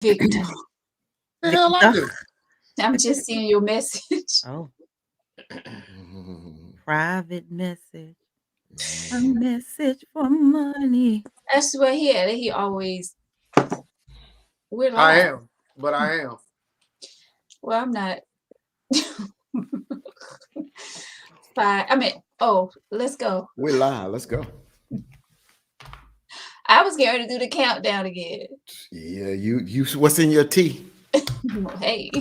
Victor. The hell I do? I'm just seeing your message. Oh, private message. A message for money. That's what he had. He always. We're I live. am, but I am. Well, I'm not. Fine. I mean, let's go. We're live. Let's go. I was getting ready to do the countdown again. Yeah, you. What's in your tea? Hey.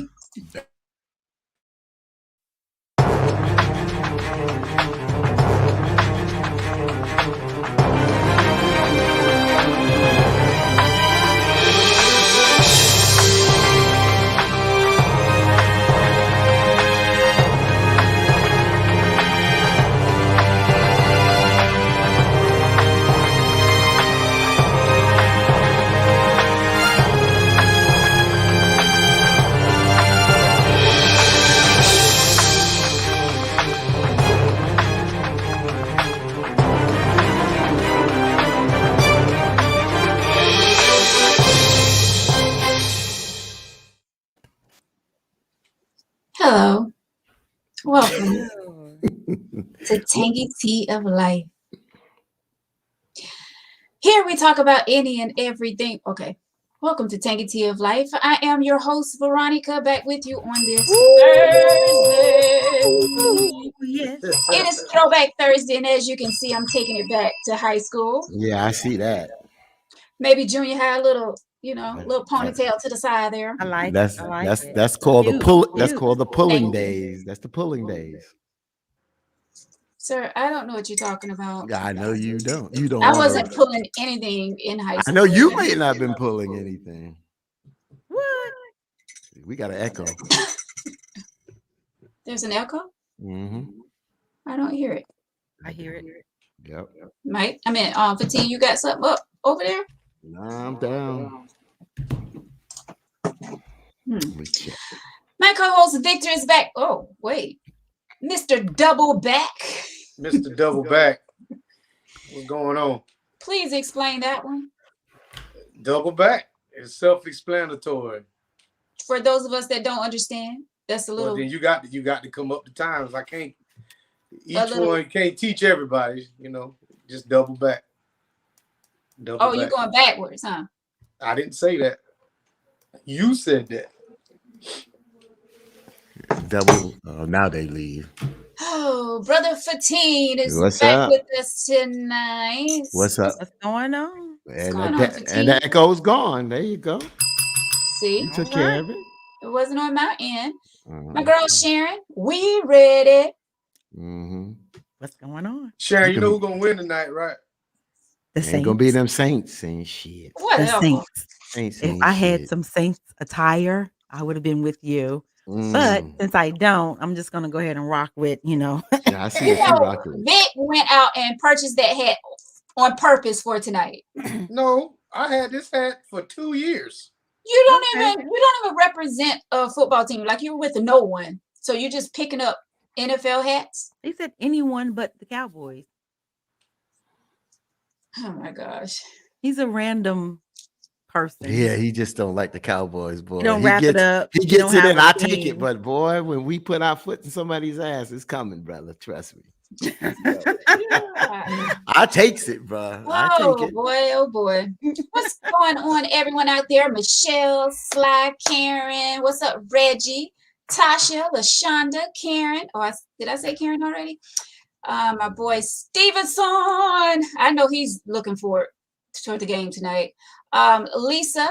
Hello. Welcome to Tangy Tea of Life. Here we talk about any and everything. Okay. Welcome to Tangy Tea of Life. I am your host, Veronica, back with you on this Thursday. Yes. It is Throwback Thursday, and as you can see, I'm taking it back to high school. Yeah, I see that. Maybe junior high, little ponytail to the side there. I like That's it. I like that's it. that's called the Cute, pull. That's cute. called the pulling Thank you. days. That's the pulling days. Sir, I don't know what you're talking about. Yeah, I know you don't. You don't. I wanna- wasn't pulling anything in high I school. know you may not have been pulling anything. What? We got an echo. There's an echo? Mm-hmm. I don't hear it. I hear it. Yep. Mike, Fatine, you got something up over there? Nah, I'm down. Let me check. My co-host Victor is back. Oh, wait. Mr. Double Back. Mr. Double Back. What's going on? Please explain that one. Double back. It's self-explanatory. For those of us that don't understand, that's a little... Well, then you got to come up to times. I can't. little- One can't teach everybody. Just double back. Double you're back. going backwards, huh? I didn't say that. You said that. Double. Now they leave. Oh, Brother Fatine is What's back up? with us tonight. What's up? What's going on? And going the, on, and Fatine? the echo's gone. There you go. See? You took care of it. It wasn't on my end. Uh-huh. My girl Sharon, we ready. Mm-hmm. What's going on? Sharon, you know who's gonna win tonight, right? The Ain't Saints. gonna be them Saints and shit. The Whatever. Saints. Saints If ain't I had shit. some Saints attire, I would have been with you. Mm. But since I don't, I'm just gonna go ahead and rock with, Yeah, I see You what you know, rocking with. Vic went out and purchased that hat on purpose for tonight. No, I had this hat for 2 years. You don't Okay. even represent a football team. Like you're with no one. So you're just picking up NFL hats. They said anyone but the Cowboys. Oh my gosh. He's a random person. Yeah, he just don't like the Cowboys, boy. You don't he wrap gets, it up. He You gets don't it have in. a I take team. it, but boy, when we put our foot in somebody's ass, it's coming, brother. Trust me. I takes it, bro. I take Oh it. boy, oh boy. What's going on, everyone out there? Michelle, Sly, Karen. What's up, Reggie? Tasha, LaShonda, Karen. Did I say Karen already? My boy Stevenson. I know he's looking forward to the game tonight. Lisa,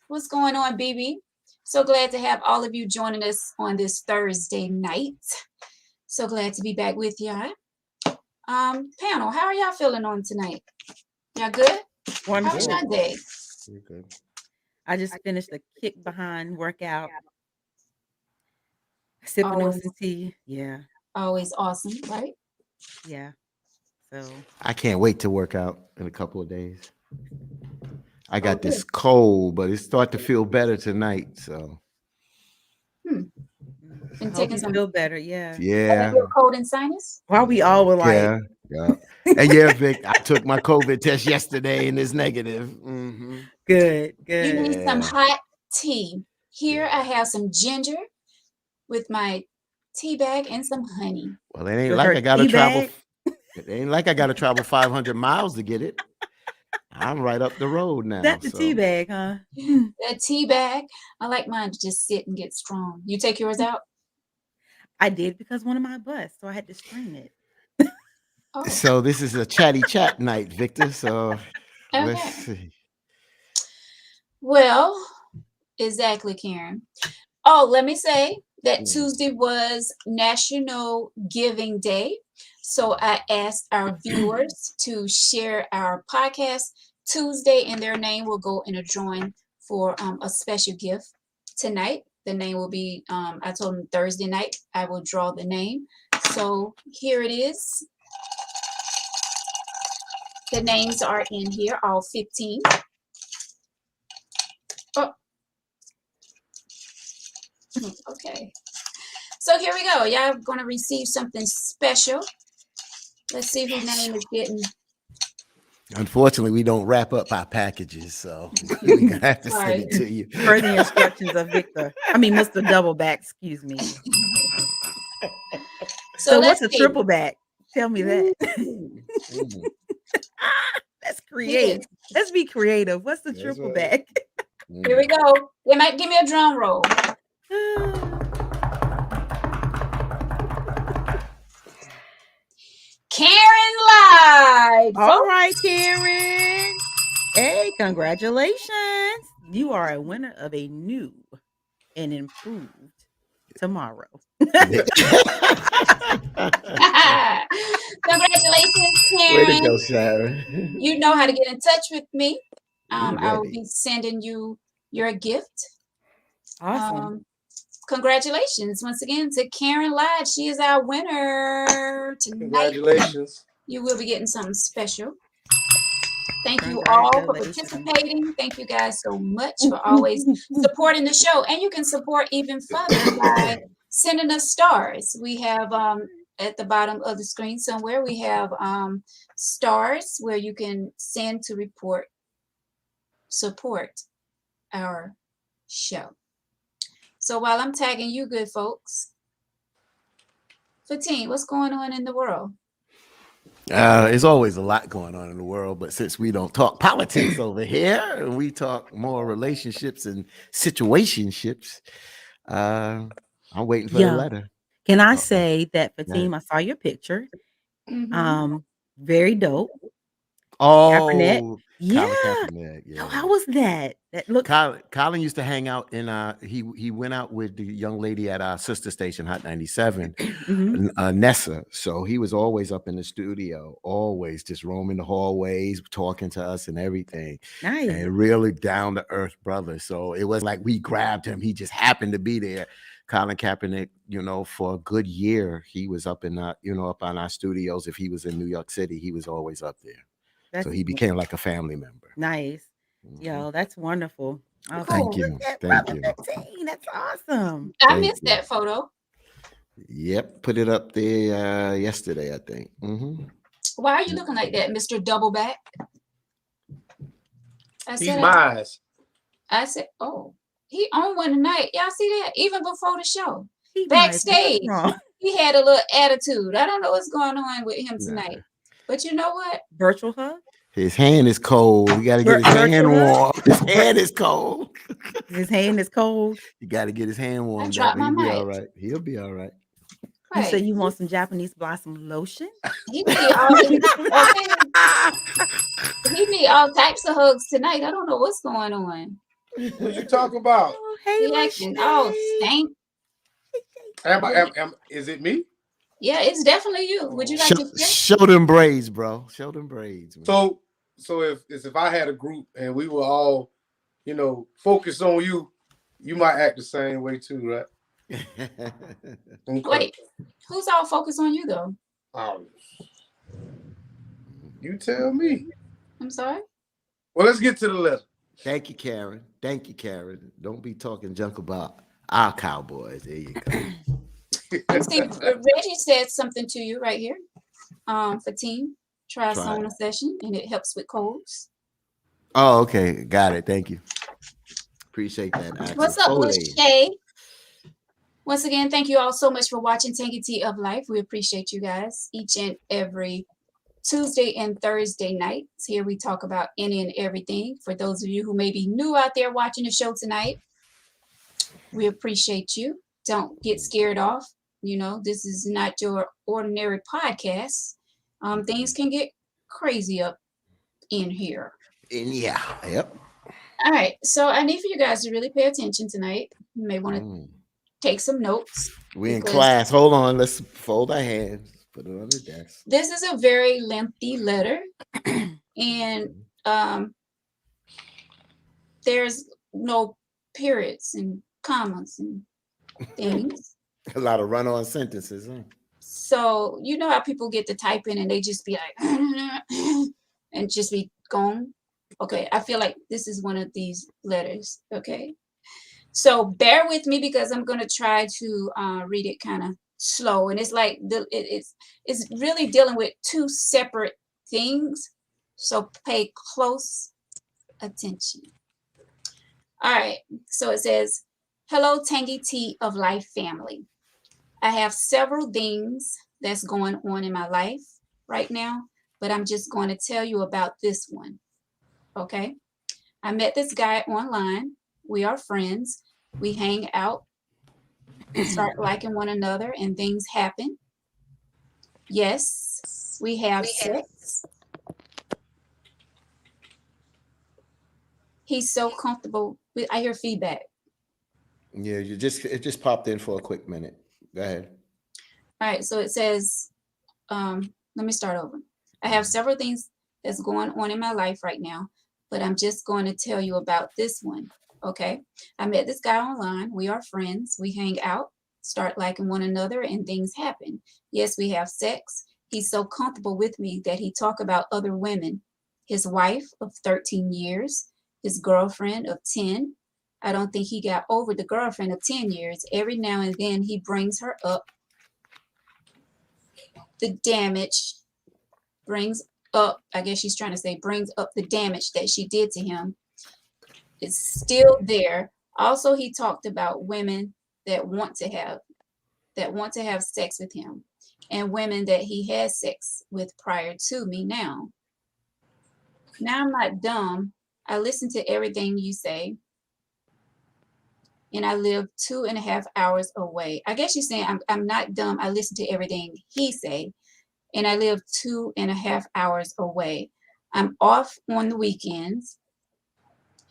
what's going on, BB? So glad to have all of you joining us on this Thursday night. So glad to be back with y'all. Panel, how are y'all feeling on tonight? Y'all good? How was Wonderful. your day? You're good. I just finished a kick behind workout. Sipping on Always. some tea. Yeah. Always awesome, right? Yeah. So I can't wait to work out in a couple of days. I got Okay. this cold, but it's starting to feel better tonight. So Been hope taking you some feel better. Yeah. yeah, cold and sinus. While we all were like, yeah. And yeah, Vic, I took my COVID test yesterday and it's negative. Mm-hmm. good, You need good. some Yeah. hot tea. Here I have some ginger with my tea bag and some honey. Well, it ain't With like her I gotta tea travel. bag? It ain't like I gotta travel 500 miles to get it. I'm right up the road now. That's the tea so. bag, huh? That tea bag, I like mine to just sit and get strong. You take yours out? I did because one of my bust, so I had to strain it. Oh, So this is a chatty chat night, Victor. So let's okay. see. Well, exactly, Karen. Oh, let me say that Mm. Tuesday was National Giving Day. So I asked our viewers to share our podcast Tuesday, and their name will go in a drawing for a special gift tonight. The name will be, I told them Thursday night, I will draw the name. So here it is. The names are in here, all 15. Oh. Okay. So here we go. Y'all going to receive something special. Let's see whose name is getting. Unfortunately, we don't wrap up our packages, so we're gonna have to send it to you. Per the instructions of Victor. I mean, Mr. Doubleback, excuse me. So what's let's a see. triple back? Tell me that. Mm. Let's create. Let's be creative. What's the That's triple right. back? Here we go. They might give me a drum roll. Karen Live. All right, Karen. Hey, congratulations. You are a winner of a new and improved tomorrow. Congratulations, Way to Karen. go, Sharon. You know how to get in touch with me. We I will ready. be sending you your gift. Awesome. Congratulations once again to Karen Lodge. She is our winner tonight. Congratulations. You will be getting something special. Thank you all for Congratulations. participating. Thank you guys so much for always supporting the show. And you can support even further by sending us stars. We have at the bottom of the screen somewhere, we have stars where you can send to support our show. So while I'm tagging you good folks, Fatine, what's going on in the world? There's always a lot going on in the world, but since we don't talk politics over here, and we talk more relationships and situationships, I'm waiting for the Yeah. letter. Can I Uh-oh. say that, Fatima, I saw your picture. Very dope. Kaepernick. Oh, Yeah. Colin Kaepernick. Yeah. How was that? That looked Colin used to hang out in he went out with the young lady at our sister station, Hot 97, Nessa. So he was always up in the studio, always just roaming the hallways, talking to us and everything. nice. And really down to earth brother. So it was like we grabbed him. He just happened to be there. Colin Kaepernick, for a good year, he was up in up on our studios. If he was in New York City, he was always up there. So he became like a family member. Nice. Yo, that's wonderful. Thank you. Thank you. That's awesome. I missed that photo. Yep, put it up there yesterday, I think. Why are you looking like that, Mr. Doubleback? He's mine. I said, oh, he on one tonight. Y'all see that? Even before the show. He Backstage, nice. he had a little attitude. I don't know what's going on with him tonight. But you know what? Virtual hug? His hand is cold. You got to get his hand warm. His hand is cold. His hand is cold. You got to get his hand warm. He'll be all right. He'll be all right. You said you want some Japanese blossom lotion? He need all types of hugs tonight. I don't know what's going on. What you talking about? Oh, hey, stank. Is it me? Yeah, it's definitely you. Would you like to show them braids, bro? Show them braids. Man. So if I had a group and we were all, focused on you, you might act the same way too, right? Okay. Wait, who's all focused on you though? You tell me. I'm sorry. Well, let's get to the letter. Thank you, Karen. Thank you, Karen. Don't be talking junk about our Cowboys. There you go. See, Reggie said something to you right here. Fatine, try a sauna session, and it helps with colds. Oh, okay. Got it. Thank you. Appreciate that, Axel. What's up, Foley. Lachey? Once again, thank you all so much for watching Tangy Tea of Life. We appreciate you guys each and every Tuesday and Thursday nights. Here we talk about any and everything. For those of you who may be new out there watching the show tonight, we appreciate you. Don't get scared off. You know, this is not your ordinary podcast. Things can get crazy up in here. And yeah, yep. All right, so I need for you guys to really pay attention tonight. You may want to take some notes. We in because class. Hold on. Let's fold our hands. Put it on the desk. This is a very lengthy letter, and there's no periods and commas and things. A lot of run-on sentences, huh? So you know how people get to typing and they just be like and just be gone. Okay, I feel like this is one of these letters. Okay, so bear with me because I'm gonna try to read it kind of slow, and it's like it's really dealing with two separate things. So pay close attention. All right, so it says, "Hello, Tangy Tea of Life family. I have several things that's going on in my life right now, but I'm just going to tell you about this one. Okay, I met this guy online. We are friends. We hang out, start liking one another, and things happen. Yes, we have sex. He's so comfortable with." I hear feedback. Yeah, it just popped in for a quick minute. Go ahead. All right, so it says, let me start over. I have several things that's going on in my life right now, but I'm just going to tell you about this one. Okay, I met this guy online. We are friends. We hang out, start liking one another, and things happen. Yes, we have sex. He's so comfortable with me that he talk about other women. His wife of 13 years, his girlfriend of 10. I don't think he got over the girlfriend of 10 years. Every now and then he brings her up. The damage brings up, I guess she's trying to say, brings up the damage that she did to him. It's still there. Also, he talked about women that want to have sex with him, and women that he had sex with prior to me now. Now I'm not dumb. I listen to everything you say, and I live 2.5 hours away. I guess you're saying I'm not dumb. I listen to everything he say, and I live 2.5 hours away. I'm off on the weekends.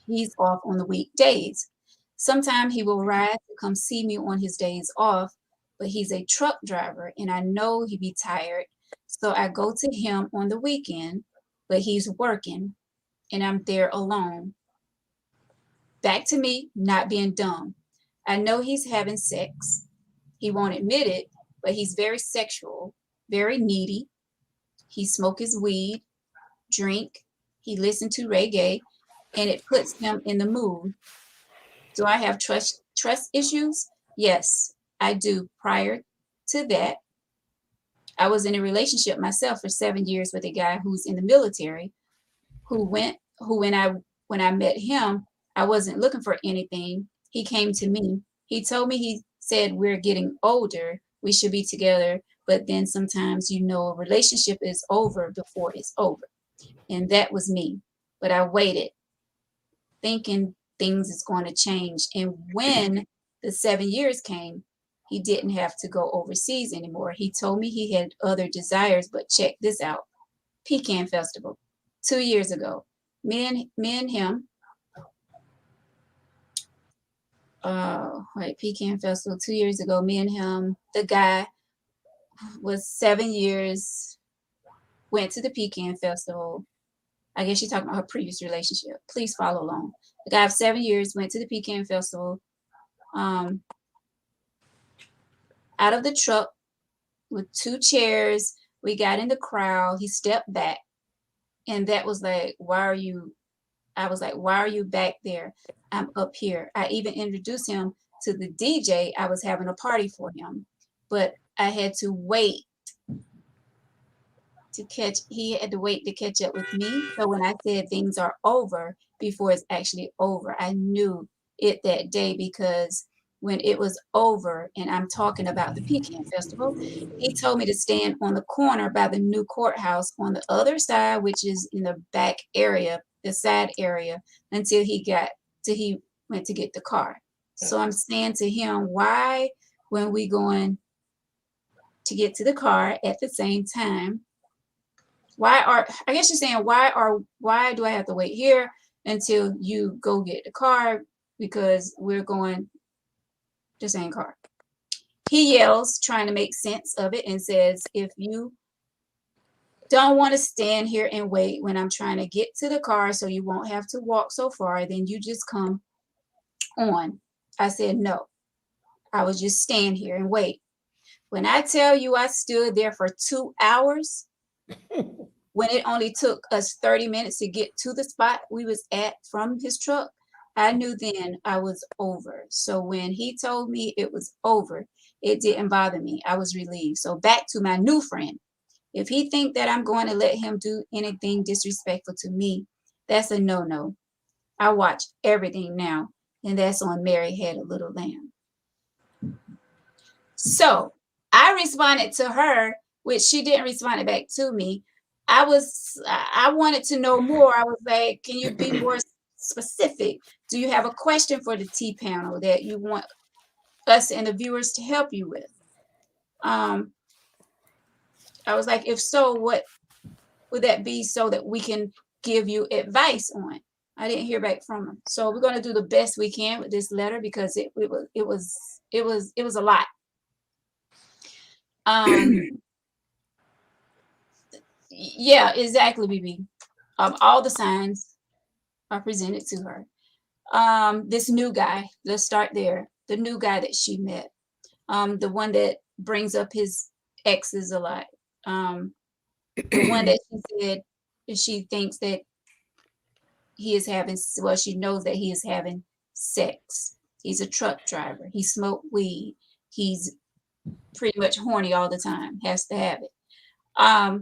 He's off on the weekdays. Sometimes he will ride to come see me on his days off, but he's a truck driver, and I know he be tired. So I go to him on the weekend, but he's working, and I'm there alone. Back to me not being dumb. I know he's having sex. He won't admit it, but he's very sexual, very needy. He smoke his weed, drink. He listen to reggae, and it puts him in the mood. Do I have trust issues? Yes, I do. Prior to that, I was in a relationship myself for 7 years with a guy who's in the military, when I met him, I wasn't looking for anything. He came to me. He told me, he said, we're getting older. We should be together. But then sometimes, a relationship is over before it's over. And that was me. But I waited, thinking things is going to change. And when the 7 years came, he didn't have to go overseas anymore. He told me he had other desires, but check this out. Pecan Festival, 2 years ago. Me and him, Pecan Festival 2 years ago, me and him, the guy was 7 years, went to the Pecan Festival. I guess she's talking about her previous relationship. Please follow along. The guy of 7 years went to the Pecan Festival. Out of the truck with 2 chairs, we got in the crowd. He stepped back, and that was like, I was like, why are you back there? I'm up here. I even introduced him to the DJ. I was having a party for him, but I had to wait he had to wait to catch up with me. So when I said things are over before it's actually over, I knew it that day because when it was over, and I'm talking about the Pecan Festival, he told me to stand on the corner by the new courthouse on the other side, which is in the back area, the side area, until he went to get the car. So I'm saying to him, why, when we going to get to the car at the same time, I guess you're saying, why do I have to wait here until you go get the car? Because we're going the same car. He yells, trying to make sense of it, and says, if you don't want to stand here and wait when I'm trying to get to the car so you won't have to walk so far, then you just come on. I said, no, I would just stand here and wait. When I tell you I stood there for 2 hours, when it only took us 30 minutes to get to the spot we was at from his truck, I knew then I was over. So when he told me it was over, it didn't bother me. I was relieved. So back to my new friend. If he think that I'm going to let him do anything disrespectful to me, that's a no-no. I watch everything now, and that's on Mary Had a Little Lamb. So I responded to her, which she didn't respond back to me. I wanted to know more. I was like, can you be more specific? Do you have a question for the T panel that you want us and the viewers to help you with? I was like, if so, what would that be so that we can give you advice on? I didn't hear back from him. So we're going to do the best we can with this letter because it was a lot. Yeah, exactly, BB. All the signs are presented to her. This new guy, let's start there. The new guy that she met, the one that brings up his exes a lot. The one that she said she thinks that he is having, well, she knows that he is having sex. He's a truck driver. He smoked weed. He's pretty much horny all the time, has to have it. I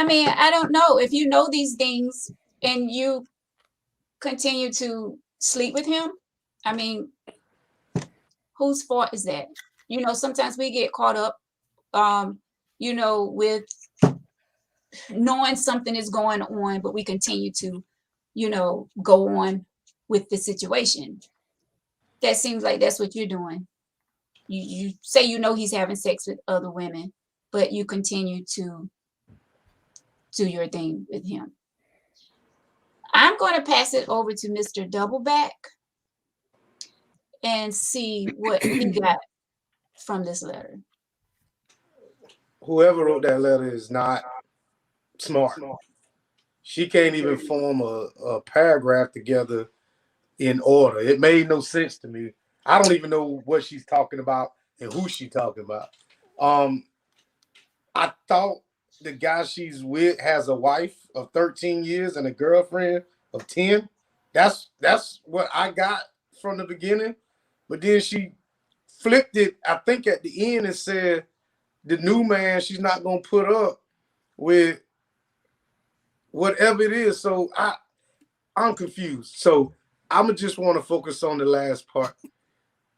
mean, I don't know if you know these things and you continue to sleep with him. I mean, whose fault is that? You know, sometimes we get caught up, you know, with knowing something is going on, but we continue to, you know, go on with the situation. That seems like that's what you're doing. You say you know he's having sex with other women, but you continue to do your thing with him. I'm going to pass it over to Mr. Doubleback and see what he got from this letter. Whoever wrote that letter is not smart. She can't even form a paragraph together in order. It made no sense to me. I don't even know what she's talking about and who she's talking about. I thought the guy she's with has a wife of 13 years and a girlfriend of 10. That's what I got from the beginning. But then she flipped it, I think, at the end and said the new man, she's not going to put up with whatever it is. So I'm confused. So I'm going to just want to focus on the last part.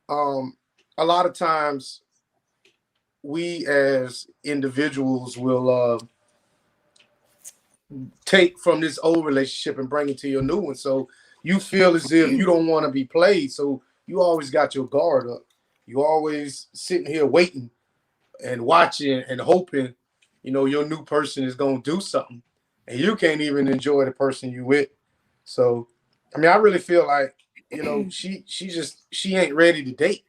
A lot of times we as individuals will take from this old relationship and bring it to your new one. So you feel as if you don't want to be played. So you always got your guard up. You always sitting here waiting and watching and hoping, you know, your new person is going to do something. And you can't even enjoy the person you with. So, I mean, I really feel like, you know, she ain't ready to date.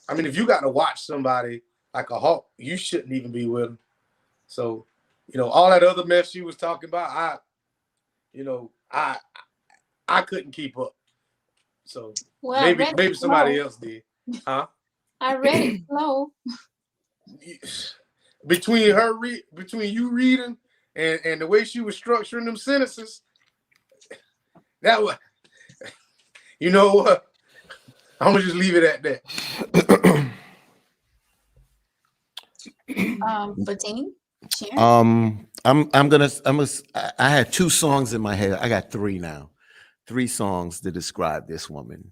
I mean, if you got to watch somebody like a hawk, you shouldn't even be with them. So, you know, all that other mess she was talking about, I couldn't keep up. So well, maybe somebody else did. Huh? I read it slow. Between you reading and the way she was structuring them sentences, that was, you know what? I'm gonna just leave it at that. Fatim, Sharon? I had 2 songs in my head. I got 3 now. 3 songs to describe this woman.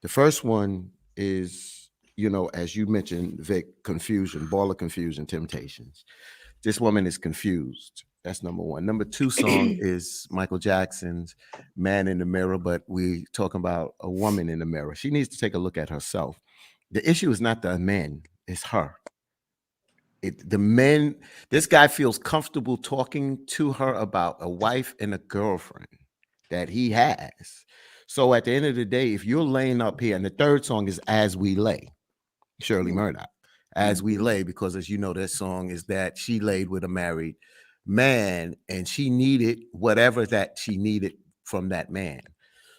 The first one is, as you mentioned, Vic, confusion, ball of confusion, temptations. This woman is confused. That's number one. Number 2 song is Michael Jackson's Man in the Mirror, but we talking about a woman in the mirror. She needs to take a look at herself. The issue is not the men, it's her. The men, this guy feels comfortable talking to her about a wife and a girlfriend that he has. So at the end of the day, if you're laying up here, and the third song is As We Lay, Shirley Murdoch, As We Lay, because as you know, that song is that she laid with a married man and she needed whatever that she needed from that man.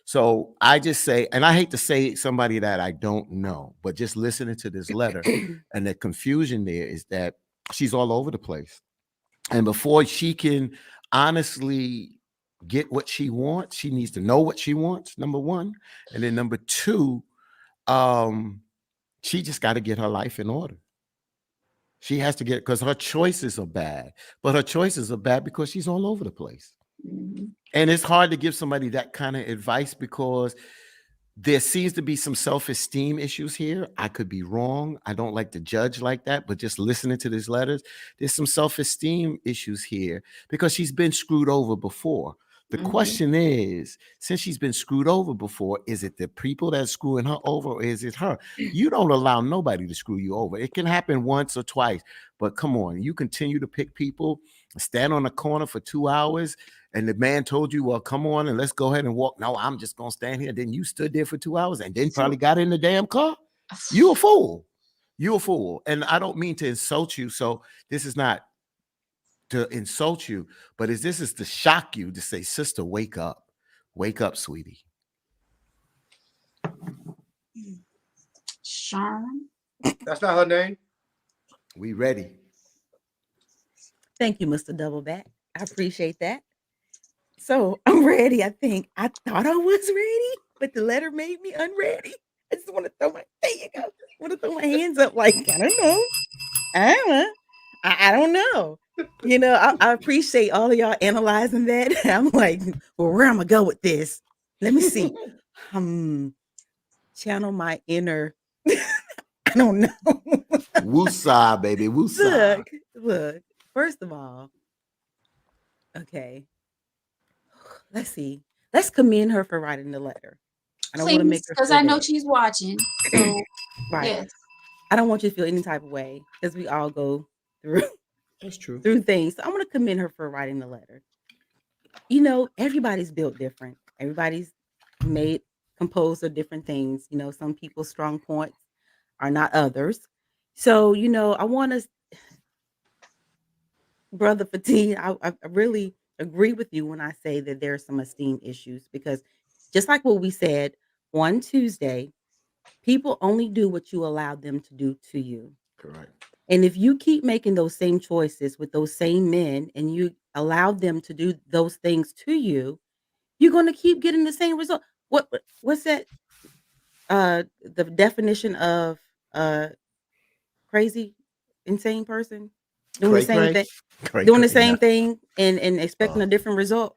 So I just say, and I hate to say somebody that I don't know, but just listening to this letter and the confusion there is that she's all over the place. And before she can honestly get what she wants, she needs to know what she wants, number one. And then number 2, she just got to get her life in order. She has to get, because her choices are bad, but her choices are bad because she's all over the place. And it's hard to give somebody that kind of advice because there seems to be some self-esteem issues here. I could be wrong. I don't like to judge like that, but just listening to these letters, there's some self-esteem issues here because she's been screwed over before. The question is, since she's been screwed over before, is it the people that's screwing her over or is it her? You don't allow nobody to screw you over. It can happen once or twice, but come on, you continue to pick people, stand on a corner for 2 hours, and the man told you, well, come on and let's go ahead and walk. No, I'm just going to stand here. Then you stood there for 2 hours and then probably got in the damn car. You a fool. You a fool. And I don't mean to insult you. So this is not to insult you, but this is to shock you, to say, sister, wake up, sweetie. Sharon. That's not her name. We ready. Thank you, Mr. Doubleback. I appreciate that. So I'm ready. I thought I was ready, but the letter made me unready. I just want to throw my hands up like, I don't know. I appreciate all of y'all analyzing that. I'm like, well, where am I go with this? Let me see. Channel my inner. I don't know. Woosah, baby. Woosah. Look. First of all, okay. Let's see. Let's commend her for writing the letter. I don't want to make her because feel I know bad. she's watching. So Right. yes. I don't want you to feel any type of way because we all go through That's true. things. So I want to commend her for writing the letter. Everybody's built different. Everybody's composed of different things. Some people's strong points are not others. So, I want to, Brother Fatih, I really agree with you when I say that there are some esteem issues because just like what we said on Tuesday, people only do what you allow them to do to you. Correct. And if you keep making those same choices with those same men and you allow them to do those things to you, you're going to keep getting the same result. What's that? The definition of crazy, insane person doing the same thing, doing the same thing and expecting a different result.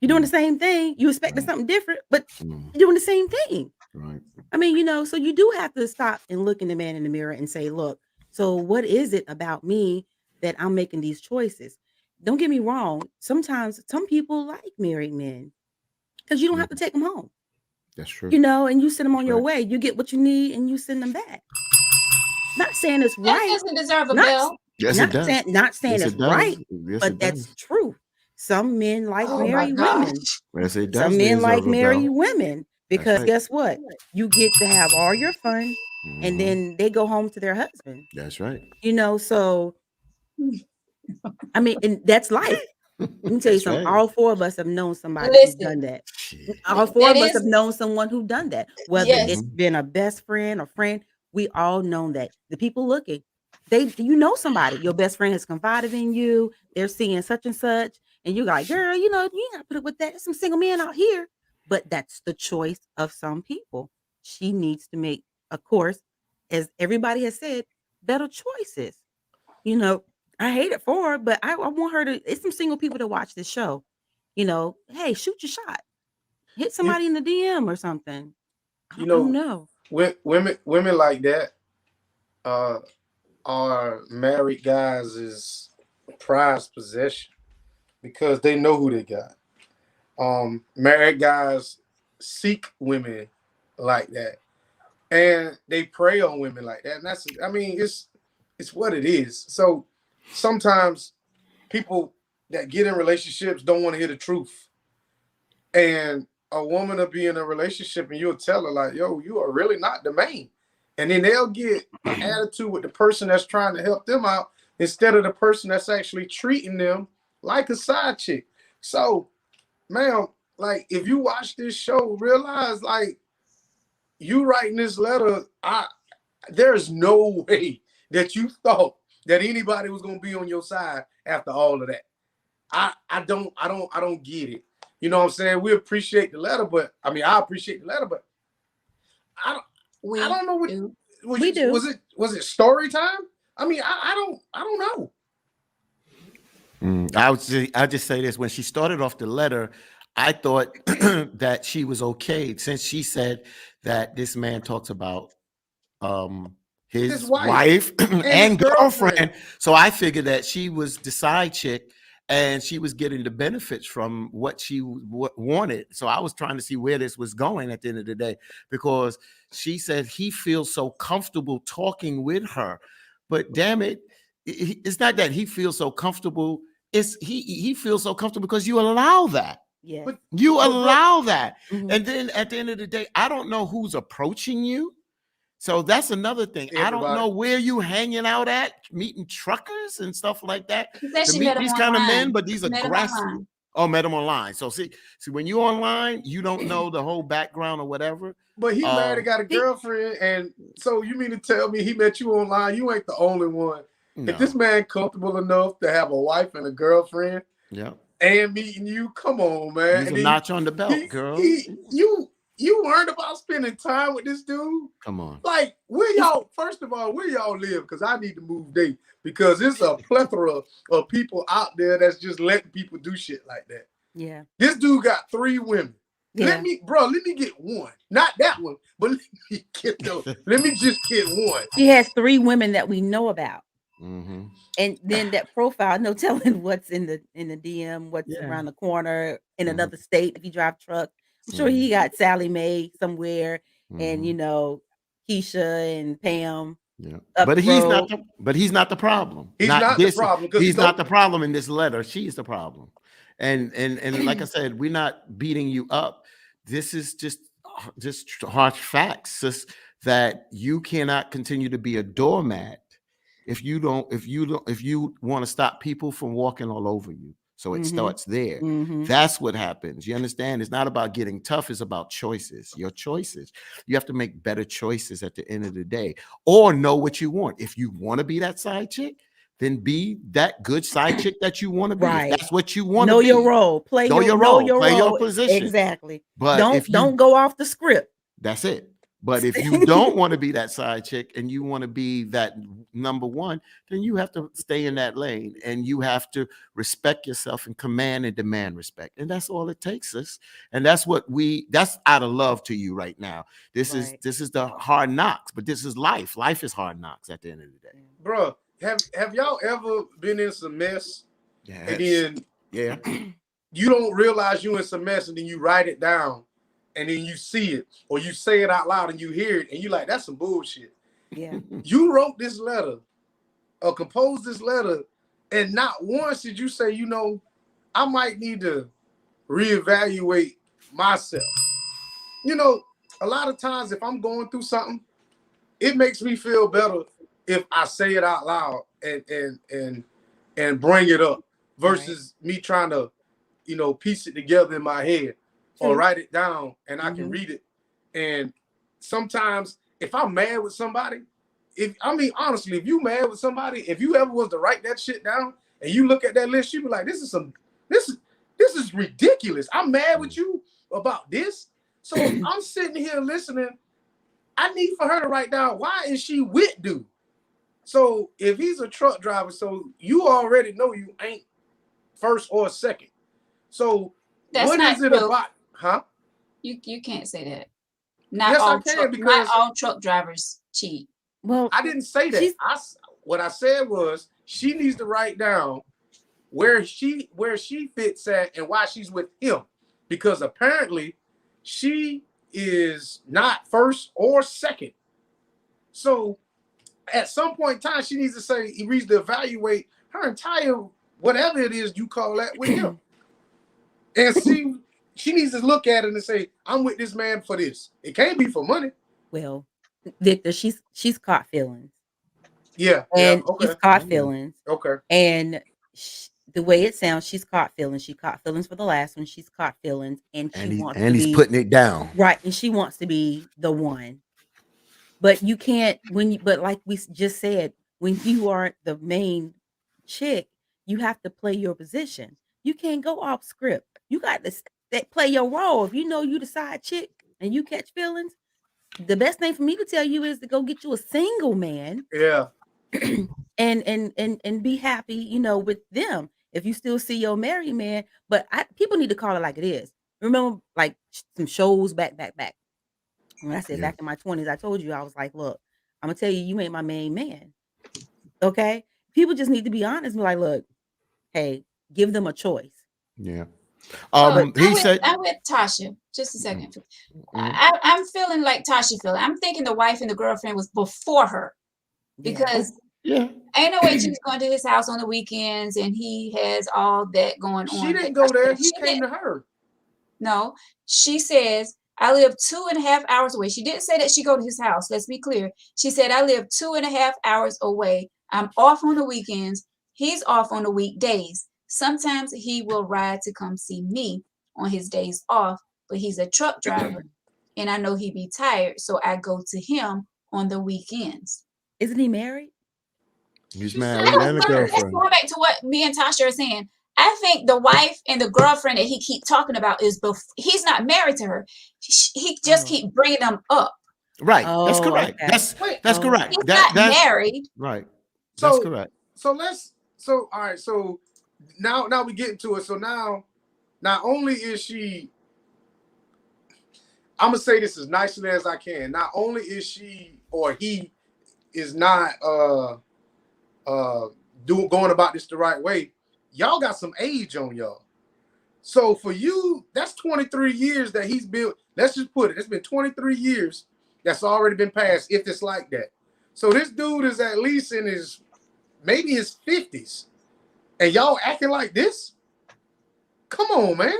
You're doing the same thing. You expecting something different, but you're doing the same thing. Right. I mean, so you do have to stop and look in the man in the mirror and say, look, so what is it about me that I'm making these choices? Don't get me wrong. Sometimes some people like married men because you don't have to take them home. That's true. And you send them on your way. You get what you need and you send them back. Not saying it's That right. doesn't deserve a bell. Yes, it does. Not saying Yes, it's right, Yes, but that's true. Some men like Oh my married gosh. women. Yes, it does. Some men like deserve a married bell. women because right. guess what? You get to have all your fun and Mhm. then they go home to their husband. That's right. So I mean, and that's life. Let me tell you That's something. right. All 4 of us have known somebody who's Listen. done that. Shit. All 4 of That us is- have known someone who done that. Whether Yes. it's been a best friend or friend, we all known that. The people looking, you know somebody. Your best friend has confided in you. They're seeing such and such, and you're like, girl, you ain't gotta put up with that. There's some single men out here. But that's the choice of some people. She needs to make, of course, as everybody has said, better choices. I hate it for her, but I want her to. It's some single people that watch this show. Hey, shoot your shot. Hit somebody in the DM or something. You I don't know, know. women like that are married guys' prized possession because they know who they got. Married guys seek women like that, and they prey on women like that. And that's, I mean, it's what it is. So sometimes people that get in relationships don't want to hear the truth, and a woman will be in a relationship and you'll tell her like, yo, you are really not the main. And then they'll get an attitude with the person that's trying to help them out instead of the person that's actually treating them like a side chick. So, ma'am, like if you watch this show, realize like you writing this letter, there's no way that you thought that anybody was gonna be on your side after all of that. I don't get it. You know what I'm saying? We appreciate the letter, but I mean I appreciate the letter, but I don't know what We do. Was it story time? I mean, I don't know. I'll just say this. When she started off the letter, I thought that she was okay since she said that this man talks about his wife and girlfriend. So I figured that she was the side chick and she was getting the benefits from what she wanted. So I was trying to see where this was going at the end of the day, because she said he feels so comfortable talking with her. But damn it, it's not that he feels so comfortable. It's he feels so comfortable because you allow that. Yeah. But You allow that. Mhm. And then at the end of the day, I don't know who's approaching you. So that's another thing. I don't know where you hanging out at, meeting truckers and stuff like that. She said To she meet met him these kind of men, online. but these Met him aggressive. online. Oh, met them online. So see when you online, you don't know the whole background or whatever. But he married and got a girlfriend, and so you mean to tell me he met you online? You ain't the only one. No. If this man comfortable enough to have a wife and a girlfriend, Yeah, and meeting you, come on, man. he's a notch on the belt, girl. You learned about spending time with this dude. Come on. Like, where y'all, first of all, where y'all live? Because I need to move there. Because it's a plethora of people out there that's just letting people do shit like that. Yeah. This dude got 3 women. Yeah. Let me get one. Not that one, but let me just get one. He has 3 women that we know about. Mm-hmm. And then that profile, no telling what's in the DM, what's around the corner in another state. If you drive truck, I'm sure he got Sally Mae somewhere, and you know Keisha and Pam. Yeah, but he's not the problem. He's not the problem. He's not the problem in this letter. She's the problem. And like I said, we're not beating you up. This is just harsh facts. Just that you cannot continue to be a doormat if you want to stop people from walking all over you. So it starts there. That's what happens. You understand? It's not about getting tough. It's about choices. Your choices. You have to make better choices at the end of the day, or know what you want. If you want to be that side chick, then be that good side chick that you want to be. Right. If that's what you want to know be. your role. Play your role. Play your position. Exactly. But don't go off the script. That's it. But if you don't want to be that side chick and you want to be that number one, then you have to stay in that lane and you have to respect yourself and command and demand respect. And that's all it takes us. And that's out of love to you right now. This is the hard knocks, but this is life. Life is hard knocks at the end of the day. Bro, have y'all ever been in some mess? Yes. And then you don't realize you in some mess and then you write it down. And then you see it or you say it out loud and you hear it and you're like, that's some bullshit. Yeah. You wrote this letter or composed this letter and not once did you say, you know, I might need to reevaluate myself. You know, a lot of times if I'm going through something, it makes me feel better if I say it out loud and bring it up versus me trying to, you know, piece it together in my head. Or write it down and I can read it. And sometimes if I'm mad with somebody, honestly, if you mad with somebody, if you ever was to write that shit down and you look at that list, you be like, this is ridiculous. I'm mad with you about this. So I'm sitting here listening. I need for her to write down, why is she with dude? So if he's a truck driver, so you already know you ain't first or second. So that's what not is it true. about? Huh? You can't say that. Not Yes, I all can, truck, because not all truck drivers cheat. Well, I didn't say that. she's What I said was she needs to write down where she fits at and why she's with him, because apparently she is not first or second. So at some point in time, she needs to say he needs to evaluate her entire whatever it is you call that with him, and see. She needs to look at it and say, "I'm with this man for this. It can't be for money." well, Victor, she's caught feelings, Yeah, and okay, she's caught feelings, okay. and the way it sounds, she's caught feelings. She caught feelings for the last one. She's caught feelings, and she wants to he's be putting it down. right, and she wants to be the one. But you can't but like we just said, when you aren't the main chick, you have to play your position. You can't go off script. You got to play your role. If you know you the side chick and you catch feelings, the best thing for me to tell you is to go get you a single man Yeah, and be happy, with them. If you still see your married man, but people need to call it like it is. Remember, like some shows back. When I said Yeah. back in my 20s, I told you, I was like, look, I'm gonna tell you, you ain't my main man. Okay. People just need to be honest and be like, look, hey, give them a choice. Yeah. So He said, I'm with Tasha. Just a second. Mhm. I'm feeling like Tasha feeling. I'm thinking the wife and the girlfriend was before her, Yeah. because yeah, ain't no way she's going to his house on the weekends and he has all that going on. she didn't go there. He She came didn't. to her. No, she says, I live 2.5 hours away. She didn't say that she go to his house. Let's be clear. She said, I live 2.5 hours away. I'm off on the weekends. He's off on the weekdays. Sometimes he will ride to come see me on his days off, but he's a truck driver and I know he be tired. So I go to him on the weekends. Isn't he married? he's She married said- and a Let's girlfriend. go back to what me and Tasha are saying. I think the wife and the girlfriend that he keep talking about is he's not married to her. He just keep bringing them up. Right. That's Oh, correct. okay. That's Oh. correct. He's That's not married. right. That's So correct. all right. So now we get into it. So now, not only is she, I'm gonna say this as nicely as I can. Not only is she or he is not going about this the right way. Y'all got some age on y'all. So for you, that's 23 years that he's been. Let's just put it. It's been 23 years that's already been passed. If it's like that, so this dude is at least in maybe his 50s, and y'all acting like this. Come on, man.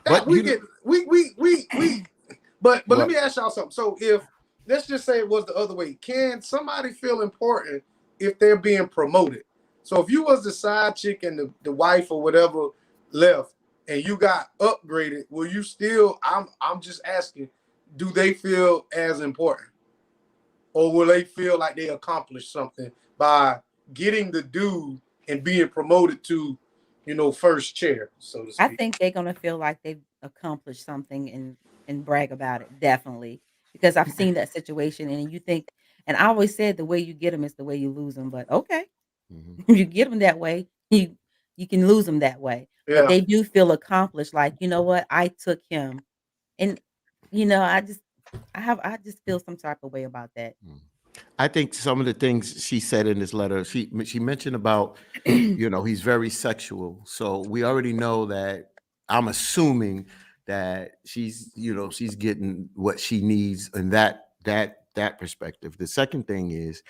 But we you- get we. But let What? me ask y'all something. So if let's just say it was the other way, can somebody feel important if they're being promoted? So if you was the side chick and the wife or whatever left and you got upgraded, will you still, I'm just asking, do they feel as important? Or will they feel like they accomplished something by getting the dude and being promoted to, first chair, so to speak? I think they're gonna feel like they've accomplished something and brag about it, definitely. Because I've seen that situation, and you think, and I always said the way you get them is the way you lose them. But okay, Mhm. you get them that way, you can lose them that way. Yeah. But they do feel accomplished. Like, you know what, I took him, and I just feel some type of way about that. I think some of the things she said in this letter, she mentioned about, he's very sexual. So we already know that. I'm assuming that she's getting what she needs in that perspective. The second thing is,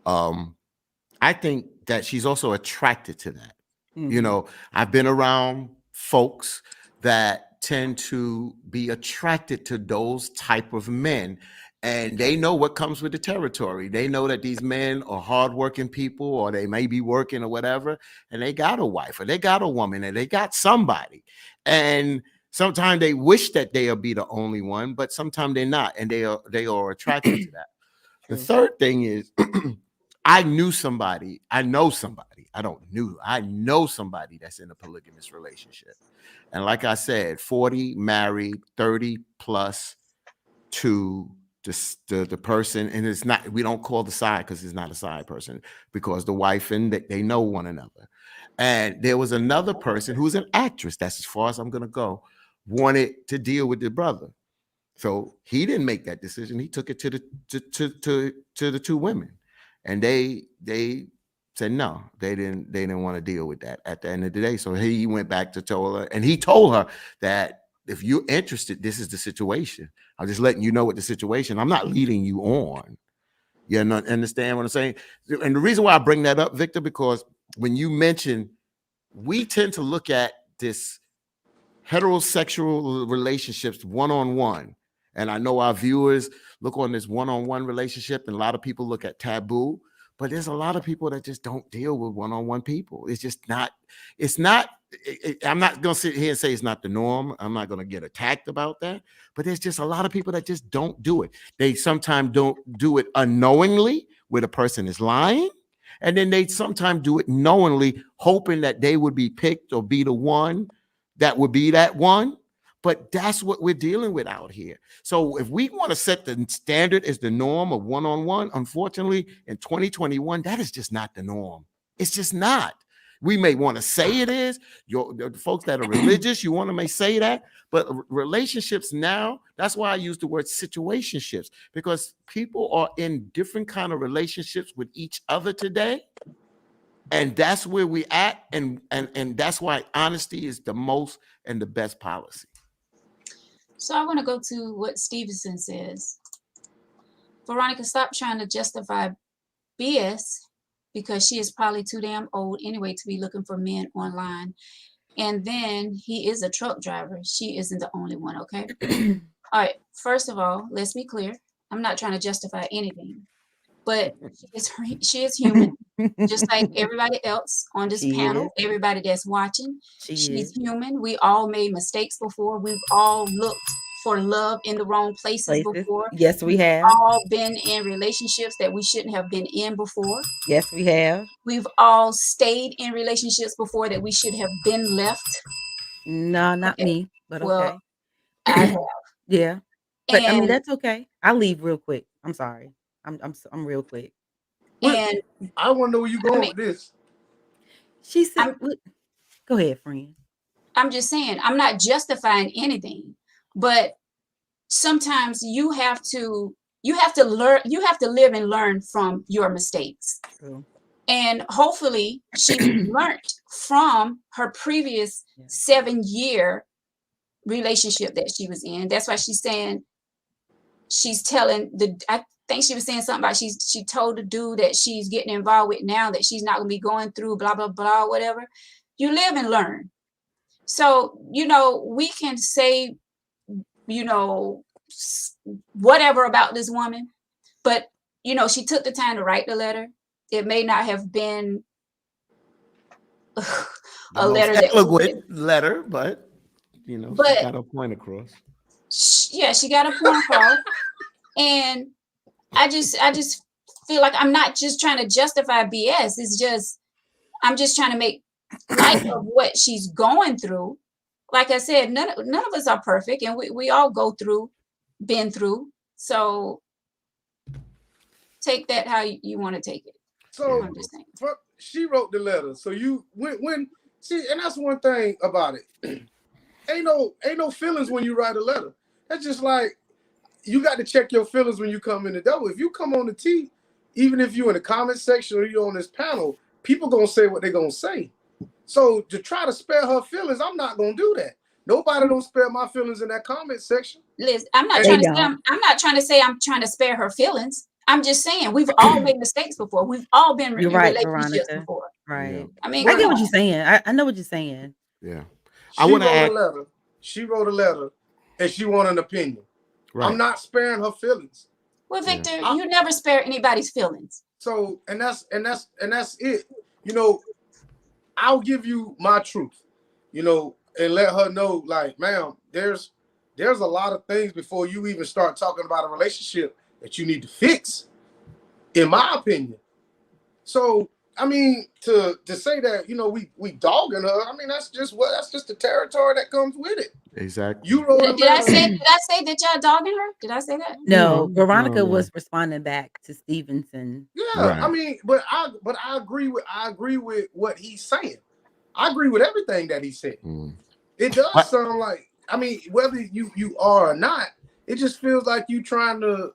I think that she's also attracted to that. Mhm. I've been around folks that tend to be attracted to those type of men, and they know what comes with the territory. They know that these men are hardworking people, or they may be working or whatever, and they got a wife or they got a woman and they got somebody. And sometimes they wish that they'll be the only one, but sometimes they're not, and they are attracted to that. The True. third thing is I know somebody that's in a polygamous relationship. And like I said, 40 married, 30 plus to the person. And it's not, we don't call the side because it's not a side person, because the wife and they know one another. And there was another person who's an actress. That's as far as I'm going to go. wanted to deal with the brother. So he didn't make that decision. He took it to the two women, and they said no. They didn't want to deal with that at the end of the day. So he went back to tell her, and he told her that if you're interested, this is the situation. I'm just letting you know what the situation. I'm not leading you on. You understand what I'm saying? And the reason why I bring that up, Victor, because when you mention, we tend to look at this heterosexual relationships one-on-one. And I know our viewers look on this one-on-one relationship, and a lot of people look at taboo, but there's a lot of people that just don't deal with one-on-one people. It's just not, I'm not going to sit here and say it's not the norm. I'm not going to get attacked about that, but there's just a lot of people that just don't do it. They sometimes don't do it unknowingly, where the person is lying. And then they sometimes do it knowingly, hoping that they would be picked or be the one that would be that one. But that's what we're dealing with out here. So if we want to set the standard as the norm of one-on-one, unfortunately, in 2021, that is just not the norm. It's just not. We may want to say it is. The folks that are religious, you want to may say that. But relationships now, that's why I use the word situationships, because people are in different kind of relationships with each other today. And that's where we at. And that's why honesty is the most and the best policy. So I want to go to what Stevenson says. Veronica, stop trying to justify BS because she is probably too damn old anyway to be looking for men online. And then he is a truck driver. She isn't the only one, okay? All right, first of all, let's be clear. I'm not trying to justify anything, but she is human, just like everybody else on this panel, everybody that's watching. She's human. We all made mistakes before. We've all looked for love in the wrong places before. Yes, we have. We've all been in relationships that we shouldn't have been in before. Yes, we have. We've all stayed in relationships before that we should have been left. No, not me, but well, okay. I have. Yeah. But I mean, that's okay. I'll leave real quick. I'm sorry. I'm real quick. And I want to know where you're going with this. She said, go ahead, friend. I'm just saying, I'm not justifying anything, but sometimes you have to learn, you have to live and learn from your mistakes. True. And hopefully she learned from her previous 7-year relationship that she was in. That's why she's saying, she's telling I think she was saying something about she told the dude that she's getting involved with now that she's not going to be going through blah, blah, blah, whatever. You live and learn. So, we can say, whatever about this woman, but, she took the time to write the letter. It may not have been a letter letter, but, she got a point across. Yeah, she got a point across. And I just feel like I'm not just trying to justify BS. It's just, I'm just trying to make light of what she's going through. Like I said, none of us are perfect, and we all been through. So take that how you want to take it. So she wrote the letter. So you when see, and that's one thing about it. Ain't no feelings when you write a letter. That's just like, you got to check your feelings when you come in the door. If you come on the T, even if you're in the comment section or you're on this panel, people gonna say what they're gonna say. So to try to spare her feelings, I'm not gonna do that. Nobody don't spare my feelings in that comment section. Liz, I'm not trying to say I'm trying to spare her feelings. I'm just saying we've all made mistakes before. We've all been in relationships before. Right. Yeah. I mean, I get what you're saying. I know what you're saying. Yeah. She wrote a letter and she wanted an opinion. Right. I'm not sparing her feelings. Well, Victor, you never spare anybody's feelings. So, and that's it. I'll give you my truth, and let her know, like, ma'am, there's a lot of things before you even start talking about a relationship that you need to fix, in my opinion. So, I mean, to say that, we dogging her, I mean, that's just the territory that comes with it. Exactly. You wrote did I say that y'all dogging her? Did I say that? No, Veronica was responding back to Stevenson. Yeah, right. I mean, but I agree with what he's saying. I agree with everything that he said. It does sound like I mean, whether you are or not, it just feels like you trying to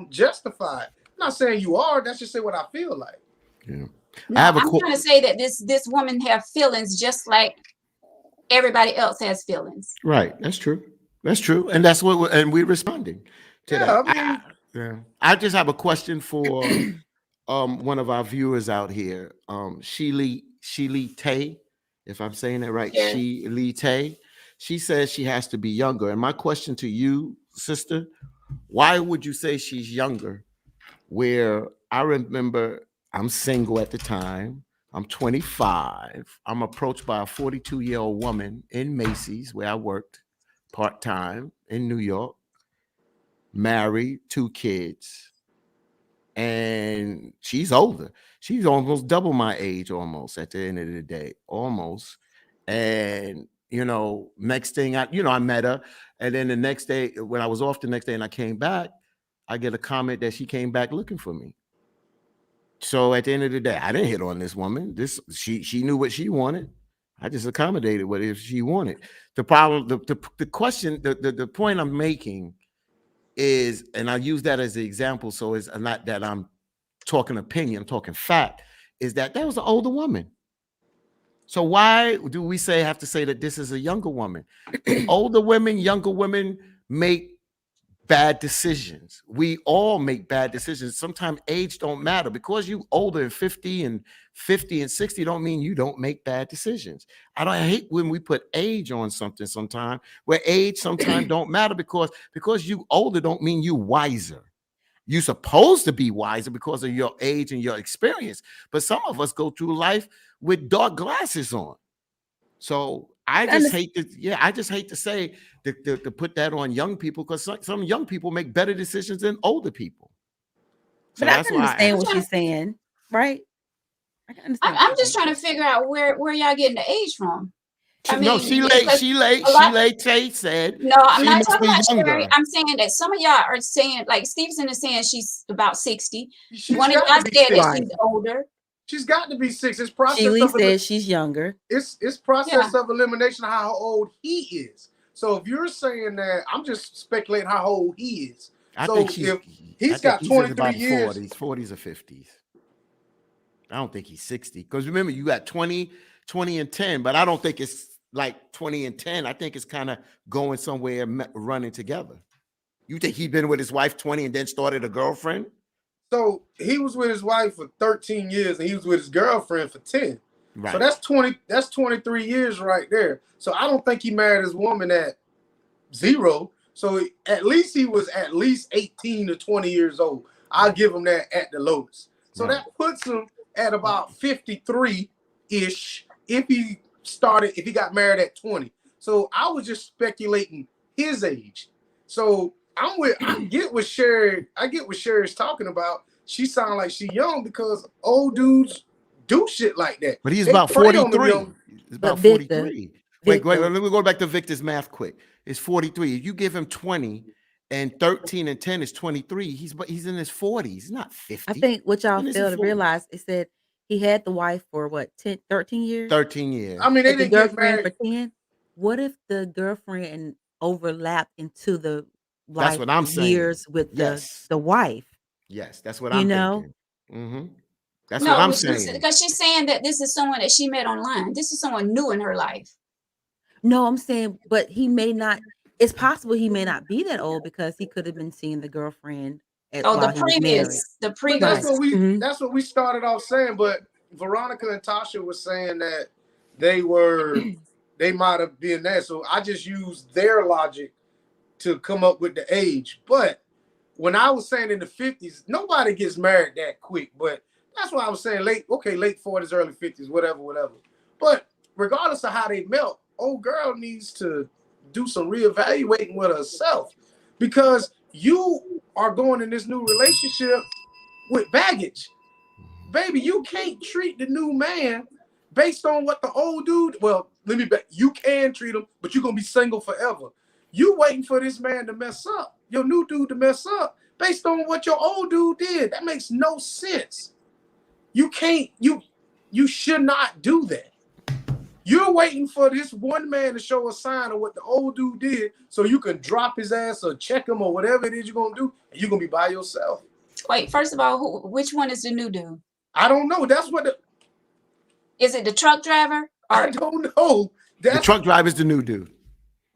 justify it. I'm not saying you are. That's just say what I feel like. Yeah. No, I'm trying to say that this woman have feelings just like everybody else has feelings. Right. That's true. That's true. And that's what we're responding to that. I mean, I just have a question for one of our viewers out here. Sheely Tay, if I'm saying it right, Yeah. Sheely Tay. She says she has to be younger. And my question to you, sister, why would you say she's younger? Where I remember I'm single at the time. I'm 25. I'm approached by a 42-year-old woman in Macy's where I worked part-time in New York, married, 2 kids. And she's older. She's almost double my age almost at the end of the day, almost. And, next thing I met her. And then the next day, when I was off the next day and I came back, I get a comment that she came back looking for me. So at the end of the day, I didn't hit on this woman. She knew what she wanted. I just accommodated what if she wanted. The problem, the question, the point I'm making is, and I use that as the example, so it's not that I'm talking opinion, I'm talking fact, is that was an older woman. So why do we have to say that this is a younger woman? Older women, younger women make bad decisions. We all make bad decisions. Sometimes age don't matter. Because you older than 50 and 60 don't mean you don't make bad decisions. I hate when we put age on something sometimes, where age sometimes don't matter because you older don't mean you wiser. You're supposed to be wiser because of your age and your experience. But some of us go through life with dark glasses on. So I just hate to say to put that on young people, because some young people make better decisions than older people. So but I can understand what she's saying, right? I can understand. I'm just trying to figure out where y'all getting the age from. Sheila Tay said. No, I'm not talking about Sherry. I'm saying that some of y'all are saying, like Stevenson is saying she's about 60. One of y'all said that she's older. She's got to be 6. It's process. Sheila says she's younger. It's process of elimination of how old he is. So if you're saying that, I'm just speculating how old he is. I think if he's got 23 years, 40s or 50s. I don't think he's 60. Because remember, you got 20 and 10, but I don't think it's like 20 and 10. I think it's kind of going somewhere, running together. You think he'd been with his wife 20 and then started a girlfriend? So he was with his wife for 13 years and he was with his girlfriend for 10. Right. So that's 23 years right there. So I don't think he married his woman at 0. So at least he was at least 18 to 20 years old. I'll give him that at the lowest. So that puts him at about 53-ish if he got married at 20. So I was just speculating his age. So I get what Sherry's talking about. She sounds like she's young because old dudes do shit like that. But he's about 43. He's about 43. Wait, let me go back to Victor's math quick. It's 43. If you give him 20 and 13 and 10 is 23, he's in his 40s. He's not 50. I think what y'all fail to realize is that he had the wife for 13 years? 13 years. I mean, they didn't get married for 10. What if the girlfriend overlapped into the that's what I'm saying. Years with the wife? Yes, that's what I'm thinking. Mm-hmm. That's what I'm saying. Because she's saying that this is someone that she met online. This is someone new in her life. No, I'm saying, but he may not. It's possible he may not be that old because he could have been seeing the girlfriend. The previous. That's what we started off saying. But Veronica and Tasha was saying that they might have been there. So I just used their logic to come up with the age. But when I was saying in the 50s, nobody gets married that quick. But that's why I was saying late 40s, early 50s, whatever. But regardless of how they melt, old girl needs to do some reevaluating with herself, because you are going in this new relationship with baggage. Baby, you can't treat the new man based on what the old dude, you can treat him, but you're going to be single forever. You waiting for this man to mess up, your new dude to mess up based on what your old dude did. That makes no sense. You should not do that. You're waiting for this one man to show a sign of what the old dude did so you can drop his ass or check him or whatever it is you're going to do, and you're going to be by yourself. Wait, first of all, which one is the new dude? I don't know. That's what Is it the truck driver? I don't know. The truck driver is the new dude.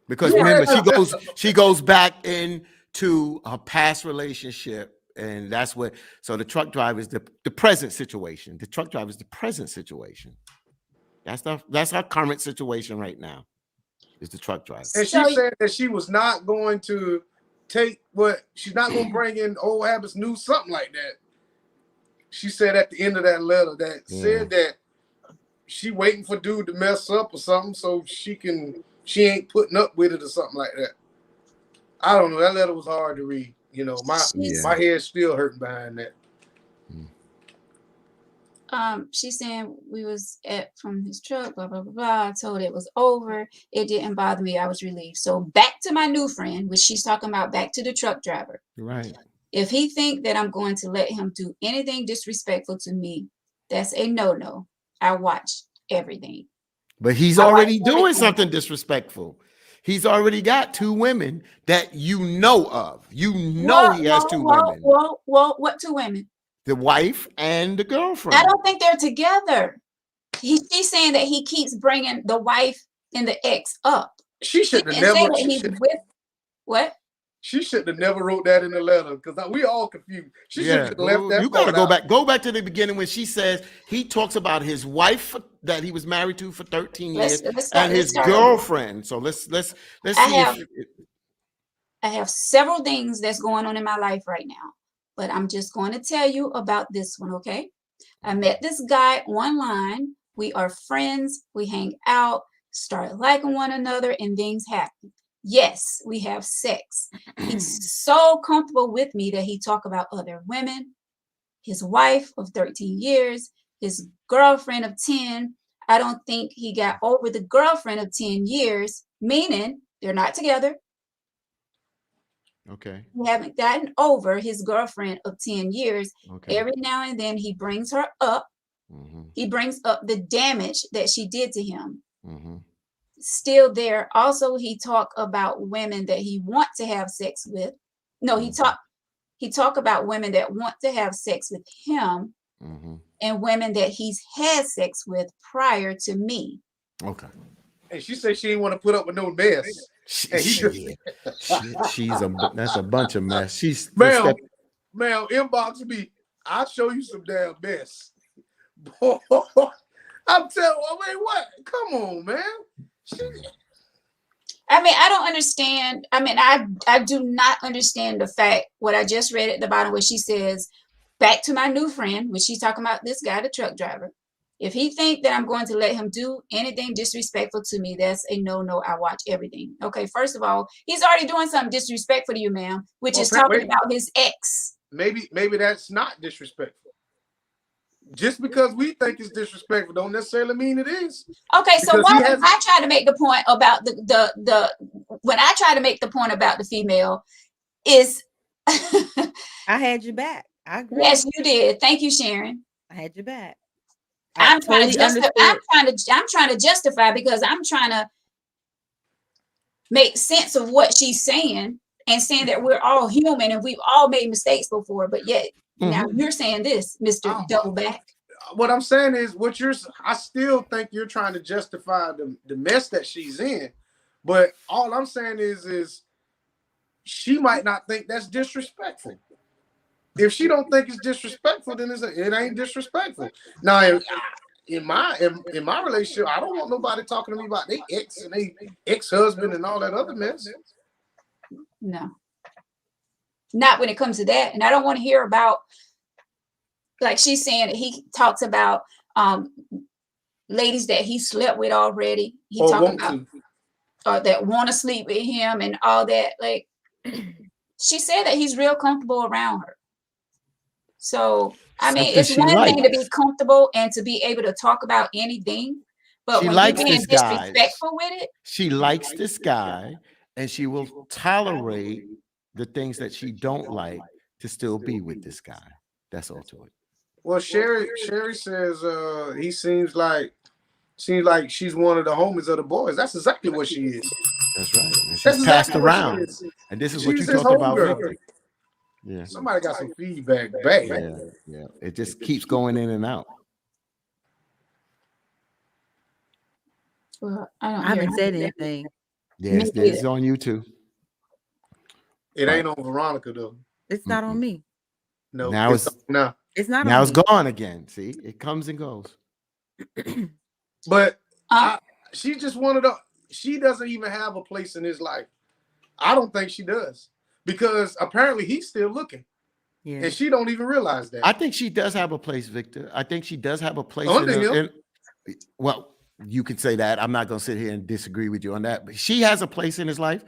Because Yeah. remember, she goes back into her past relationship. And that's what, so the truck driver is the present situation. The truck driver is the present situation. That's our current situation right now, is the truck driver. And she said that she was not going to she's not going to bring in old habits, new something like that. She said at the end of that letter that said that she waiting for dude to mess up or something so she ain't putting up with it or something like that. I don't know. That letter was hard to read. You know, my head's still hurting behind that. She's saying we was from his truck, blah, blah, blah, blah. I told it was over. It didn't bother me. I was relieved. So back to my new friend, which she's talking about, back to the truck driver. Right. If he think that I'm going to let him do anything disrespectful to me, that's a no-no. I watch everything. But he's already doing something disrespectful. He's already got 2 women that you know of. You know he has 2 women. Well, what 2 women? The wife and the girlfriend. I don't think they're together. She's saying that he keeps bringing the wife and the ex up. She should have never. What? She should have never wrote that in the letter because we all confused. She should have left that. You gotta go back to the beginning when she says he talks about his wife that he was married to for 13 years and his girlfriend. So let's see. I have several things that's going on in my life right now, but I'm just going to tell you about this one, okay? I met this guy online. We are friends. We hang out, start liking one another, and things happen. Yes, we have sex. He's so comfortable with me that he talk about other women, his wife of 13 years, his girlfriend of 10. I don't think he got over the girlfriend of 10 years, meaning they're not together. Okay. He haven't gotten over his girlfriend of 10 years. Okay. Every now and then he brings her up. He brings up the damage that she did to him. Still there. Also, he talk about women that he want to have sex with. No, he talk about women that want to have sex with him and women that he's had sex with prior to me. Okay. And she said she didn't want to put up with no mess. That's a bunch of mess. She's ma'am, inbox me. I'll show you some damn mess. Boy, I'm telling you, wait, what? Come on, man. I mean, I don't understand. I mean, I do not understand the fact what I just read at the bottom where she says, back to my new friend, when she's talking about this guy, the truck driver. If he think that I'm going to let him do anything disrespectful to me, that's a no. I watch everything. Okay, first of all, he's already doing something disrespectful to you, ma'am, which is talking about his ex. Maybe that's not disrespectful. Just because we think it's disrespectful don't necessarily mean it is. Okay, so I try to make the point about when I try to make the point about the female is I had you back. I agree. Yes, you did. Thank you, Sharon. I had you back. I'm trying to justify because I'm trying to make sense of what she's saying and saying that we're all human and we've all made mistakes before, but yet now you're saying this, Mr. Doubleback. What I'm saying is I still think you're trying to justify the mess that she's in. But all I'm saying is she might not think that's disrespectful. If she don't think it's disrespectful, then it ain't disrespectful. Now, in my relationship, I don't want nobody talking to me about their ex and their ex-husband and all that other mess. No. Not when it comes to that. And I don't want to hear about, like she's saying, that he talks about ladies that he slept with already. He talking about that want to sleep with him and all that. Like she said that he's real comfortable around her. So I mean, it's one thing to be comfortable and to be able to talk about anything, but when you're being disrespectful with it, she likes this guy, and she will tolerate the things that she don't like to still be with this guy. That's all to it. Well, Sherry says he seems like seems like she's one of the homies of the boys. That's exactly what she is. That's right. And she's That's passed exactly what she around. is. And this is what you She's his talked about, homegirl. Victor. Yeah. Somebody got some feedback bad. Yeah. It just keeps going in and out. Well, I don't I haven't hear said nothing. anything. Yes, Me it's on YouTube. It ain't on Veronica though. It's not on me. No, Now it's it's now. It's not now on it's me. gone again. See, it comes and goes. But Uh, she's just one of the. She doesn't even have a place in his life. I don't think she does because apparently he's still looking, Yeah. and she don't even realize that. I think she does have a place, Victor. I think she does have a place. Under him. Well, you could say that. I'm not going to sit here and disagree with you on that. But she has a place in his life,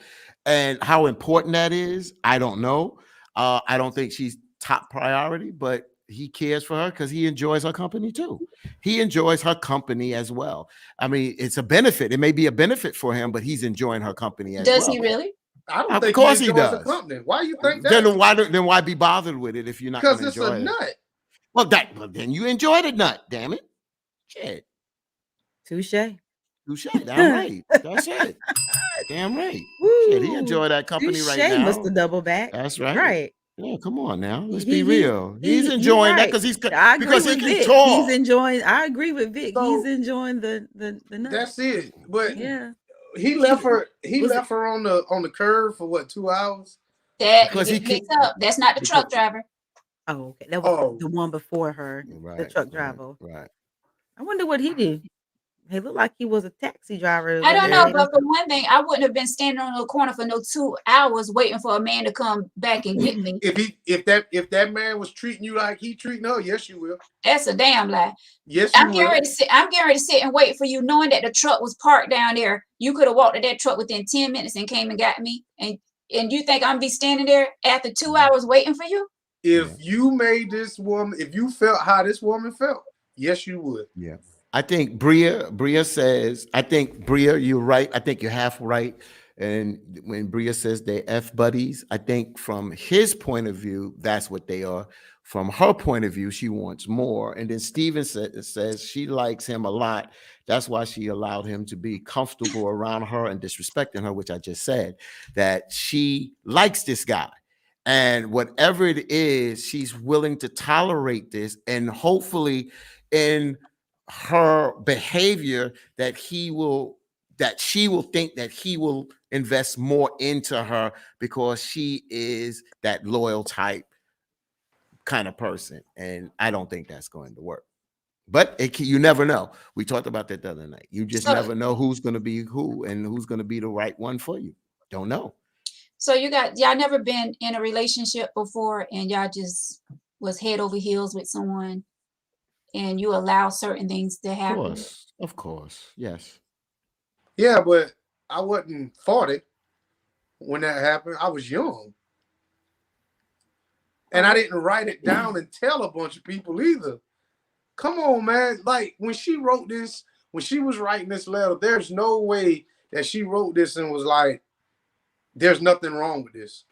and how important that is, I don't know. I don't think she's top priority, but he cares for her because he enjoys her company too. He enjoys her company as well. I mean, it's a benefit. It may be a benefit for him, but he's enjoying her company as does well. he really? I don't Of think course he he enjoys the does. company. Why you think that? Then why be bothered with it if you're not going Because to it's enjoy a it? nut. Well, then you enjoy the nut. Damn it, shit. Touche. Touche. Damn right. That's it. Damn right. Shit, he enjoy that company right now. Mr. Double Back. That's right. Right. Yeah, come on now. Let's He- be real. He's he enjoying that right. because he's I agree because he with can Vic. talk. He's enjoying. I agree with Vic. So, He's enjoying the nut. That's it. But Yeah. he left her. He Was left her on the curb for what, 2 hours? That Because he he picked can't- up. That's not the truck because- driver. Oh, okay. That was Oh. the one before her. Right, the truck right, driver. Right. I wonder what he did. He looked like he was a taxi driver. I don't know, Yeah. but for one thing, I wouldn't have been standing on the corner for no 2 hours waiting for a man to come back and get me. If that man was treating you like he treating her, yes, you will. That's a damn lie. Yes, you I'm getting will. ready to sit. I'm getting ready to sit and wait for you, knowing that the truck was parked down there. You could have walked to that truck within 10 minutes and came and got me. And you think I'm be standing there after 2 hours waiting for you? If you made this woman, if you felt how this woman felt, yes, you would. Yeah. I think Bria says, I think Bria, you're right. I think you're half right. And when Bria says they F buddies, I think from his point of view, that's what they are. From her point of view, she wants more. And then Steven says she likes him a lot. That's why she allowed him to be comfortable around her and disrespecting her, which I just said, that she likes this guy. And whatever it is, she's willing to tolerate this. And hopefully in her behavior that she will think that he will invest more into her because she is that loyal type kind of person. And I don't think that's going to work. But you never know. We talked about that the other night. You just never know who's going to be who and who's going to be the right one for you. Don't know. So y'all never been in a relationship before and y'all just was head over heels with someone and you allow certain things to happen? Of course. Yes. Yeah, but I wasn't 40 when that happened. I was young. And I didn't write it down and tell a bunch of people either. Come on, man. Like when she wrote this, when she was writing this letter, there's no way that she wrote this and was like, there's nothing wrong with this.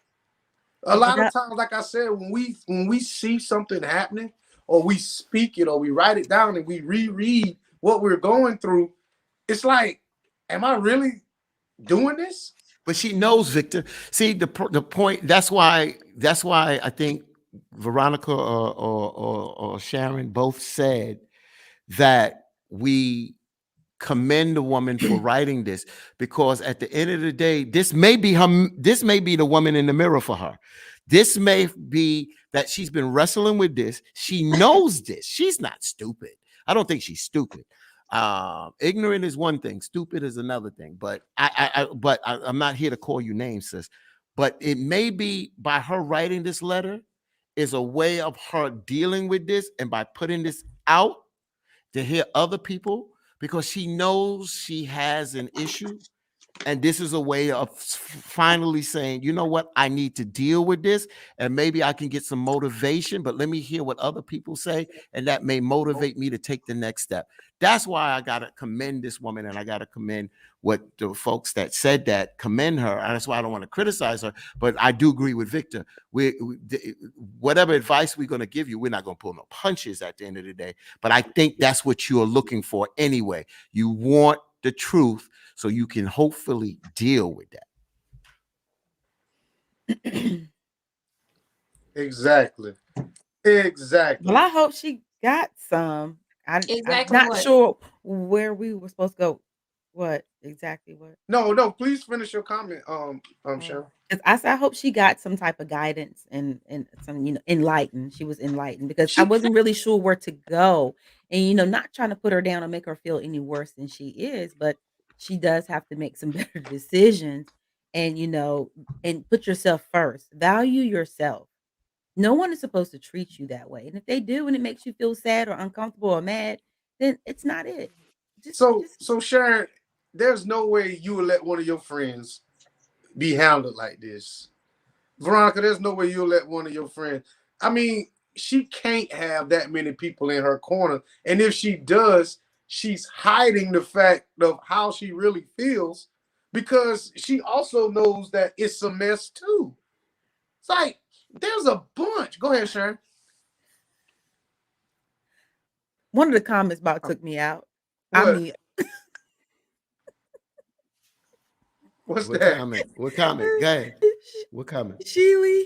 A lot of times, like I said, when we see something happening or we speak it or we write it down and we reread what we're going through, it's like, am I really doing this? But she knows, Victor. See, the point, that's why I think Veronica or Sharon both said that we commend the woman for writing this, because at the end of the day, this may be the woman in the mirror for her. This may be that she's been wrestling with this. She knows this. She's not stupid. I don't think she's stupid. Ignorant is one thing, stupid is another thing. But I'm not here to call you names, sis. But it may be by her writing this letter is a way of her dealing with this, and by putting this out to hear other people, because she knows she has an issue And this is a way of finally saying, you know what, I need to deal with this, and maybe I can get some motivation, but let me hear what other people say, and that may motivate me to take the next step. That's why I got to commend this woman, and I got to commend what the folks that said that, commend her. And that's why I don't want to criticize her, but I do agree with Victor. Whatever advice we're going to give you, we're not going to pull no punches at the end of the day, but I think that's what you're looking for anyway. You want the truth, so you can hopefully deal with that. Exactly. Well, I hope she got some. I'm not sure where we were supposed to go. What exactly? What? No. Please finish your comment, Sharon. I said I hope she got some type of guidance and some, enlightened. She was enlightened, because I wasn't really sure where to go, and not trying to put her down or make her feel any worse than she is, but she does have to make some better decisions, and and put yourself first. Value yourself. No one is supposed to treat you that way, and if they do, and it makes you feel sad or uncomfortable or mad, then it's not it. So Sharon, there's no way you would let one of your friends be handled like this. Veronica, there's no way you'll let one of your friends. I mean, she can't have that many people in her corner. And if she does, she's hiding the fact of how she really feels, because she also knows that it's a mess too. It's like, there's a bunch. Go ahead, Sharon. One of the comments about took me out. What? I mean, What that? Comment? What comment? Go ahead. What comment? Sheely.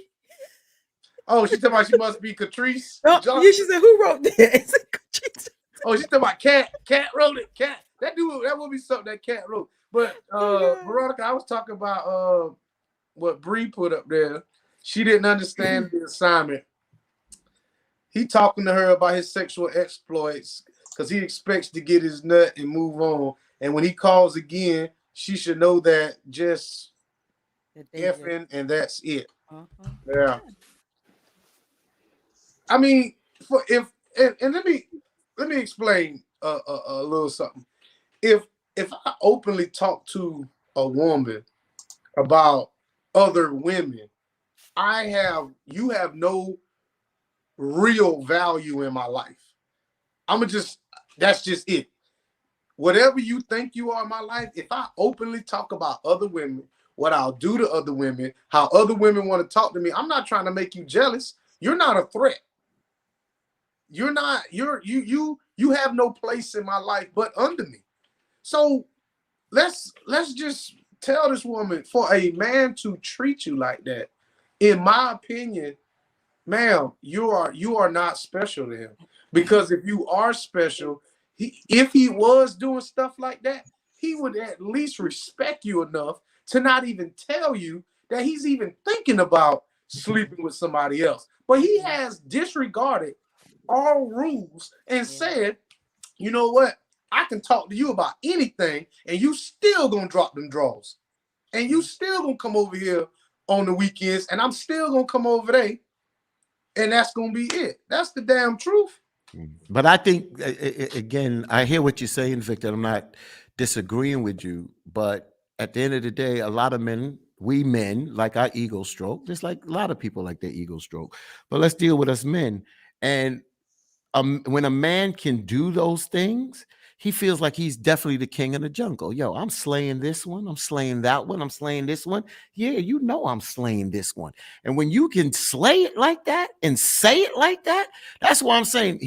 Oh, she's talking about she must be Catrice. Oh, yeah, she said, who wrote this? Oh, she's talking about Cat. Cat wrote it. Cat. That would be something that Cat wrote. But Veronica, I was talking about what Bree put up there. She didn't understand the assignment. He talking to her about his sexual exploits because he expects to get his nut and move on. And when he calls again, she should know that just effing and that's it. Yeah. I mean, let me explain a little something. If I openly talk to a woman about other women, you have no real value in my life. That's just it. Whatever you think you are in my life, if I openly talk about other women, what I'll do to other women, how other women want to talk to me, I'm not trying to make you jealous. You're not a threat. You have no place in my life but under me. So let's just tell this woman, for a man to treat you like that, in my opinion, ma'am, you are not special to him. Because if you are special, if he was doing stuff like that, he would at least respect you enough to not even tell you that he's even thinking about sleeping with somebody else. But he has disregarded all rules and said, you know what? I can talk to you about anything, and you still gonna drop them draws. And you still gonna come over here on the weekends, and I'm still gonna come over there, and that's gonna be it. That's the damn truth. But I think, again, I hear what you're saying, Victor. I'm not disagreeing with you, but at the end of the day, a lot of men, we men, like our ego stroke, just like a lot of people like their ego stroke. But let's deal with us men. And when a man can do those things, he feels like he's definitely the king of the jungle. Yo, I'm slaying this one. I'm slaying that one. I'm slaying this one. Yeah, I'm slaying this one. And when you can slay it like that and say it like that, that's why I'm saying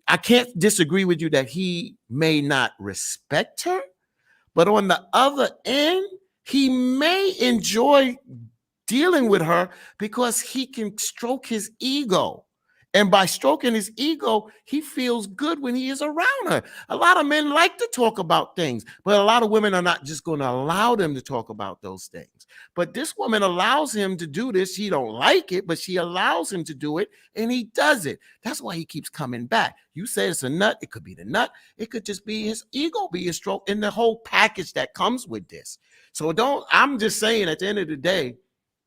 I can't disagree with you that he may not respect her, but on the other end, he may enjoy dealing with her because he can stroke his ego. And by stroking his ego, he feels good when he is around her. A lot of men like to talk about things, but a lot of women are not just going to allow them to talk about those things. But this woman allows him to do this. She don't like it, but she allows him to do it, and he does it. That's why he keeps coming back. You say it's a nut. It could be the nut. It could just be his ego, be his stroke, and the whole package that comes with this. So I'm just saying, at the end of the day,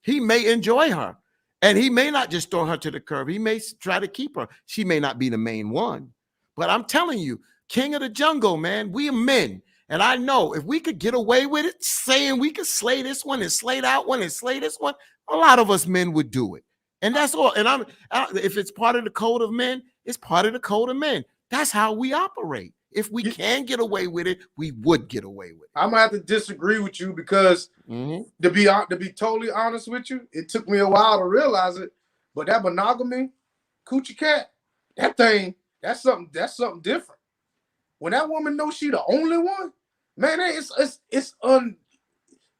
he may enjoy her. And he may not just throw her to the curb. He may try to keep her. She may not be the main one. But I'm telling you, king of the jungle, man, we are men. And I know if we could get away with it, saying we could slay this one and slay that one and slay this one, a lot of us men would do it. And that's all. And if it's part of the code of men, it's part of the code of men. That's how we operate. If we can get away with it, we would get away with it. I'm gonna have to disagree with you because to be totally honest with you, it took me a while to realize it. But that monogamy, coochie cat, that's something different. When that woman knows she the only one, man,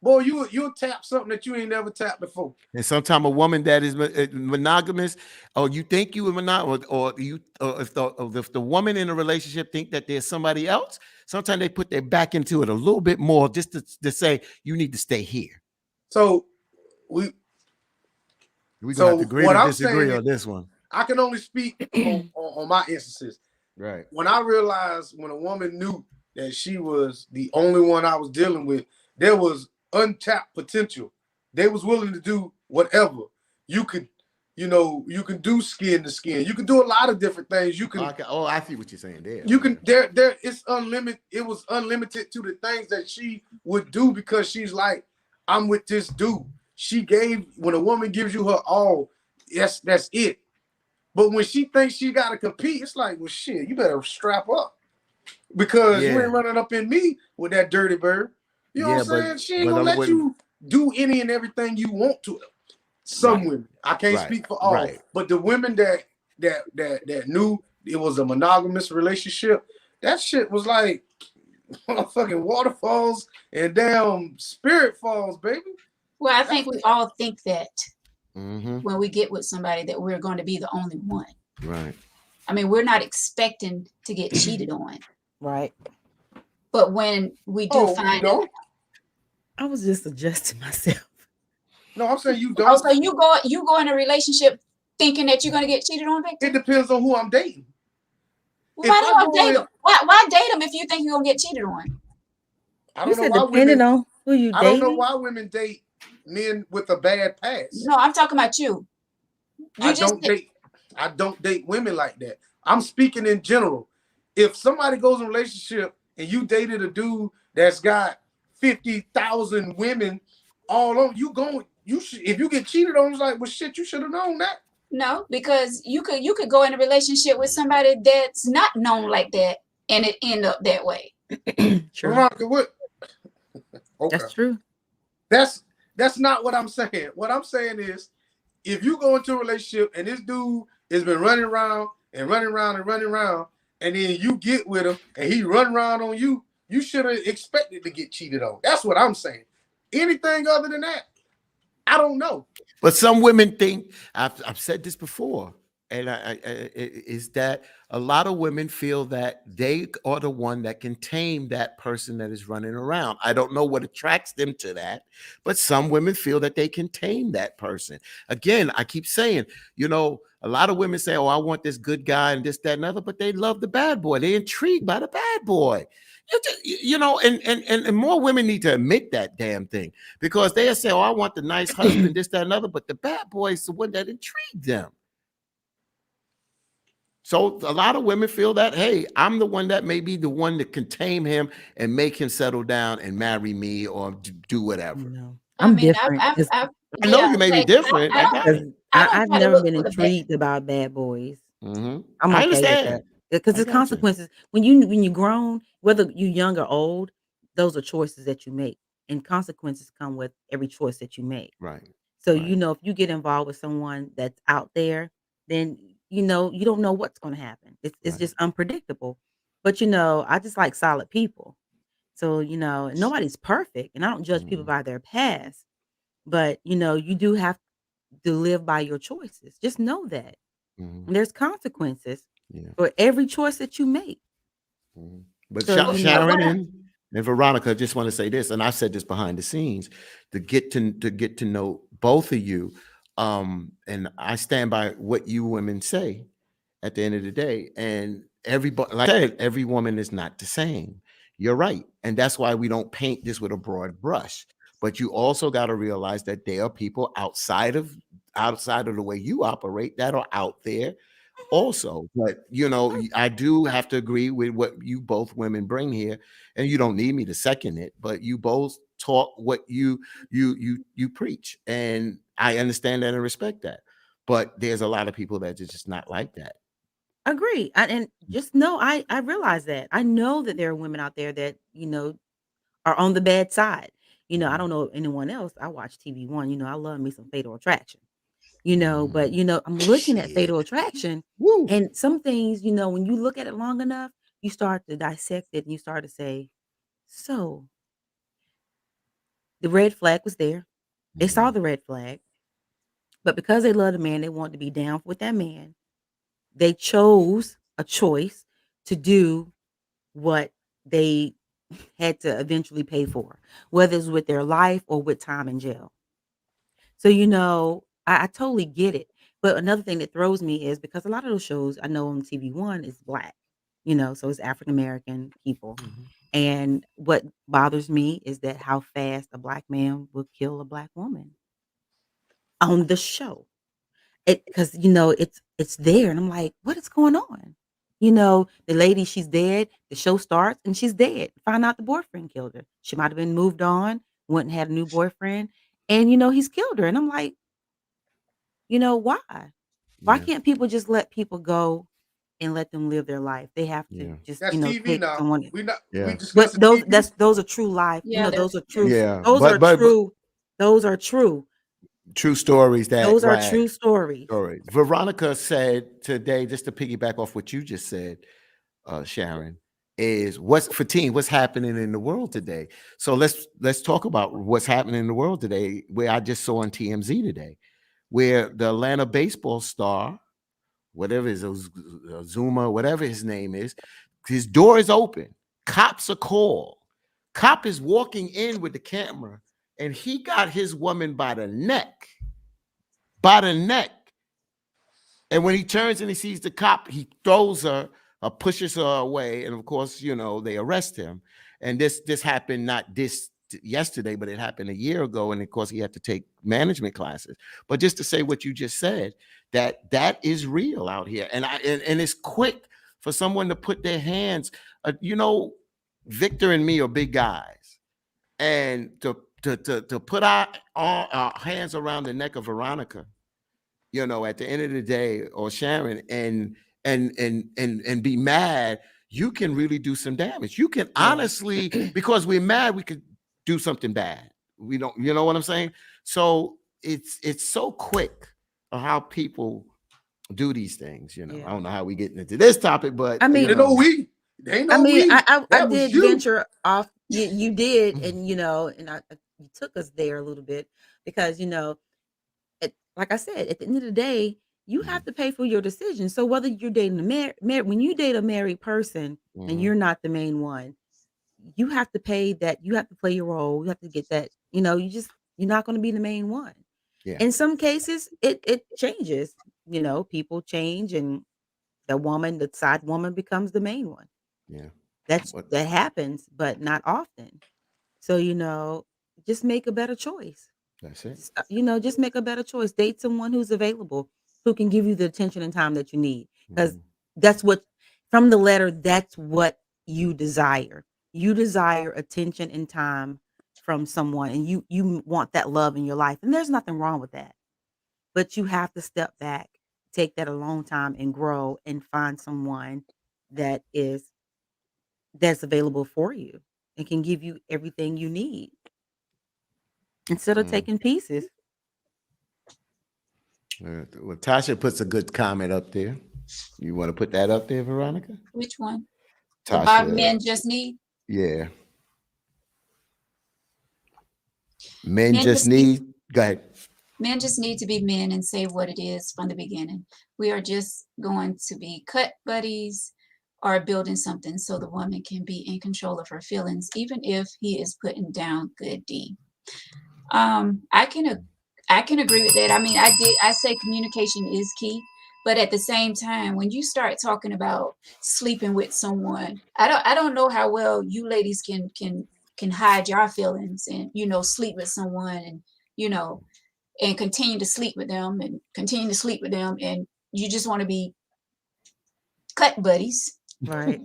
boy, you'll tap something that you ain't never tapped before. And sometimes a woman that is monogamous, or you think you are monogamous, or if the woman in a relationship think that there's somebody else, sometimes they put their back into it a little bit more just to say you need to stay here. So we're gonna have to agree to disagree on this one. I can only speak on my instances. Right. When I realized when a woman knew that she was the only one I was dealing with, there was untapped potential. They was willing to do whatever. You can do skin to skin. You can do a lot of different things. You can. I see what you're saying there. You can. It's unlimited. It was unlimited to the things that she would do because she's like, I'm with this dude. When a woman gives you her all, yes, that's it. But when she thinks she got to compete, it's like, well, shit, you better strap up because you ain't running up in me with that dirty bird. You know what I'm saying? She ain't gonna let you do any and everything you want to. Some women, I can't speak for all, but the women that knew it was a monogamous relationship, that shit was like fucking waterfalls and damn spirit falls, baby. Well, I think we all think that when we get with somebody that we're going to be the only one. Right. I mean, we're not expecting to get cheated on. Right. But when we do find out, I was just adjusting myself. No, I'm saying you don't. Oh, so you go in a relationship thinking that you're going to get cheated on, Victor? It depends on who I'm dating. Well, why do you date them? Why date them if you think you're going to get cheated on? I don't know why depending on who you dating. I don't know why women date men with a bad past. No, I'm talking about you. I don't date women like that. I'm speaking in general. If somebody goes in a relationship and you dated a dude that's got 50,000 women all on if you get cheated on, it's like, well, shit, you should have known that. No, because you could go in a relationship with somebody that's not known like that and it end up that way. True. Okay. That's true. That's not what I'm saying. What I'm saying is, if you go into a relationship and this dude has been running around, and then you get with him and he run around on you, you should have expected to get cheated on. That's what I'm saying. Anything other than that, I don't know. But some women think, I've said this before, and is that a lot of women feel that they are the one that can tame that person that is running around. I don't know what attracts them to that, but some women feel that they can tame that person. Again, I keep saying, a lot of women say, oh, I want this good guy and this, that, and other, but they love the bad boy. They're intrigued by the bad boy. And more women need to admit that damn thing, because they'll say, oh, I want the nice husband, this, that, and other, but the bad boy is the one that intrigued them. So a lot of women feel that, hey, I'm the one that may be the one that can tame him and make him settle down and marry me or do whatever. No. I'm different. I know you may be different. I've never been intrigued about bad boys. Mm-hmm. I'm okay with that. Because there's consequences. When you're grown, whether you're young or old, those are choices that you make. And consequences come with every choice that you make. Right. So, if you get involved with someone that's out there, then you don't know what's going to happen. It's just unpredictable. But I just like solid people. So, nobody's perfect, and I don't judge people by their past. But you do have to live by your choices. Just know that. And there's consequences for every choice that you make. But so, Sharon and Veronica, just want to say this, and I said this behind the scenes, to get to know both of you. And I stand by what you women say at the end of the day. And everybody, like I said, every woman is not the same. You're right. And that's why we don't paint this with a broad brush. But you also got to realize that there are people outside of the way you operate that are out there also. But you know, I do have to agree with what you both women bring here, and you don't need me to second it, but you both talk what you preach, and I understand that and respect that. But there's a lot of people that are just not like that. Agree. And just know I realize that. I know that there are women out there that, are on the bad side. I don't know anyone else. I watch TV1, I love me some Fatal Attraction. But I'm looking at Shit. Fatal Attraction, Woo. and some things, when you look at it long enough, you start to dissect it and you start to say, so the red flag was there. They saw the red flag, but because they love the man, they want to be down with that man. They chose a choice to do what they had to eventually pay for, whether it's with their life or with time in jail. So, I totally get it. But another thing that throws me is because a lot of those shows I know on TV1 is black, so it's African American people. Mhm. And what bothers me is that how fast a black man will kill a black woman on the show. Because it's there, and I'm like, what is going on? The lady, she's dead. The show starts and she's dead. Find out the boyfriend killed her. She might have been moved on, went and had a new boyfriend, and he's killed her. And I'm like, why? Why Yeah, can't people just let people go and let them live their life? They have to yeah, just, That's TV take now. someone. We not we yeah, But discussing TV. those are true life. Yeah, Those are that's true. yeah. Those are But true. Those are true. true stories that Those are right. true stories. Stories. Veronica said today, just to piggyback off what you just said, Sharon, is what's happening in the world today. So let's talk about what's happening in the world today. Where I just saw on TMZ today, where the Atlanta baseball star, whatever his Zuma, whatever his name is, his door is open. Cops are called. Cop is walking in with the camera, and he got his woman by the neck. By the neck. And when he turns and he sees the cop, he throws her or pushes her away. And of course, they arrest him. And this happened not this yesterday, but it happened a year ago. And of course, he had to take management classes. But just to say what you just said, that is real out here. And and it's quick for someone to put their hands, Victor and me are big guys. And to put our hands around the neck of Veronica, at the end of the day, or Sharon, and be mad, you can really do some damage. You can honestly, because we're mad, we could do something bad. We don't, you know what I'm saying? So it's so quick of how people do these things. Yeah. I don't know how we getting into this topic, but I mean, They know we. They know I mean, we. I That was did you. venture off. You did, and and you took us there a little bit because like I said, at the end of the day, you have to pay for your decision. So whether you're dating when you date a married person and you're not the main one, you have to pay that. You have to play your role. You have to get that. You're not going to be the main one. Yeah. In some cases, it changes. People change, and the side woman becomes the main one. Yeah. That happens, but not often. So, just make a better choice. That's it. Just make a better choice. Date someone who's available, who can give you the attention and time that you need. Because that's what, from the letter, that's what you desire. You desire attention and time from someone, and you want that love in your life. And there's nothing wrong with that. But you have to step back, take that alone time and grow and find someone that's available for you and can give you everything you need instead of taking pieces. Well, Tasha puts a good comment up there. You want to put that up there, Veronica? Which one? Tasha, About men just need. yeah. Men just need. Go ahead. Men just need to be men and say what it is from the beginning. We are just going to be cut buddies or building something so the woman can be in control of her feelings, even if he is putting down good D. I can agree with that. I mean, I say communication is key, but at the same time, when you start talking about sleeping with someone, I don't know how well you ladies can hide your feelings and sleep with someone and and continue to sleep with them and continue to sleep with them, and you just want to be cut buddies Right.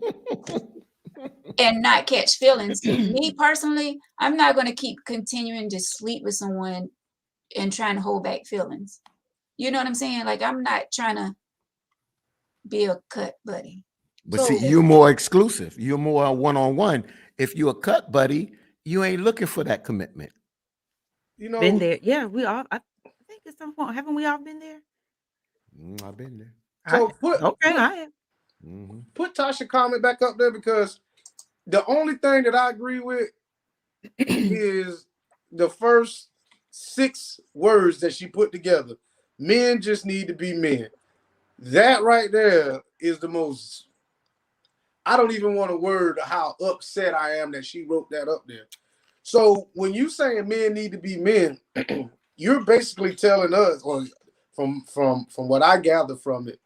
and not catch feelings. Me personally, I'm not going to keep continuing to sleep with someone and trying to hold back feelings. You know what I'm saying? Like, I'm not trying to be a cut buddy. But So- see, you're more exclusive. You're more one-on-one. If you're a cut buddy, you ain't looking for that commitment. You know, Been there. Yeah, we all. I think at some point, haven't we all been there? I've been there. so Okay, I am. Mhm. put Tasha comment back up there, because the only thing that I agree with is the first 6 words that she put together. Men just need to be men. That right there is the most, I don't even want to word how upset I am that she wrote that up there. So when you saying men need to be men, you're basically telling us, or from what I gather from it,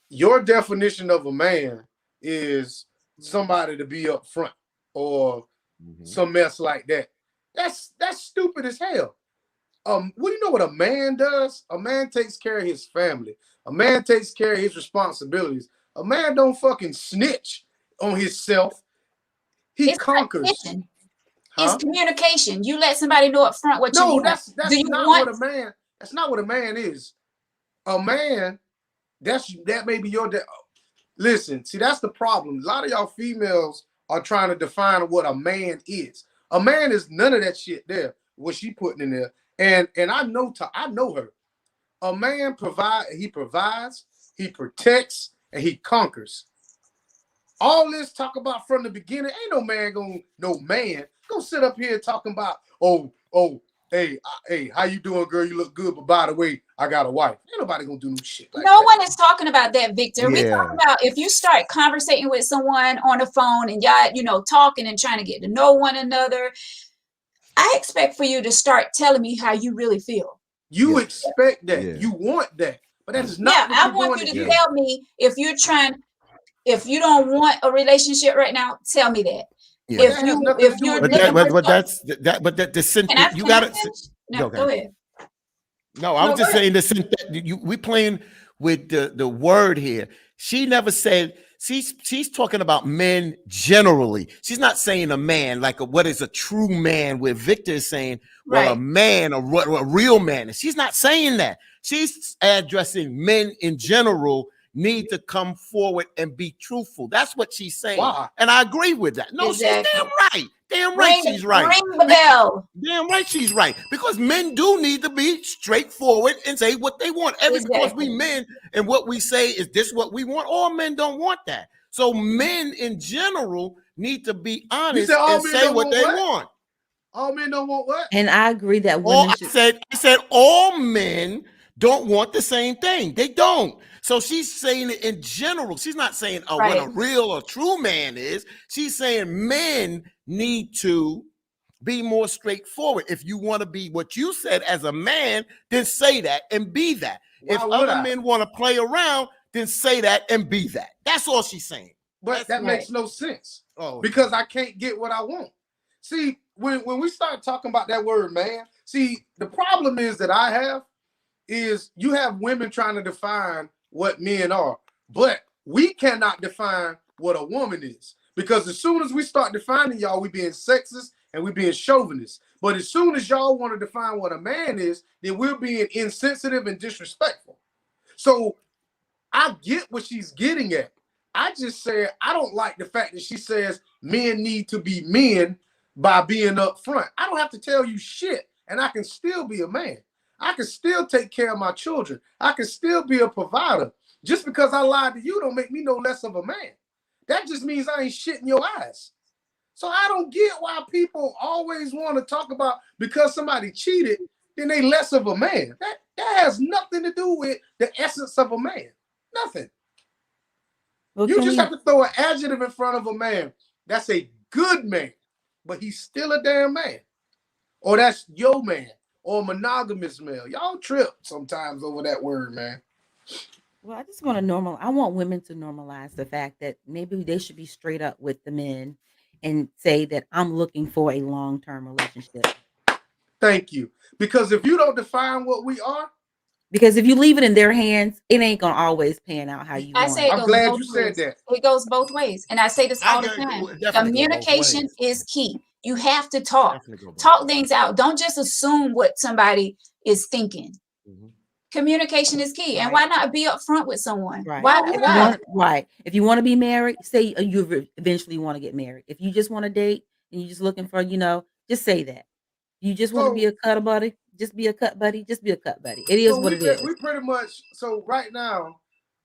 your definition of a man is somebody to be up front or Mhm. some mess like that. That's stupid as hell. What do you know what a man does? A man takes care of his family. A man takes care of his responsibilities. A man don't fucking snitch on himself. He It's conquers. communication. Huh? It's communication. You let somebody know up front what you No, want. that's Do you not want- what a man. That's not what a man is. A man, that may be your. Listen, see, that's the problem. A lot of y'all females are trying to define what a man is. A man is none of that shit there. What she putting in there, and I know her. A man he provides, he protects, and he conquers. All this talk about from the beginning, ain't no man gonna sit up here talking about, hey, how you doing, girl? You look good, but by the way, I got a wife. Ain't nobody gonna do no shit like No that. one is talking about that, Victor. We Yeah. talk about if you start conversating with someone on the phone and y'all, talking and trying to get to know one another. I expect for you to start telling me how you really feel. You Yeah. expect that. Yeah. You want that. But that is not Yeah, I what you're want doing you to to get. tell me if you don't want a relationship right now, tell me that. Yeah. If That has you nothing to if do you're with But that. looking that, for but that's the can I, sentence. You can I got it. finish? No, Okay. go ahead. No, I was No, just go saying the we playing with the word here. She never said she's talking about men generally. She's not saying a man like what is a true man, where Victor is saying, well, a Right. man, a real man. She's not saying that. She's addressing men in general need to come forward and be truthful. That's what she's saying. Why? And I agree with that. No, Exactly. she's damn right. Damn right she's right. Ring the bell. Damn right she's right. Because men do need to be straightforward and say what they want. Because Exactly. we men and what we say is this what we want. All men don't want that. So men in general need to be honest said all and men say don't what want they what? want. All men don't want what? And I agree that All women I should. said all men don't want the same thing. They don't. So she's saying it in general. She's not saying what Right. a real or true man is. She's saying men need to be more straightforward. If you want to be what you said as a man, then say that and be that. Why If would other I? men want to play around, then say that and be that. That's all she's saying. But that makes no sense. Oh, Because I can't get what I want. See, when we start talking about that word man, see, the problem is that I have is you have women trying to define what men are, but we cannot define what a woman is. Because as soon as we start defining y'all, we being sexist and we being chauvinist. But as soon as y'all want to define what a man is, then we're being insensitive and disrespectful. So I get what she's getting at. I just said I don't like the fact that she says men need to be men by being up front. I don't have to tell you shit, and I can still be a man. I can still take care of my children. I can still be a provider. Just because I lied to you don't make me no less of a man. That just means I ain't shit in your eyes. So I don't get why people always want to talk about because somebody cheated, then they less of a man. That has nothing to do with the essence of a man. Nothing. Well, You can just we- have to throw an adjective in front of a man. That's a good man, but he's still a damn man. Or that's your man, or monogamous male. Y'all trip sometimes over that word, man. Well, I just want to I want women to normalize the fact that maybe they should be straight up with the men and say that I'm looking for a long-term relationship. Thank you. Because if you don't define what we are, Because if you leave it in their hands, it ain't gonna always pan out how you I want say it. it I'm goes glad both you said ways. that. It goes both ways. And I say this all the agree. time. It definitely go both Communication ways. is key. You have to talk. Definitely go both Talk ways. things out. Don't just assume what somebody is thinking. Mhm. Communication is key. And Right. why not be upfront with someone? Right. Why? Oh, If you yeah. Why? want, right. If you want to be married, say you eventually want to get married. If you just want to date and you're just looking for, just say that. You just want to be So a cut buddy, just be a cut buddy, just be a cut buddy. It is so what it is. we pretty much, so right now,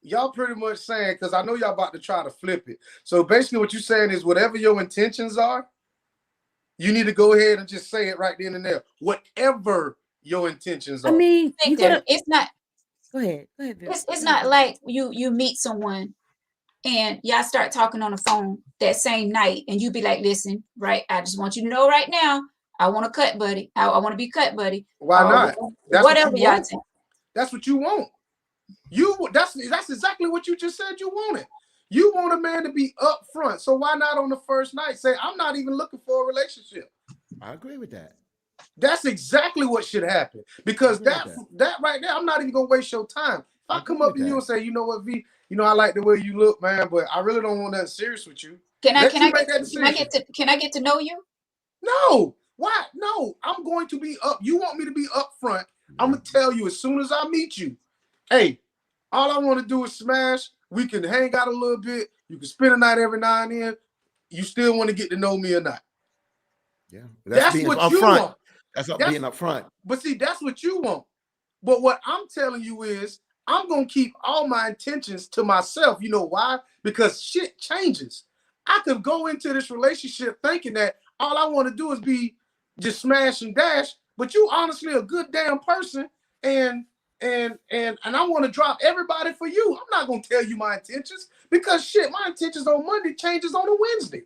y'all pretty much saying, because I know y'all about to try to flip it. So basically what you're saying is whatever your intentions are, you need to go ahead and just say it right then and there. Whatever your intentions I are. mean, you Victor, gotta it's not go ahead. Go ahead, Vic. it's not like you meet someone and y'all start talking on the phone that same night and you be like, listen, right, I just want you to know right now, I want to cut buddy. I want to be cut buddy. Why Or not? That's what whatever you y'all want. think. That's what you want. That's exactly what you just said you wanted. You want a man to be upfront. So why not on the first night say, I'm not even looking for a relationship? I agree with that. That's exactly what should happen. Because I agree with that right there, I'm not even gonna waste your time. If I I come agree up with to you that. and say, you know what, V, I like the way you look, man, but I really don't want nothing serious with you. Can I Let can you I make get that can I decision. get to get to know you? No. Why? No, I'm going to be up. You want me to be upfront. I'm gonna tell you as soon as I meet you, hey, all I want to do is smash. We can hang out a little bit. You can spend a night every now and then. You still want to get to know me or not? Yeah. That's being what you upfront. want. That's That's- being upfront. But see, that's what you want. But what I'm telling you is I'm going to keep all my intentions to myself. You know why? Because shit changes. I could go into this relationship thinking that all I want to do is be just smash and dash, but you honestly a good damn person, and I want to drop everybody for you. I'm not going to tell you my intentions because shit, my intentions on Monday changes on a Wednesday.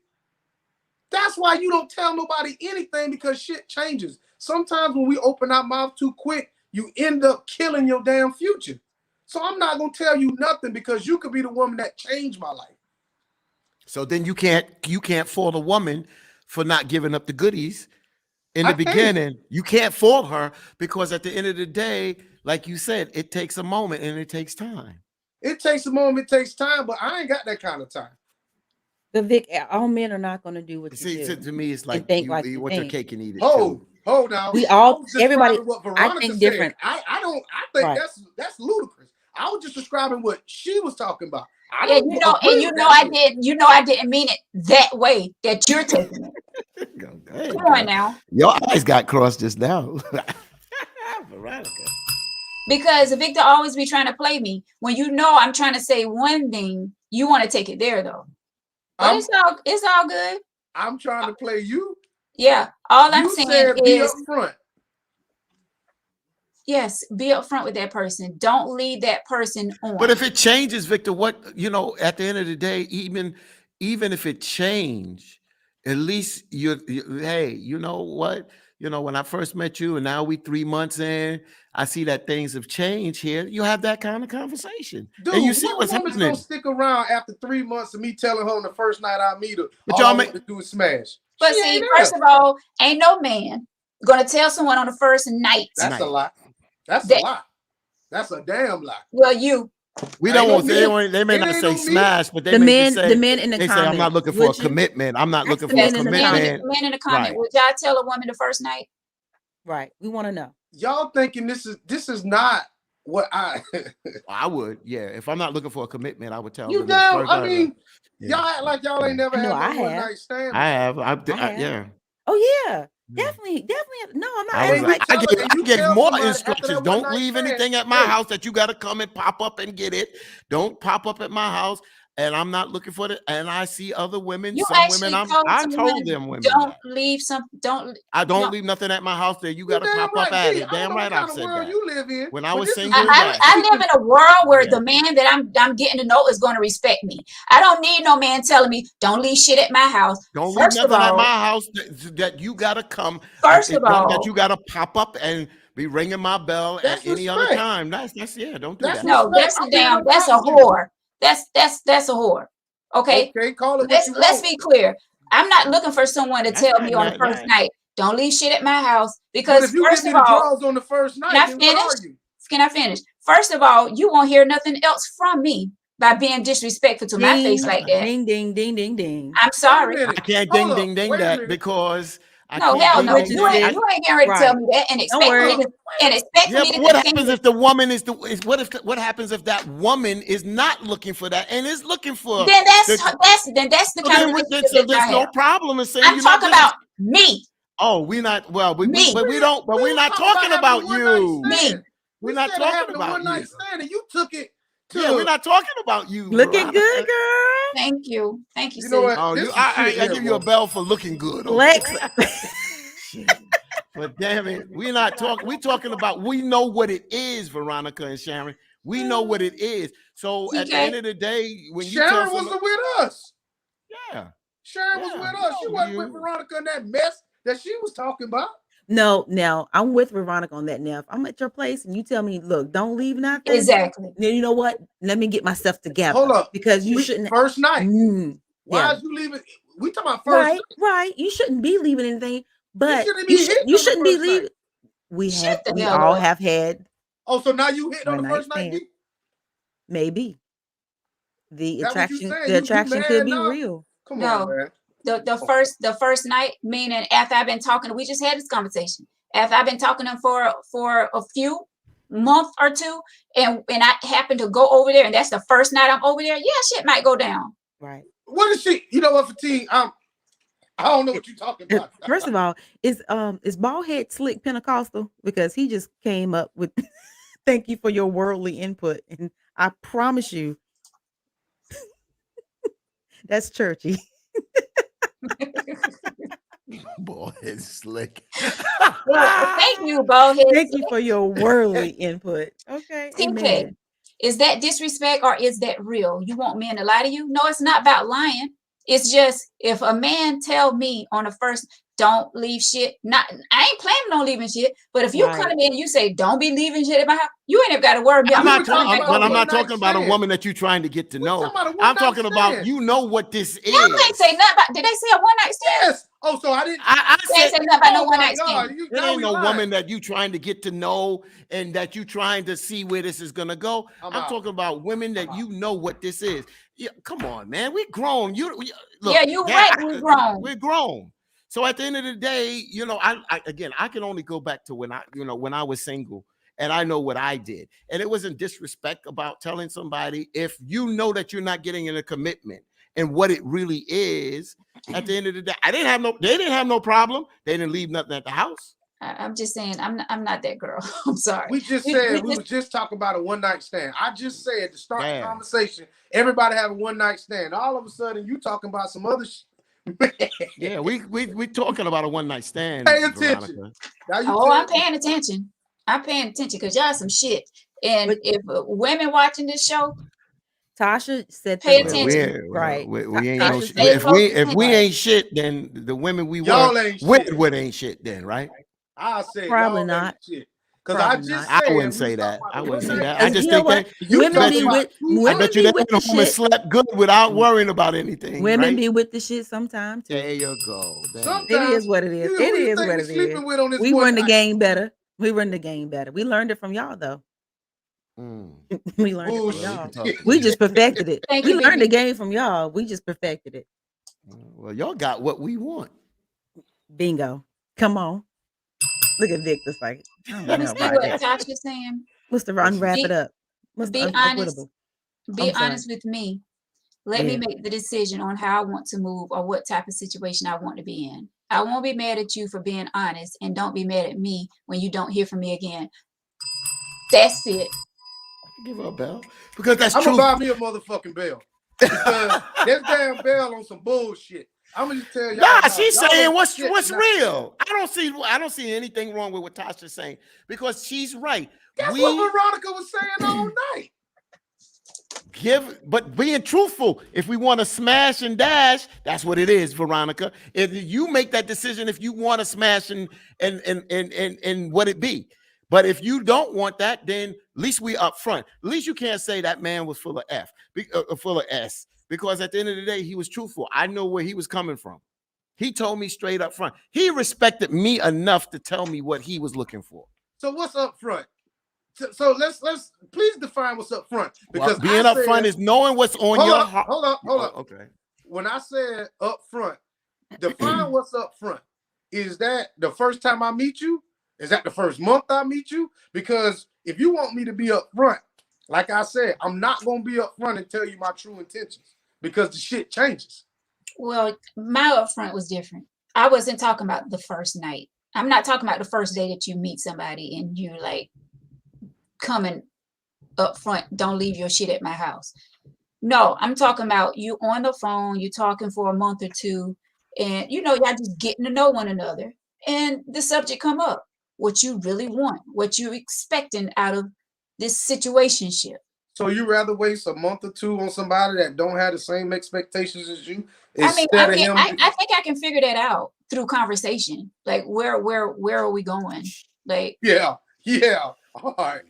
That's why you don't tell nobody anything, because shit changes. Sometimes when we open our mouth too quick, you end up killing your damn future. So I'm not gonna tell you nothing because you could be the woman that changed my life. So then you can't fault a woman for not giving up the goodies in I the can't. beginning. You can't fault her because at the end of the day, like you said, it takes a moment and it takes time. It takes a moment, it takes time, but I ain't got that kind of time. But Vic, all men are not going to do what you See, do. to me, it's like think you, like you you want your think. cake and eat it Hold too. now. We I all- was just everybody- describing what I Veronica think said. different. I think Right. that's ludicrous. I was just describing what she was talking about. I Yeah, don't you know, agree and you with know that I shit. did. I didn't mean it that way that you're taking it. Go ahead, Come on girl. now. Your eyes got crossed just now. Veronica. Because Victor always be trying to play me. When you know I'm trying to say one thing, you want to take it there though. But I'm, it's all good. I'm trying to play you. Yeah. All I'm You saying said be is upfront. yes, be upfront with that person. Don't leave that person on. But if it changes, Victor, what at the end of the day, even if it changed, at least hey, you know what? When I first met you and now we 3 months in, I see that things have changed here. You have that kind of conversation. Dude, and you see what what's woman's happening. gonna stick around after 3 months of me telling her on the first night I meet her, But all y'all I make- want to do is smash? But She see, ain't first there. of all, ain't no man gonna tell someone on the first night. That's a Night. lie. That's a That- lie. That's a damn lie. Well, you. We I don't ain't want no they may It not ain't say no me. smash, but they The may men, just say the men in the they comments. say I'm not looking for a would you? commitment. I'm not Ask looking the for a men in the commitment. Man in the comment, Right. would y'all tell a woman the first night? Right. We want to know. Y'all thinking this is not what I I would, yeah. If I'm not looking for a commitment, I would tell you them. down. first I night, mean, yeah. y'all act like y'all ain't never I know had I no one have. night stand. I have. I have. Yeah. Oh yeah, Mm. definitely. No, I'm not I acting was. like. tell her- I and you gave tell more somebody after instructions. that one Don't night leave stand, anything at my hey. house that you got to come and pop up and get it. Don't pop up at my house. And I'm not looking for it. And I see other women. You Some actually women. told I someone told them women. don't that. leave don't I don't no. leave nothing at my house. There, you You got to damn pop up right, at B. it. I don't Damn know right, what kind I've of said world that. you live in. When I but was this is single, what yeah. I live in a world where Yeah. the man that I'm getting to know is going to respect me. I don't need no man telling me don't leave shit at my house. Don't First leave of nothing at all- my house that you got to come. First of Nothing all, that you got to pop up and be ringing my bell That's at any other respect. time. That's yeah. Don't do That's that. no, respect. that's a I'm being damn, that's a upfront with you. whore. That's a whore. Okay, Okay, call it what let's you let's want. be clear. I'm not looking for someone to That's tell not- me on the not- first not- night don't leave shit at my house But because if you first give of me the all, draws on the first night, I then what are finish? you? can I finish? First of all, you won't hear nothing else from me by being disrespectful to my face like that. Ding, ding, ding, ding, ding. I'm sorry. minute. I can't Hold ding up, ding ding wait a that minute. because I No, can't hell ding no. ding You ding. ain't getting ready to tell me that and expect worry. me to for Yeah, me but to what happens continue. if the woman is what happens if that woman is not looking for that and is looking for Then that's the so kind then, of relationship so that there's y'all no have. problem in saying I'm you're not talking about me. oh we're not well Me. but we don't but we're not talking about you. Me. We're not talking about one night you. stand and you took it to Yeah, we're not talking about you. Looking Veronica. good, girl. Thank you. Thank you, You know sis. what? Oh, This you, is I shit here, give you a bro. bell for looking good. Flex. Shit. But damn it, we're not talking. We're talking about. We know what it is, Veronica and Sharon. We know what it is. So at the TK? end of the day, when you tell Sharon someone, wasn't with us. yeah, Sharon was Yeah, with us. She no, wasn't you- with Veronica in that mess that she was talking about. No, now I'm with Veronica on that. Now, if I'm at your place and you tell me, look, don't leave nothing. Exactly. Then you know what? Let me get myself together. Hold up. Because you shouldn't. First night. Why Yeah. is you leaving? We talking about first Right, night. right. You shouldn't be leaving anything, but shouldn't be you hitting on you the shouldn't be first night. leaving. We Shut the we hell all up. have had Oh, so now you hit on the one-night first night? stand. B? maybe the That what you attraction. saying? The You attraction mad could be now? real. Come No. on, man. The first night, meaning after I've been talking, we just had this conversation. After I've been talking to him for a few month or two, and I happen to go over there, and that's the first night I'm over there. Yeah, shit might go down. Right. What is she? You know what, Fatigue? I don't know what you're talking about. First of all, is bald head slick Pentecostal? Because he just came up with thank you for your worldly input. And I promise you that's churchy. boy, it's slick. Well, thank you, baldhead. Thank you for your worldly input. Okay. TK, Amen. is that disrespect or is that real? You want men to lie to you? No, it's not about lying. It's just if a man tell me on the first, don't leave shit. I ain't planning on leaving shit. But if you Right. come in and you say, don't be leaving shit in my house, you ain't even got to worry about. I'm not me coming talking, back but over I'm here. not talking about a stand. woman that you're trying to get to We're know. talking about a I'm one-night talking about stand. you know what this is. Y'all ain't say nothing about. Did they say a one night stand? Yes. Oh, so I didn't. I They ain't said say nothing about no Oh one my night God! stand. it ain't no woman that you trying to get to know and that you trying to see where this is gonna go. I'm I'm out. talking about women that you know what this is. Yeah, come on, man. We grown. Look, Yeah, you right. We grown. We're grown. So at the end of the day, you know, I again, I can only go back to when I was single and I know what I did. And it wasn't disrespect about telling somebody if you know that you're not getting in a commitment and what it really is. At the end of the day, they didn't have no problem. They didn't leave nothing at the house. I'm just saying, I'm not that girl. I'm sorry. We just said we was just talking about a one-night stand. I just said to start the conversation, everybody have a one-night stand. All of a sudden, you talking about some other shit. Yeah, we talking about a one-night stand. Pay attention. I'm paying attention. I'm paying attention because y'all some shit. And if women watching this show, Tasha said pay that attention. right. We ain't Tasha no said if we ain't shit, then the women we Y'all were ain't with ain't shit then, right? I say Probably y'all not. ain't shit. Because I just I said wouldn't we say was that. talking about I a wouldn't say one-night that. I stand. just you know think what? that Women be with I bet you be that with the home and shit. slept good without worrying about anything. Women right? be with the shit sometimes too. There you go. Sometimes It is what it is. who It you is think what we it sleeping is. with on this We one run the night? game better. We run the game better. We learned it from y'all though. We learned it from y'all. We just perfected it. Thank We you, learned the baby. game from y'all. We just perfected it. Well, y'all got what we want. Bingo. Come on. Look at Victor's like, I don't Let me know see about what that. Tasha's saying. Must have unwrap it up. Must Be have honest. unquotable. Be I'm sorry. honest with me. Let me make the decision on how I want to move or what type of situation I want to be in. I won't be mad at you for being honest, and don't be mad at me when you don't hear from me again. That's it. Give her a bell because that's I'm true. gonna buy me a motherfucking bell because this damn bell on some bullshit. I'm gonna just tell y'all. Nah, now, she's y'all saying ain't what's shit now. real. I don't see anything wrong with what Tasha's saying because she's right. That's what Veronica was saying all night. But being truthful, if we want to smash and dash, that's what it is, Veronica. If you make that decision, if you want to smash and what it be. But if you don't want that, then at least we up front. At least you can't say that man was full of full of S. Because at the end of the day, he was truthful. I know where he was coming from. He told me straight up front. He respected me enough to tell me what he was looking for. So what's up front? So let's please define what's up front, because being up front is knowing what's on your heart. Hold up. Okay. When I said up front, define what's up front. Is that the first time I meet you? Is that the first month I meet you? Because if you want me to be up front, like I said, I'm not gonna be up front and tell you my true intentions, because the shit changes. Well, my upfront was different. I wasn't talking about the first night. I'm not talking about the first day that you meet somebody and you're like coming up front, don't leave your shit at my house. No, I'm talking about you on the phone, you talking for a month or two, and y'all just getting to know one another. And the subject come up, what you really want, what you expecting out of this situationship. So you rather waste a month or two on somebody that don't have the same expectations as you? I think I can figure that out through conversation. Like where are we going? Like yeah. All right.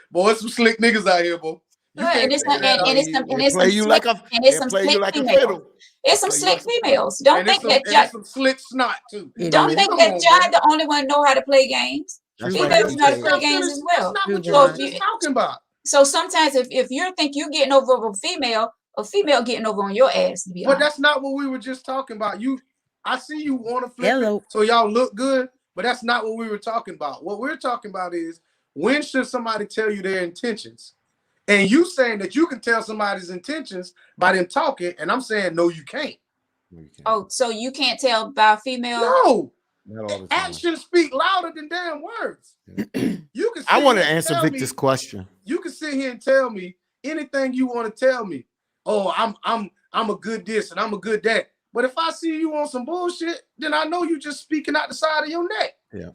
Boy, it's some slick niggas out here, boy. It's some slick females. Don't think that some slick snot too. Don't think that John the only one know how to play games. Females know how to play games as well. That's not what you're just talking about. So sometimes if you think you're getting over a female getting over on your ass, to be honest. But that's not what we were just talking about. I see you want to flip it, so y'all look good, but that's not what we were talking about. What we're talking about is, when should somebody tell you their intentions? And you saying that you can tell somebody's intentions by them talking, and I'm saying no, you can't. Oh, so you can't tell by a female? No. Actions speak louder than damn words. You can. I want to answer Victor's question. You can sit here and tell me anything you want to tell me. Oh, I'm a good this and I'm a good that. But if I see you on some bullshit, then I know you just speaking out the side of your neck. Yeah.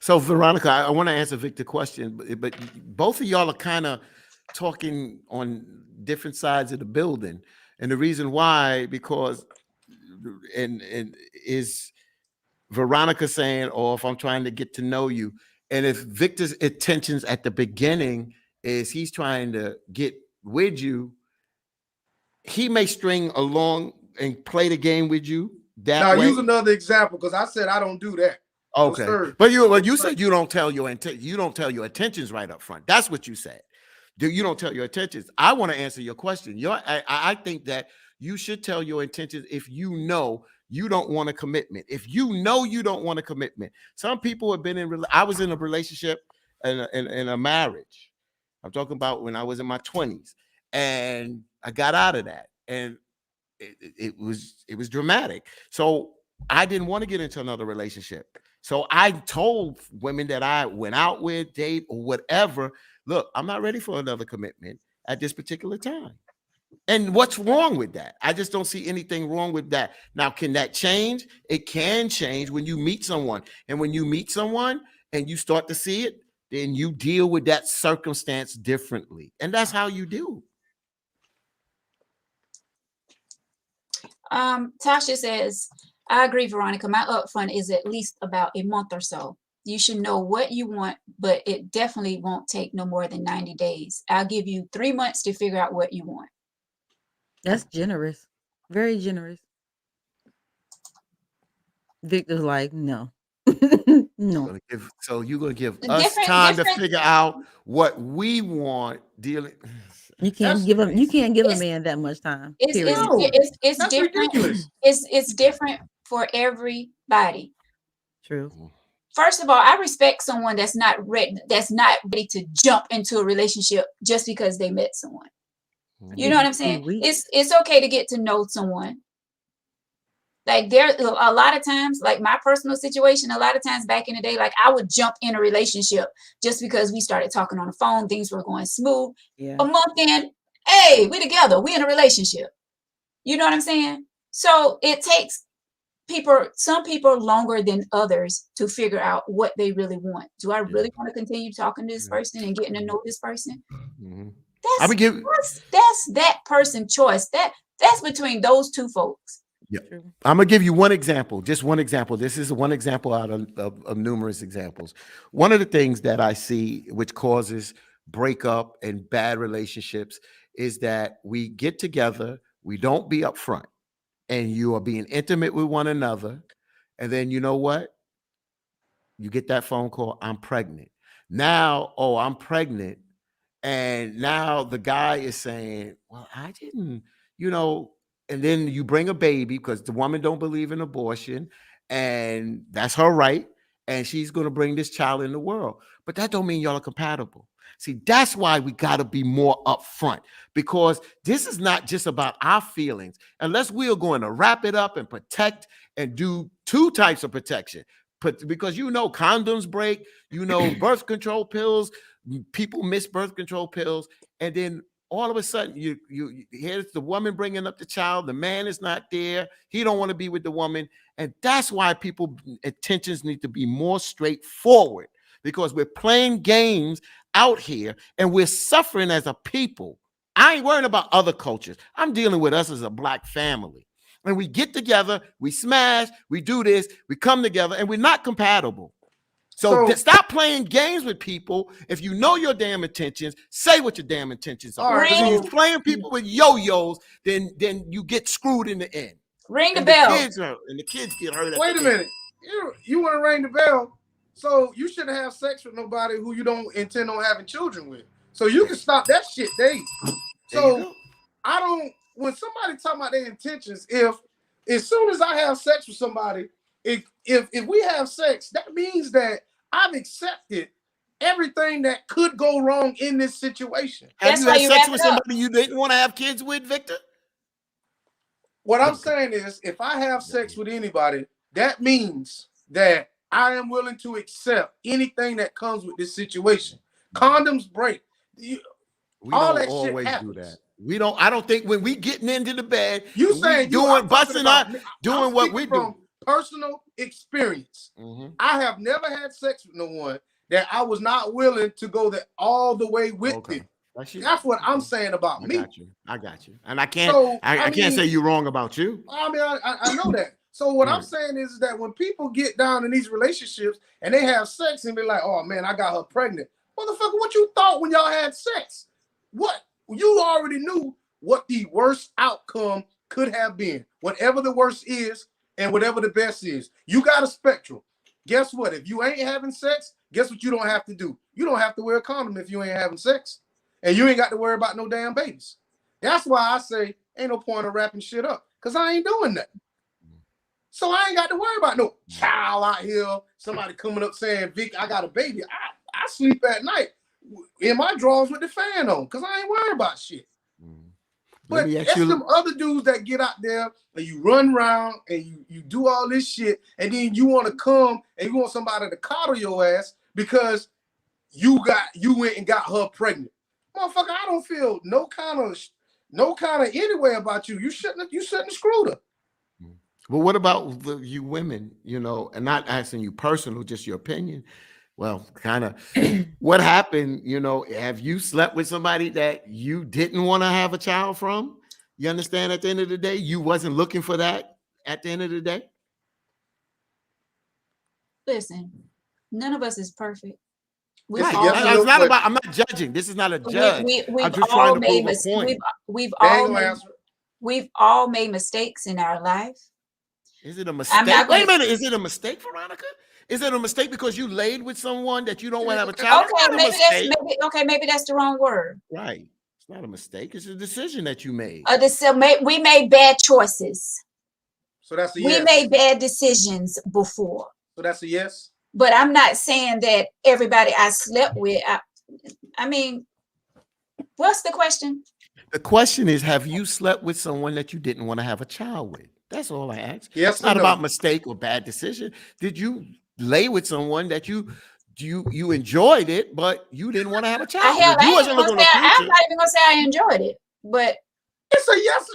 So Veronica, I want to answer Victor's question, but both of y'all are kind of talking on different sides of the building, and the reason why, because and is Veronica saying, or if I'm trying to get to know you, and if Victor's intentions at the beginning is he's trying to get with you, he may string along and play the game with you that way. Use another example, because I said I don't do that. Okay, no, but you said you don't tell your intentions right up front. That's what you said. You don't tell your intentions. I want to answer your question. I think that you should tell your intentions if you know you don't want a commitment. If you know you don't want a commitment. Some people have been I was in a relationship and a marriage. I'm talking about when I was in my 20s, and I got out of that, and it was dramatic. So I didn't want to get into another relationship. So I told women that I went out with, date, or whatever, look, I'm not ready for another commitment at this particular time. And what's wrong with that? I just don't see anything wrong with that. Now, can that change? It can change when you meet someone. And when you meet someone and you start to see it, then you deal with that circumstance differently. And that's how you do. Tasha says, I agree, Veronica. My upfront is at least about a month or so. You should know what you want, but it definitely won't take no more than 90 days. I'll give you 3 months to figure out what you want. That's generous. Very generous. Victor's like, no. No. So you're going to give us time to figure out what we want dealing. You can't give a man that much time. It's different. Ridiculous. It's different for everybody. True. First of all, I respect someone that's not ready to jump into a relationship just because they met someone. You know what I'm saying? It's okay to get to know someone. Like there a lot of times, like my personal situation, a lot of times back in the day, like I would jump in a relationship just because we started talking on the phone, things were going smooth. Yeah. A month in, hey, we together, we in a relationship. You know what I'm saying? So it takes some people longer than others to figure out what they really want. Do I really want to continue talking to this person and getting to know this person? Mm-hmm. That's that person's choice. That's between those two folks. Yeah. I'm gonna give you one example, just one example. This is one example out of numerous examples. One of the things that I see which causes breakup and bad relationships is that we get together, we don't be upfront, and you are being intimate with one another, and then you know what? You get that phone call, I'm pregnant. Now, oh, I'm pregnant. And now the guy is saying, well, I didn't, and then you bring a baby because the woman don't believe in abortion, and that's her right. And she's going to bring this child in the world. But that don't mean y'all are compatible. See, that's why we got to be more upfront, because this is not just about our feelings. Unless we are going to wrap it up and protect and do two types of protection. Because condoms break, birth control pills, people miss birth control pills, and then all of a sudden you here's the woman bringing up the child, the man is not there, he don't want to be with the woman. And that's why people intentions need to be more straightforward, because we're playing games out here and we're suffering as a people. I ain't worrying about other cultures. I'm dealing with us as a Black family. And we get together, we smash, we do this, we come together, and we're not compatible. So stop playing games with people. If you know your damn intentions, say what your damn intentions are. Ring. If you're playing people with yo-yos, then you get screwed in the end. Ring the And bell. the kids get hurt. Wait a minute. You want to ring the bell, so you shouldn't have sex with nobody who you don't intend on having children with. So you can stop that shit, Dave. So I don't. When somebody talking about their intentions, if as soon as I have sex with somebody, if we have sex, that means that I've accepted everything that could go wrong in this situation. Have you had sex with somebody you didn't want to have kids with, Victor? What I'm saying is, if I have sex with anybody, that means that I am willing to accept anything that comes with this situation. Condoms break. We don't always do that. We don't. I don't think when we getting into the bed, you saying doing busting up, doing what we do. Personal experience. I have never had sex with no one that I was not willing to go all the way with it. That's what I'm saying about me. I got you. And I can't. I can't say you're wrong about you. I mean, I know that. So what I'm saying is that when people get down in these relationships and they have sex and be like, "Oh man, I got her pregnant," motherfucker, what you thought when y'all had sex? What? You already knew what the worst outcome could have been. Whatever the worst is and whatever the best is. You got a spectrum. Guess what? If you ain't having sex, guess what you don't have to do? You don't have to wear a condom if you ain't having sex. And you ain't got to worry about no damn babies. That's why I say ain't no point of wrapping shit up, because I ain't doing that. So I ain't got to worry about no child out here, somebody coming up saying, "Vic, I got a baby." I sleep at night in my drawers with the fan on, because I ain't worried about shit. But it's some other dudes that get out there and you run around and you do all this shit, and then you want to come and you want somebody to coddle your ass because you went and got her pregnant. Motherfucker, I don't feel no kind of any way about you. You shouldn't have screwed her. Well, what about you women, and not asking you personal, just your opinion? Well, kind of what happened, have you slept with somebody that you didn't want to have a child from? You understand, at the end of the day, you wasn't looking for that at the end of the day? Listen, none of us is perfect. Right. It's not about, I'm not judging. This is not a judge. I'm just trying to prove a point. We've all made mistakes in our life. Is it a mistake? Wait a minute. Is it a mistake, Veronica? Is it a mistake because you laid with someone that you don't want to have a child? Okay, maybe that's the wrong word. Right. It's not a mistake. It's a decision that you made. We made bad choices. So that's a yes. We made bad decisions before. So that's a yes. But I'm not saying that everybody I slept with. I mean, what's the question? The question is, have you slept with someone that you didn't want to have a child with? That's all I ask. Yes, it's not about mistake or bad decision. Did you lay with someone that you enjoyed it, but you didn't want to have a child? I'm not even gonna say I enjoyed it, but it's a yes.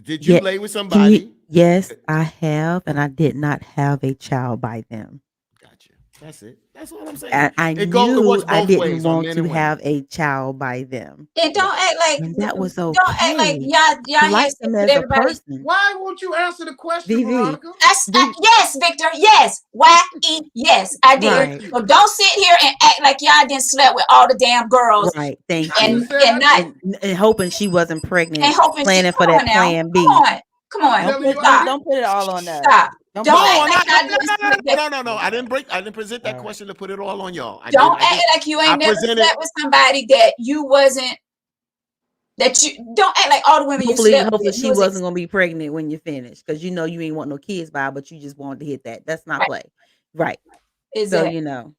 Did you lay with somebody? Yes, I have, and I did not have a child by them. Gotcha. That's it. That's all I'm saying. I knew I didn't want to have a child by them. And don't act like that was okay. Don't act like y'all like them as a person. Why won't you answer the question, Veronica? Yes, Victor. Yes. Yes, I did. Right. So don't sit here and act like y'all didn't slept with all the damn girls. Right. Thank you. And hoping she wasn't pregnant. And hoping planning for that plan B. Come on. Don't put it all on us. Stop. Don't Don't be- No, act like I didn't split that. no. I didn't present that Right. question to put it all on y'all. I Don't did. act like you I ain't never presented- slept with somebody that you wasn't. That you don't act like all the women Hopefully, you slept hopefully with. she wasn't gonna be pregnant when you finish, because you know you ain't want no kids by, but you just wanted to hit that. That's not Right. play, right? Exactly. So you know,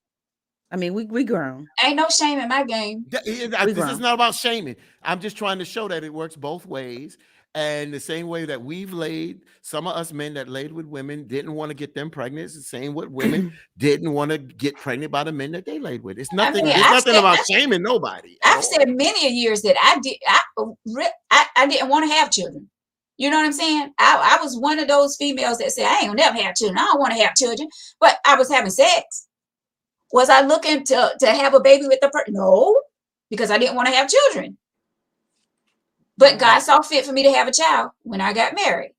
I mean, we grown. Ain't no shame in my game. This is grown. not about shaming. I'm just trying to show that it works both ways. And the same way that we've laid, some of us men that laid with women didn't want to get them pregnant. It's the same with women didn't want to get pregnant by the men that they laid with. It's nothing. mean, There's I've nothing said- about shaming nobody. at I've all. said many a years that I didn't want to have children. You know what I'm saying? I was one of those females that said, I ain't gonna never have children. I don't want to have children. But I was having sex. Was I looking to have a baby with the person? No, because I didn't want to have children. But God saw fit for me to have a child when I got married.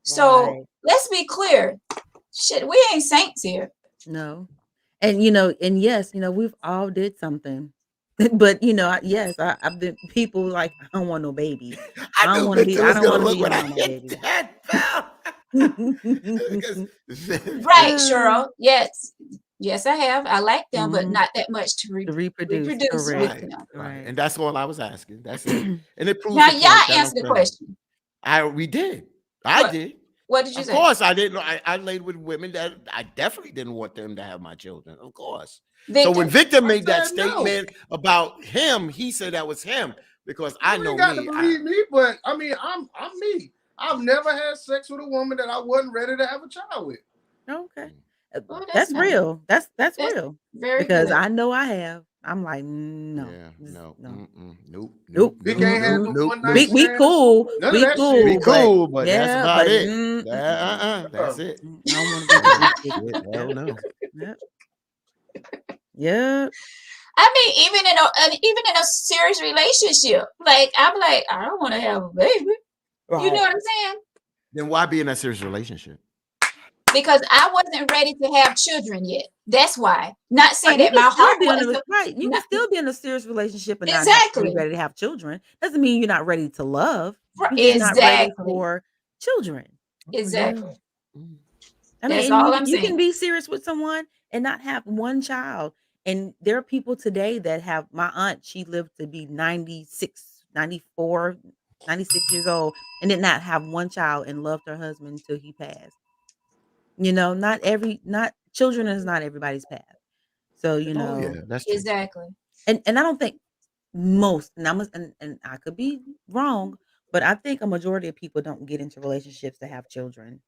So Right. let's be clear. Shit, we ain't saints here. No, and you know, and yes, you know, we've all did something, but you know, I've been people like, I don't want no baby. I don't knew wanna be- Victor I was don't gonna wanna look be when I around no hit baby. that bell. Right, Cheryl. Yes, I have. I like them, but Mhm. not that much to To reproduce reproduce, with correct. them. Right. And that's all I was asking. That's it. And it proves Now, the point y'all that answer the I'm saying. question. We did. I What? did. What did you Of say? course, I didn't. I laid with women that I definitely didn't want them to have my children. Of course. Victor? So when Victor made that said no. statement about him, he said that was him because I You know ain't got me. to believe me, but I mean, I'm me. I've never had sex with a woman that I wasn't ready to have a child with. Okay. Oh, That's nice. real. That's That's real. Very Because good. I know I have. I'm like, no. Yeah, no, no. nope, Nope. We can't have no one night We stand. cool. None of We that cool. shit. We cool, but that's yeah, about but, it. That's it. I don't want to be That's ridiculous. it. Hell no. Yep. Yep. I mean, even in a serious relationship, like I'm like, I don't want to have a baby. You know what I'm saying? Then why be in a serious relationship? Because I wasn't ready to have children yet. That's why. Not saying Right, that my heart You wasn't. can not- still be in a serious relationship and not Exactly. be ready to have children. Doesn't mean you're not ready to love. Right, You're just not ready exactly. for children. Exactly. I That's mean, all I'm you saying. can be serious with someone and not have one child. And there are people today that have, my aunt, she lived to be 96, 94, 96 years old and did not have one child and loved her husband until he passed. You know, not children is not everybody's path. So, you know, Oh yeah, that's true. Exactly. and I don't think most, and I could be wrong, but I think a majority of people don't get into relationships to have children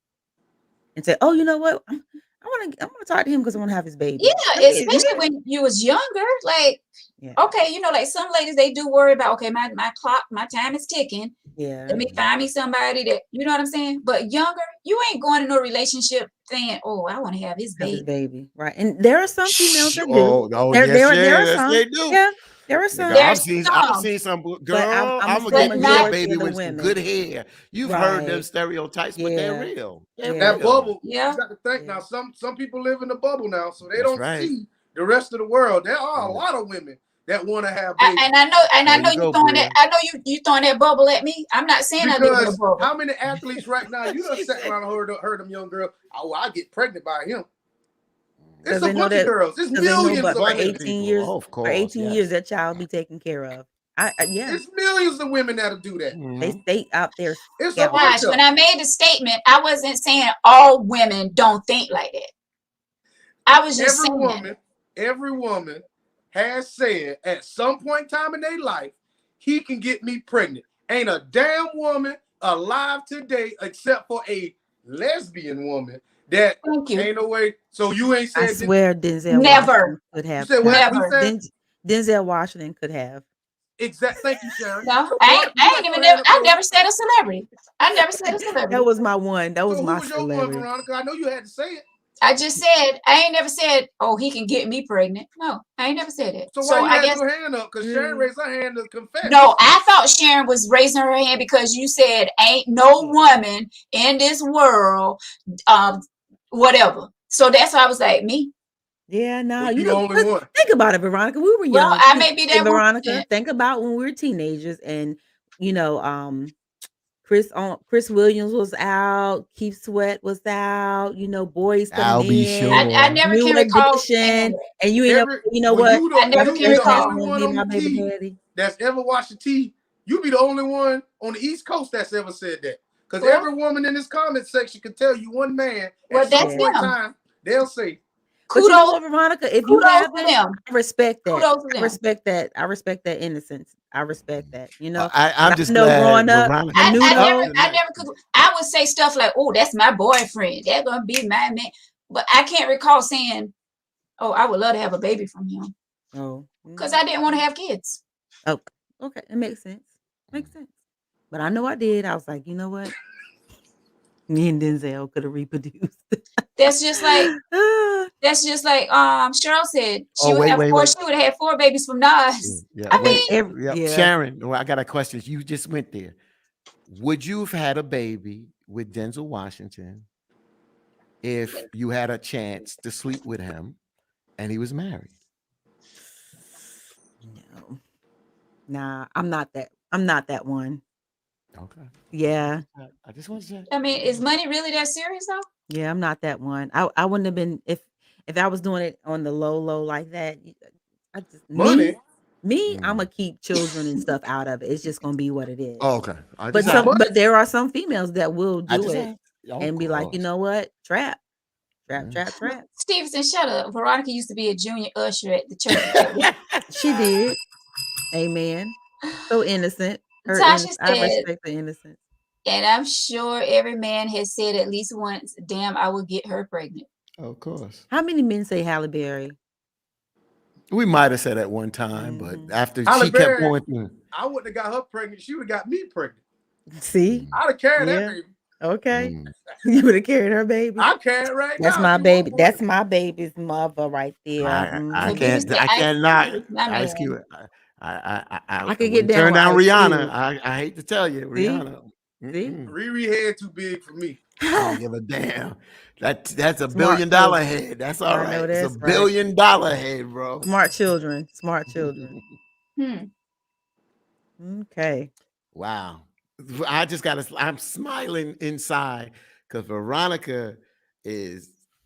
and say, "Oh, you know what? I want to talk to him because I want to have his baby." Yeah, I mean, especially when you was younger. Like, yeah, okay, you know, like some ladies, they do worry about, okay, my clock, my time is ticking. yeah. Let me find me somebody that, you know what I'm saying? But younger, you ain't going into a relationship saying, oh, I want to have his Have his baby. baby, right? And there are some females that do. Oh, There yes, are yes, some. they do. Yeah, there are some. There's I've some. seen some girl. I'm I'm a gonna give you a majority baby of the with some women. good hair. You've heard them Right. stereotypes, but they're Yeah. real. They're Yeah. That real. bubble, Yeah. you got to think Yeah. now. Some people live in the bubble now, so they That's don't right. see the rest of the world. There are a Yeah. lot of women that want to have babies. And I know There you you go, throwing Bria. that. I know you throwing that bubble at me. I'm not saying I live in a Because bubble. how many athletes right now, you done sat around and heard them young girls, oh, I get pregnant by him. Because It's a they know bunch of that- girls. It's Because they know, millions but of for women. 18 years, Oh, of for course, 18 yes. years, that child be taken care of. Yeah, It's millions of women that'll do that. they stay out there. It's a scouting. bunch Gosh, of when I made the statement, I wasn't saying all women don't think like that. I was just saying every woman has said at some point in time in their life, he can get me pregnant. Ain't a damn woman alive today except for a lesbian woman that thank you. ain't no way. So you ain't I said swear Denzel Never. Washington could have. said what? Never. You said Denzel Washington could have. exact. Thank you, Sharon. No, So, I Veronica, you ain't got even your never. hand up, I bro. never said a celebrity. I never said a celebrity. That was my one. That was So who my was your one, celebrity. Veronica? I know you had to say it. I just said I ain't never said, oh, he can get me pregnant. No, I ain't never said it. So So why you I had guess your hand up? Because Sharon raised her hand to confess. no, I thought Sharon was raising her hand because you said ain't no woman in this world, whatever. So that's why I was like, me. Yeah, no, Well, you you know, only one. think about it, Veronica. We were young. Well, I may be that And Veronica, 1%. think about when we were teenagers, and you know, Chris Williams was out. Keith Sweat was out. You know, boys I'll coming be in. I sure. never New can recall saying edition, that. and you ain't never. Every You know when what? I never you can be the recall. only one Be on my the baby T daddy. that's ever watched the T. You be the only one on the East Coast that's ever said that. Because Well- every woman in this comment section can tell you one man Well, at some that's point in them. time they'll say, But you know Kudos, what, Veronica? If you kudos to haven't, them. I respect that. Kudos to I them. respect that. I respect that innocence. I respect that. You know, I'm But just know glad growing up, Veronica I knew is up those. never tonight. could. I would say stuff like, "Oh, that's my boyfriend. They're gonna be my man," but I can't recall saying, "Oh, I would love to have a baby from him," Oh, because I didn't want to have kids. oh, okay, it makes sense. Makes sense. But I know I did. I was like, you know what? Me and Denzel could have reproduced. That's just like Ah, Cheryl said she Oh, would wait, have wait, four. wait. She would have had 4 babies from Nas. Yeah, I wait. mean, yeah. Sharon, well, I got a question. You just went there. Would you have had a baby with Denzel Washington if you had a chance to sleep with him and he was married? No. Nah, I'm not that one. Okay. Yeah. I just want to say. I mean, is money really that serious though? Yeah, I'm not that one. I wouldn't have been if I was doing it on the low like that. I just money. me, I'm gonna keep children and stuff out of it. It's just gonna be what it is. Oh, okay. I But just asked. but there are some females that will I do just it asked. Of and be like, you course. know what? Trap. Yeah. Stevenson, shut up. Veronica used to be a junior usher at the church. She did. Amen. So innocent. Tasha I said, respect the innocence. and I'm sure every man has said at least once, "Damn, I will get her pregnant." Of course. How many men say Halle Berry? We might have said at one time, but after Halle she kept Berry, going through. I wouldn't have got her pregnant. She would have got me pregnant. See? I'd have carried Yeah. that baby. Okay. Mm. You would have carried her baby. I carry it right That's now. my if you baby. want That's one. my baby's mother right there. I Well, can't. Dennis said, I cannot. my Ice man. Cube. I could get wouldn't down turn with down Ice Rihanna. Cube. I hate to tell you, See? Rihanna. See? Mm-mm. Riri head too big for me. I don't give a damn. That's a Smart $1 billion children. head. That's all I know right. It's that's a $1 right. billion head, bro. Smart children. Smart children. Okay. Wow. I'm smiling inside because Veronica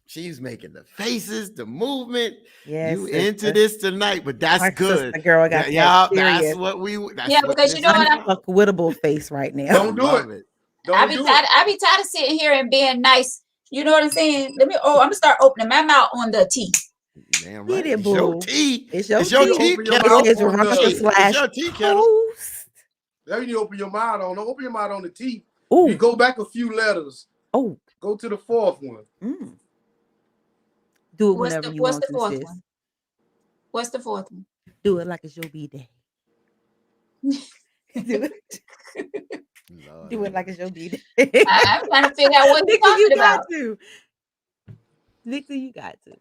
she's making the faces, the movement. Yes. You into this tonight, but that's My good. sister girl got Yeah, that that's serious. what we. That's Yeah, what because you know what? Unfuckwittable face right now. Don't do love it. I Don't be do tired. it. I be tired of sitting here and being nice. You know what I'm saying? I'm gonna start opening my mouth on the T. Damn Hit right. it, It's your boo. tea. It's your It's your tea. tea Open your kettle. mouth It's on Veronica the- It's slash your tea kettle. host. Now you need to open your mouth on. Don't open your mouth on the T. Oh, You go back a few letters. oh. Go to the 4th one. Do it What's whenever the you What's want the to, 4th sis. one? What's the 4th one? Do it like it's your B-day. Do it like it's your B-day. I'm trying to figure out what you're Nikki, you talking got about. to. Nikki, you got to.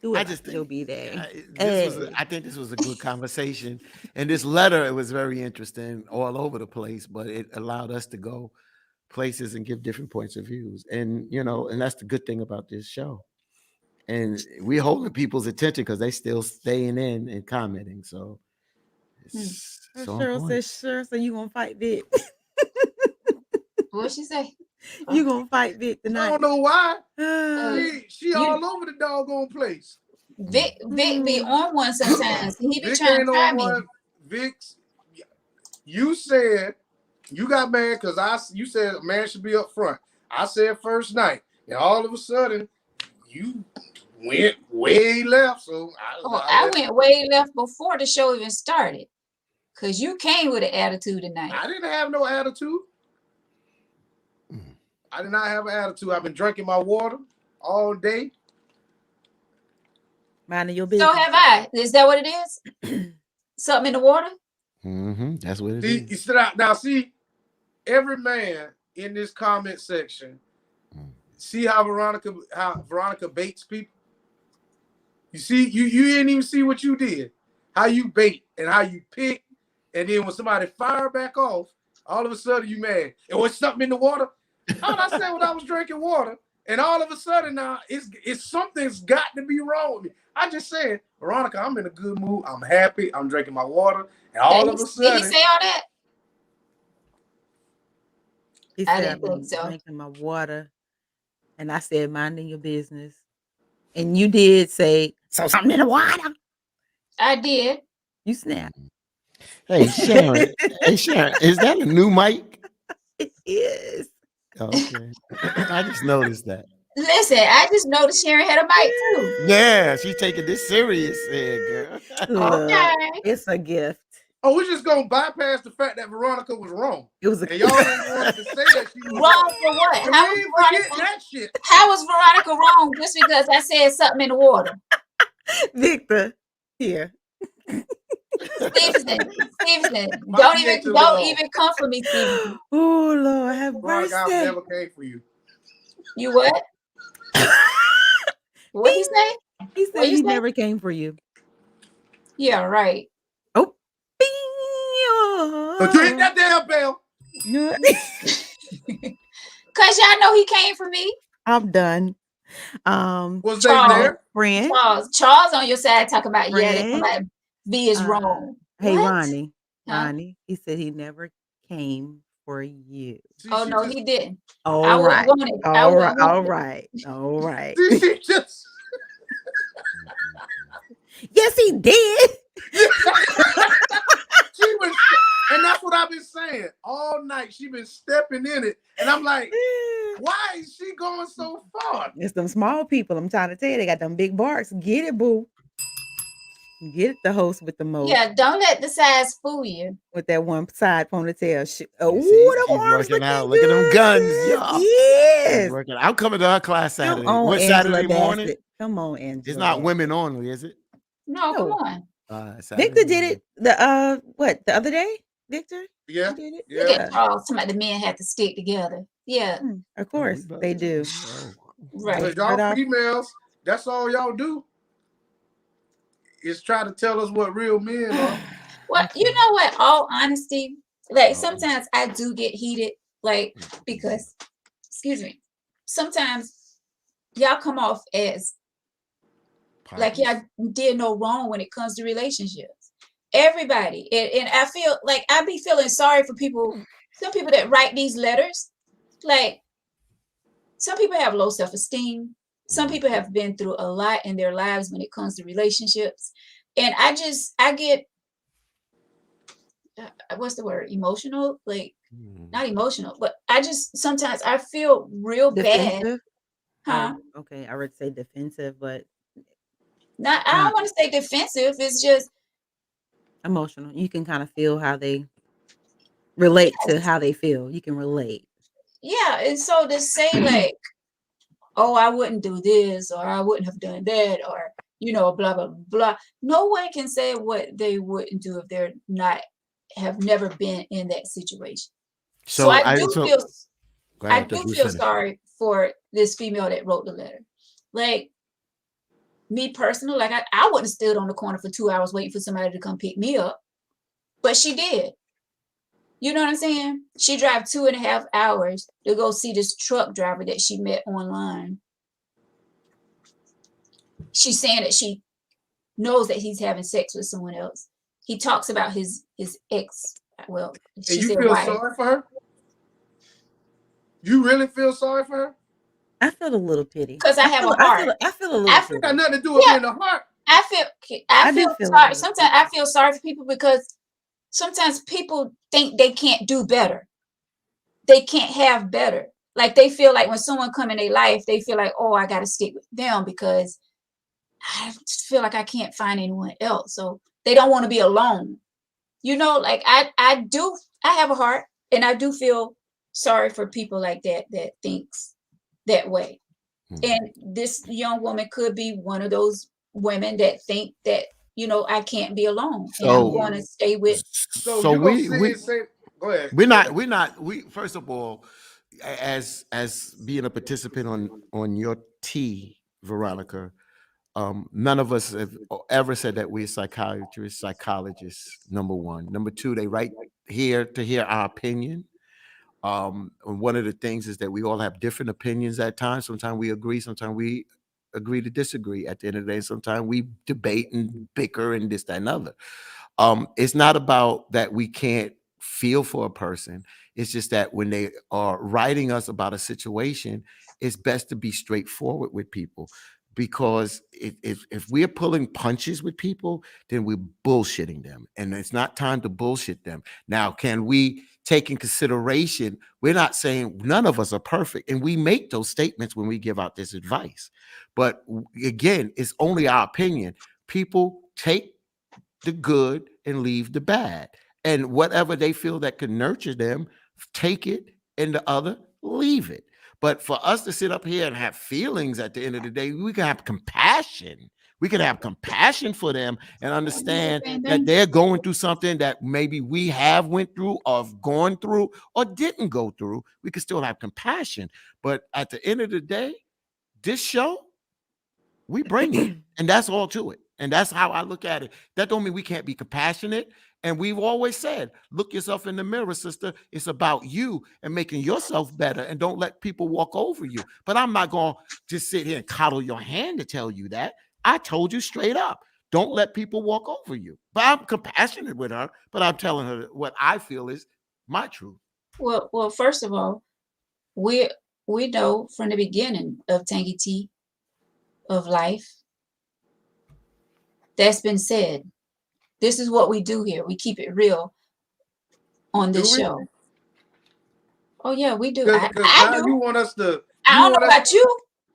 Do it I like just it's your think B-day. I think this was a good conversation, and this letter, it was very interesting, all over the place, but it allowed us to go places and give different points of views, and and that's the good thing about this show. And we're holding people's attention because they still staying in and commenting. So it's so Cheryl important. says, sure, so you gonna fight Vic. What'd she say? You gonna fight Vic I tonight. don't know why. She You- all over the doggone place. Vic be on one sometimes. He be Vic trying ain't to try on me. one. Vic's. You said you got mad because you said a man should be up front. I said first night, and all of a sudden you went way left. So I went way left before the show even started. Cause you came with an attitude tonight. I didn't have no attitude. I did not have an attitude. I've been drinking my water all day. Minding your business. So have I. Is that what it is? Something in the water? That's what it See, is. now see, every man in this comment section, see how Veronica baits people. You see, you didn't even see what you did. How you bait and how you pick, and then when somebody fire back off, all of a sudden you mad. And was something in the water? How did I say when I was drinking water? And all of a sudden now it's something's got to be wrong with me. I just said, Veronica, I'm in a good mood. I'm happy. I'm drinking my water. And all of a sudden, did he say all that? He I said, "I've didn't think been so. drinking my water," and I said, "Minding your business." And you did say, "So something in the water." I did. You snapped. Hey Sharon, hey Sharon, is that a new mic? It is. Okay, I just noticed that. Listen, I just noticed Sharon had a mic too. Yeah, she's taking this serious, girl. Look, Okay. it's a gift. Oh, we're just gonna bypass the fact that Veronica was wrong. It was a And y'all ain't wanted to say that she was Wrong wrong. for what? And How we was ain't forget Veronica? that shit. How was Veronica wrong just because I said something in the water? Victor here. Stevenson, My don't pH even a little come for me, Stevenson. Oh Lord, have Veronica, I've mercy. never came for you. You what? What he say? He What said you he say? never came for you. Yeah, right. Oh, But you hit that damn bell. Cause y'all know he came for me. I'm done. Was they Charles. there? Friend, Charles on your side talking about yeah, they come Friend. out V is wrong. Hey What? Ronnie, Huh? Ronnie. He said he never came for you. See, Oh she no, just, he didn't. I All wouldn't right, want it. I all wouldn't right, want all it. right, all right. see, she just Yes, he did. she was, and that's what I've been saying all night. She been stepping in it, and I'm like, why is she going so far? It's them small people. I'm trying to tell you, they got them big barks. Get it, boo. Get it, the host with the most. Yeah, don't let the size fool you. With that one side ponytail. Oh, You see, them she's arms working looking out. Look at them good. guns. Yeah. She's Yes. working. I'm coming to her class Come Saturday. on, What Angela Saturday morning? Bassett. Come on, Angela. It's not Bassett. women only, is it? No, come No. on. Saturday Victor did morning. it the other day? Victor? Yeah, You did it? yeah. Look at Charles. Some of the men have to stick together. Yeah, Of Oh, we course, about they to- do. oh. right. Because Start y'all off- females, that's all y'all do. Is try to tell us what real men are. Well, you know what? All honesty, like Oh. sometimes I do get heated, like because, excuse me, sometimes y'all come off as like y'all did no wrong when it comes to relationships. Everybody, and I feel like I be feeling sorry for people. Some people that write these letters, like some people have low self-esteem. Some people have been through a lot in their lives when it comes to relationships, and I get what's the word, emotional, like not emotional, but I just sometimes I feel real bad. Defensive? Huh? Oh, okay, I would say defensive, but Not I don't want to say defensive. It's just emotional. You can kind of feel how they relate to how they feel. You can relate. yeah. And so to say like, oh, I wouldn't do this or I wouldn't have done that or blah blah blah. No one can say what they wouldn't do if they're not have never been in that situation. So I do feel sorry for this female that wrote the letter. Like me personally, like I wouldn't have stood on the corner for 2 hours waiting for somebody to come pick me up, but she did. You know what I'm saying? She drive 2.5 hours to go see this truck driver that she met online. She's saying that she knows that he's having sex with someone else. He talks about his ex. Well, she And you said feel why. sorry for her? You really feel sorry for her? I feel a little pity. Because I have a heart. I feel a little I pity. Got nothing to do with being a heart. I do feel feel sorry. like Sometimes I feel sorry for people because sometimes people think they can't do better. They can't have better. Like they feel like when someone come in their life, they feel like, oh, I got to stick with them because I just feel like I can't find anyone else. So they don't want to be alone. Like I have a heart and I do feel sorry for people like that thinks that way. And this young woman could be one of those women that think that, I can't be alone and I'm going to stay with. So you gonna say, go ahead. We first of all, as being a participant on your tea, Veronica, none of us have ever said that we're psychologists, number one. Number two, they write here to hear our opinion. And one of the things is that we all have different opinions at times. Sometimes we agree, sometimes we agree to disagree. At the end of the day, sometimes we debate and bicker and this, that, and other. It's not about that we can't feel for a person. It's just that when they are writing us about a situation, it's best to be straightforward with people, because if we're pulling punches with people, then we're bullshitting them, and it's not time to bullshit them. Now, can we take in consideration, we're not saying, none of us are perfect, and we make those statements when we give out this advice, but again, it's only our opinion. People take the good and leave the bad, and whatever they feel that can nurture them, take it, and the other, leave it. But for us to sit up here and have feelings at the end of the day, we can have compassion. We can have compassion for them and understand that they're going through something that maybe we have went through or have gone through or didn't go through. We can still have compassion. But at the end of the day, this show, we bring it, and that's all to it. And that's how I look at it. That don't mean we can't be compassionate. And we've always said, look yourself in the mirror, sister. It's about you and making yourself better, and don't let people walk over you. But I'm not going to just sit here and coddle your hand to tell you that. I told you straight up, don't let people walk over you. But I'm compassionate with her, but I'm telling her what I feel is my truth. Well, first of all, we know from the beginning of Tangy T of life, that's been said. This is what we do here. We keep it real on this show. Oh yeah, we do. I do. You want us to. I don't know about you,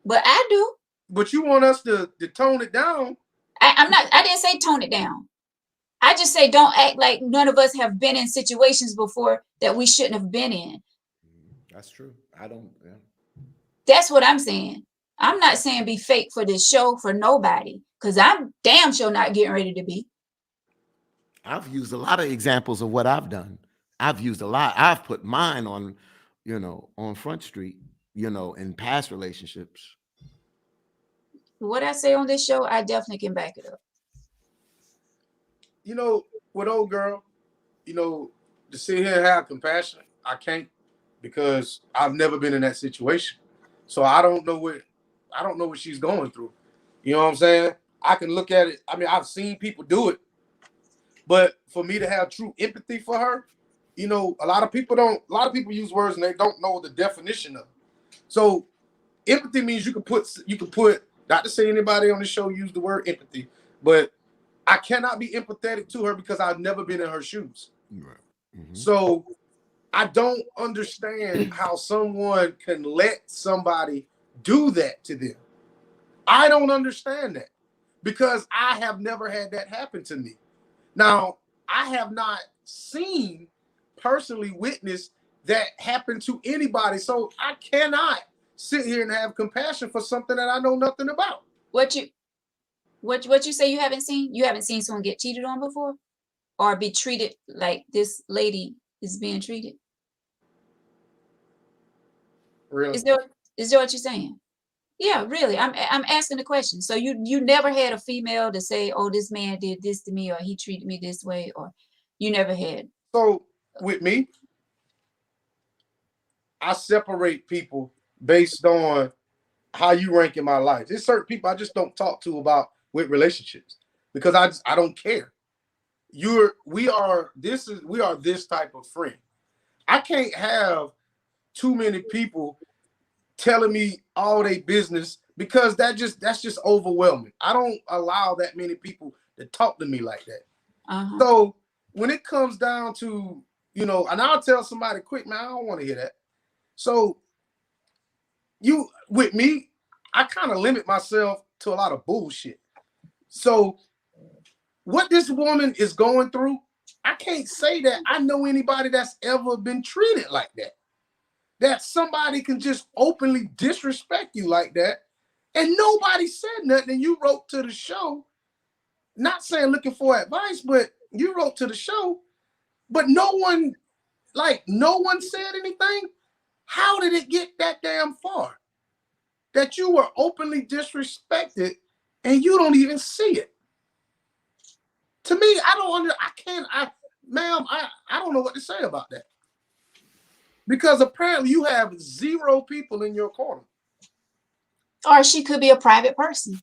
but I do. But you want us to tone it down. I didn't say tone it down. I just say don't act like none of us have been in situations before that we shouldn't have been in. That's true. I don't. Yeah. That's what I'm saying. I'm not saying be fake for this show for nobody, because I'm damn sure not getting ready to be. I've used a lot of examples of what I've done. I've used a lot. I've put mine on, on Front Street, in past relationships. What I say on this show, I definitely can back it up. With old girl, to sit here and have compassion, I can't, because I've never been in that situation. So I don't know what she's going through. You know what I'm saying? I can look at it. I mean, I've seen people do it. But for me to have true empathy for her, a lot of people use words and they don't know the definition of it. So empathy means you can put, not to say anybody on the show use the word empathy, but I cannot be empathetic to her because I've never been in her shoes. Right. Mm-hmm. So I don't understand how someone can let somebody do that to them. I don't understand that, because I have never had that happen to me. Now, I have not personally witnessed that happen to anybody. So I cannot sit here and have compassion for something that I know nothing about. What you say you haven't seen? You haven't seen someone get cheated on before, or be treated like this lady is being treated? Really? Is that what you're saying? Yeah, really. I'm asking the question. So you never had a female to say, "Oh, this man did this to me," or "He treated me this way," or you never had? So with me, I separate people based on how you rank in my life. There's certain people I just don't talk to about with relationships, because I don't care. We are this type of friend. I can't have too many people telling me all their business, because that's just overwhelming. I don't allow that many people to talk to me like that. Uh-huh. So when it comes down to, and I'll tell somebody quick, man, I don't want to hear that. So with me, I kind of limit myself to a lot of bullshit. So what this woman is going through, I can't say that I know anybody that's ever been treated like that. That somebody can just openly disrespect you like that, and nobody said nothing, and you wrote to the show, not saying looking for advice, but you wrote to the show, but no one said anything. How did it get that damn far? That you were openly disrespected and you don't even see it. To me, I don't know what to say about that. Because apparently you have 0 people in your corner. Or she could be a private person.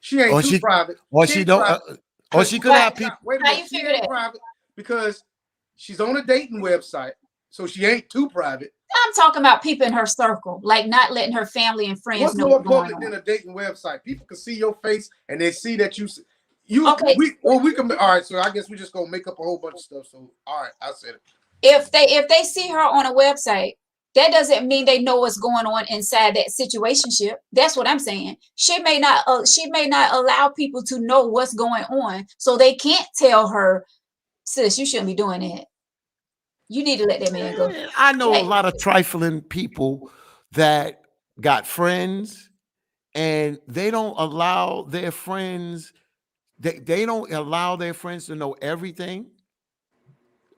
She ain't private. Or she don't. Or she could have people. Wait a minute. How you figure that? Private, because She's on a dating website, so she ain't too private. I'm talking about people in her circle, like not letting her family and friends What's know more what's going public than on. a dating website? People can see your face and they see that you. Okay. We can. All right, so I guess we just gonna make up a whole bunch of stuff. So all right, I said it. If they see her on a website, that doesn't mean they know what's going on inside that situationship. That's what I'm saying. She may not allow people to know what's going on, so they can't tell her, sis, you shouldn't be doing that. You need to let that man go. I know a Like, lot of trifling people that got friends and they don't allow their friends, they don't allow their friends to know everything,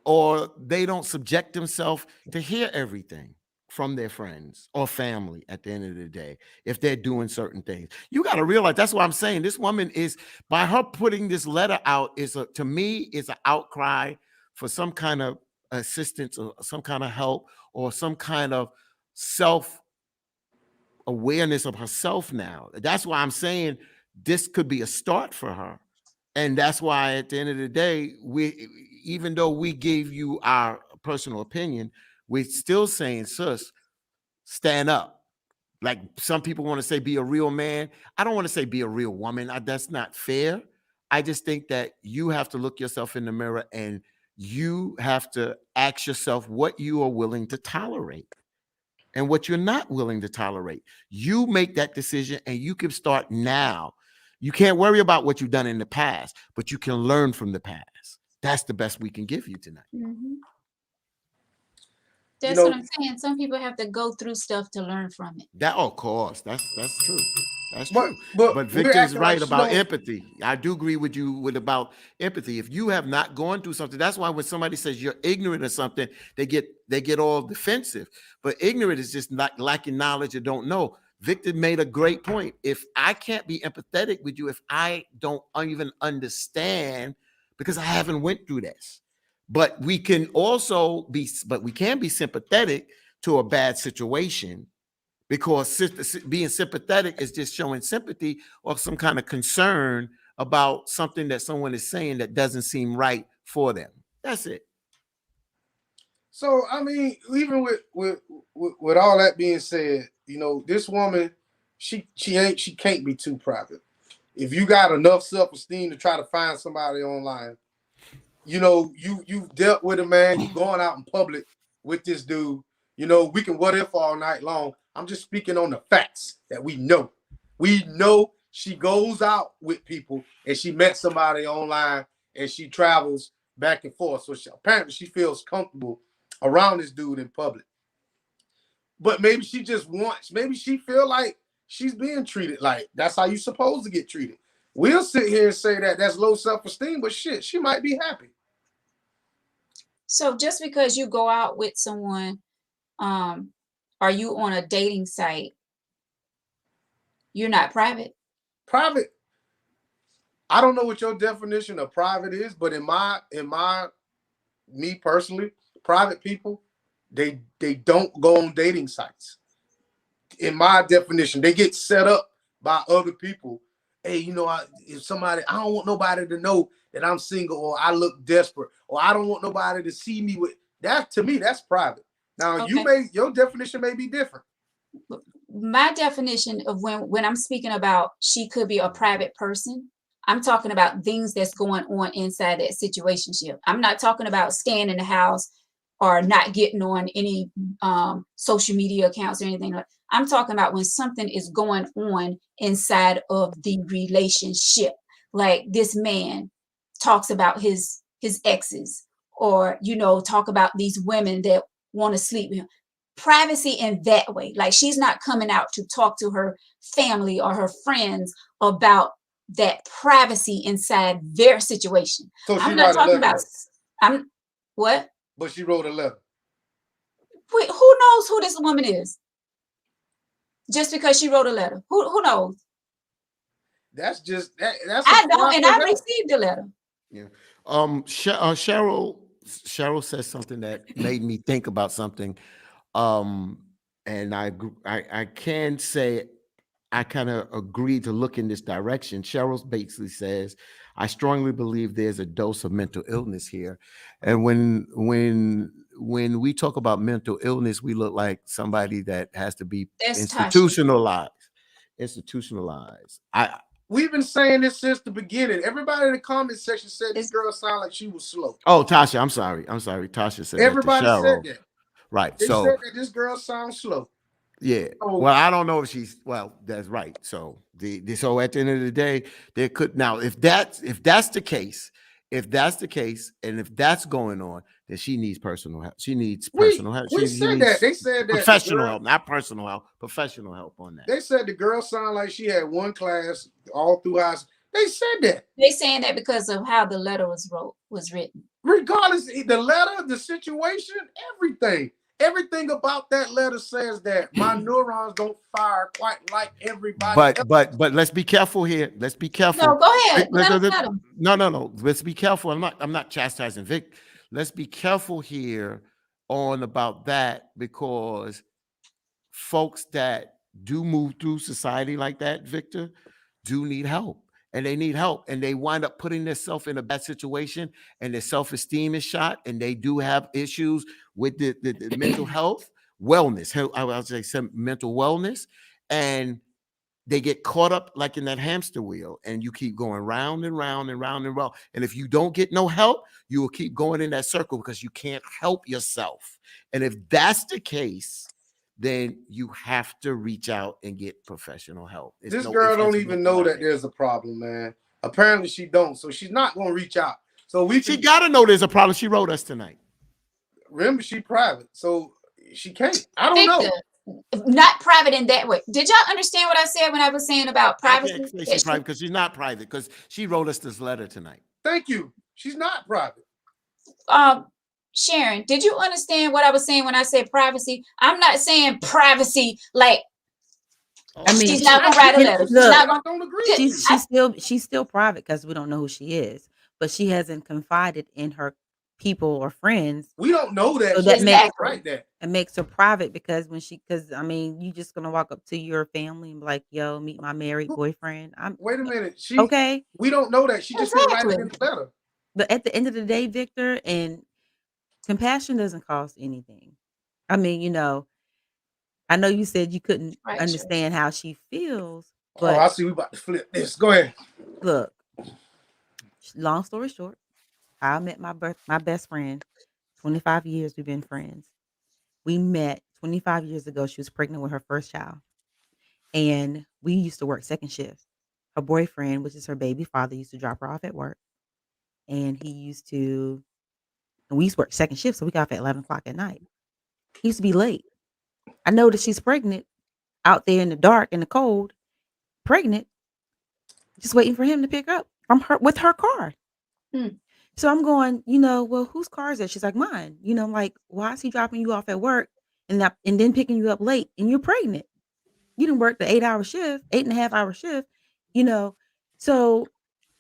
or they don't subject themselves to hear everything from their friends or family at the end of the day if they're doing certain things. You got to realize, that's what I'm saying, this woman is, by her putting this letter out, is to me is an outcry for some kind of assistance or some kind of help or some kind of self awareness of herself. Now that's why I'm saying this could be a start for her. And that's why at the end of the day, even though we gave you our personal opinion, we're still saying, sis, stand up. Like some people want to say, be a real man. I don't want to say be a real woman. That's not fair. I just think that you have to look yourself in the mirror and you have to ask yourself what you are willing to tolerate and what you're not willing to tolerate. You make that decision and you can start now. You can't worry about what you've done in the past, but you can learn from the past. That's the best we can give you tonight. mm-hmm. That's what I'm saying. Some people have to go through stuff to learn from it. That, of course, that's true. That's But- true. but But we're Victor's acting right like she about don't- empathy. I do agree with you about empathy. If you have not gone through something, that's why when somebody says you're ignorant of something, they get all defensive. But ignorant is just not lacking knowledge or don't know. Victor made a great point. If I can't be empathetic with you, if I don't even understand, because I haven't went through this, but we can be sympathetic to a bad situation, because being sympathetic is just showing sympathy or some kind of concern about something that someone is saying that doesn't seem right for them. That's it. So I mean, even with all that being said, this woman, she can't be too private. If you got enough self-esteem to try to find somebody online, you've dealt with a man, you going out in public with this dude, we can what if all night long. I'm just speaking on the facts that we know. We know she goes out with people and she met somebody online and she travels back and forth. So apparently she feels comfortable around this dude in public. But maybe she maybe she feel like she's being treated like that's how you supposed to get treated. We'll sit here and say that that's low self-esteem, but shit, she might be happy. So just because you go out with someone, are you on a dating site, you're not private? Private. I don't know what your definition of private is, but me personally, private people, they don't go on dating sites. In my definition, they get set up by other people. Hey, if somebody, I don't want nobody to know that I'm single or I look desperate or I don't want nobody to see me with that. To me, that's private. Now, Okay. your definition may be different. My definition of when I'm speaking about she could be a private person, I'm talking about things that's going on inside that situationship. I'm not talking about staying in the house or not getting on any social media accounts or anything like that. I'm talking about when something is going on inside of the relationship. Like this man talks about his exes, or talk about these women that want to sleep with him. Privacy in that way. Like she's not coming out to talk to her family or her friends about that privacy inside their situation. So I'm not talking about what? But she wrote a letter. Wait, who knows who this woman is? Just because she wrote a letter. Who knows? That's just that's I don't, and I received the letter. Yeah. Cheryl says something that made me think about something. And I can say I kind of agree to look in this direction. Cheryl basically says, I strongly believe there's a dose of mental illness here. And when we talk about mental illness, we look like somebody that has to be That's Tasha. institutionalized. Institutionalized. We've been saying this since the beginning. Everybody in the comment section said this girl sounded like she was slow. Oh, Tasha, I'm sorry. Tasha said everybody that to said Cheryl. that. Right. They so said that this girl sounds slow. yeah. So, well, I don't know if she's that's right. So so at the end of the day, there could now if that's the case, and if that's going on, then she needs personal help. She needs personal help. We said that. They said that professional help, not personal help, professional help on that. They said the girl sounded like she had one class all through high school. They said that. They saying that because of how the letter was written. Regardless, the letter, the situation, everything about that letter says that my neurons don't fire quite like everybody. But let's be careful here. Let's be careful. No, go ahead. No. Let's be careful. I'm not chastising Vic. Let's be careful here on about that, because folks that do move through society like that, Victor, do need help. And they need help, and they wind up putting themselves in a bad situation, and their self-esteem is shot, and they do have issues with the mental health, wellness. I would say some mental wellness, and they get caught up like in that hamster wheel, and you keep going round and round and round and round. And if you don't get no help, you will keep going in that circle because you can't help yourself. And if that's the case, then you have to reach out and get professional help. This girl don't even know that there's a problem, man. Apparently she don't, so she's not going to reach out. So she got to know there's a problem. She wrote us tonight. Remember, she private, so she can't. I don't know. Not private in that way. Did y'all understand what I said when I was saying about privacy? I can't say she's private because she's not private, because she wrote us this letter tonight. Thank you. She's not private. Sharon, did you understand what I was saying when I said privacy? I'm not saying privacy like I mean, she's not gonna write a letter. I don't agree. She's still private because we don't know who she is, but she hasn't confided in her people or friends. We don't know that. So that makes right there. It makes her private because I mean, you just gonna walk up to your family and be like, "Yo, meet my married boyfriend." Wait a minute. Okay. We don't know that. She just didn't write it in the letter. But at the end of the day, Victor, and compassion doesn't cost anything. I mean, I know you said you couldn't understand how she feels, but I see we about to flip this. Go ahead. Look, long story short, I met my best friend. 25 years we've been friends. We met 25 years ago. She was pregnant with her first child, and we used to work second shift. Her boyfriend, which is her baby father, used to drop her off at work, and we used to work second shift, so we got off at 11 o'clock at night. He used to be late. I know that she's pregnant out there in the dark, in the cold, pregnant, just waiting for him to pick her up from her with her car. So I'm going, well, whose car is that? She's like, mine. I'm like, why is he dropping you off at work and then picking you up late and you're pregnant? You didn't work the 8-hour shift, 8.5-hour shift, So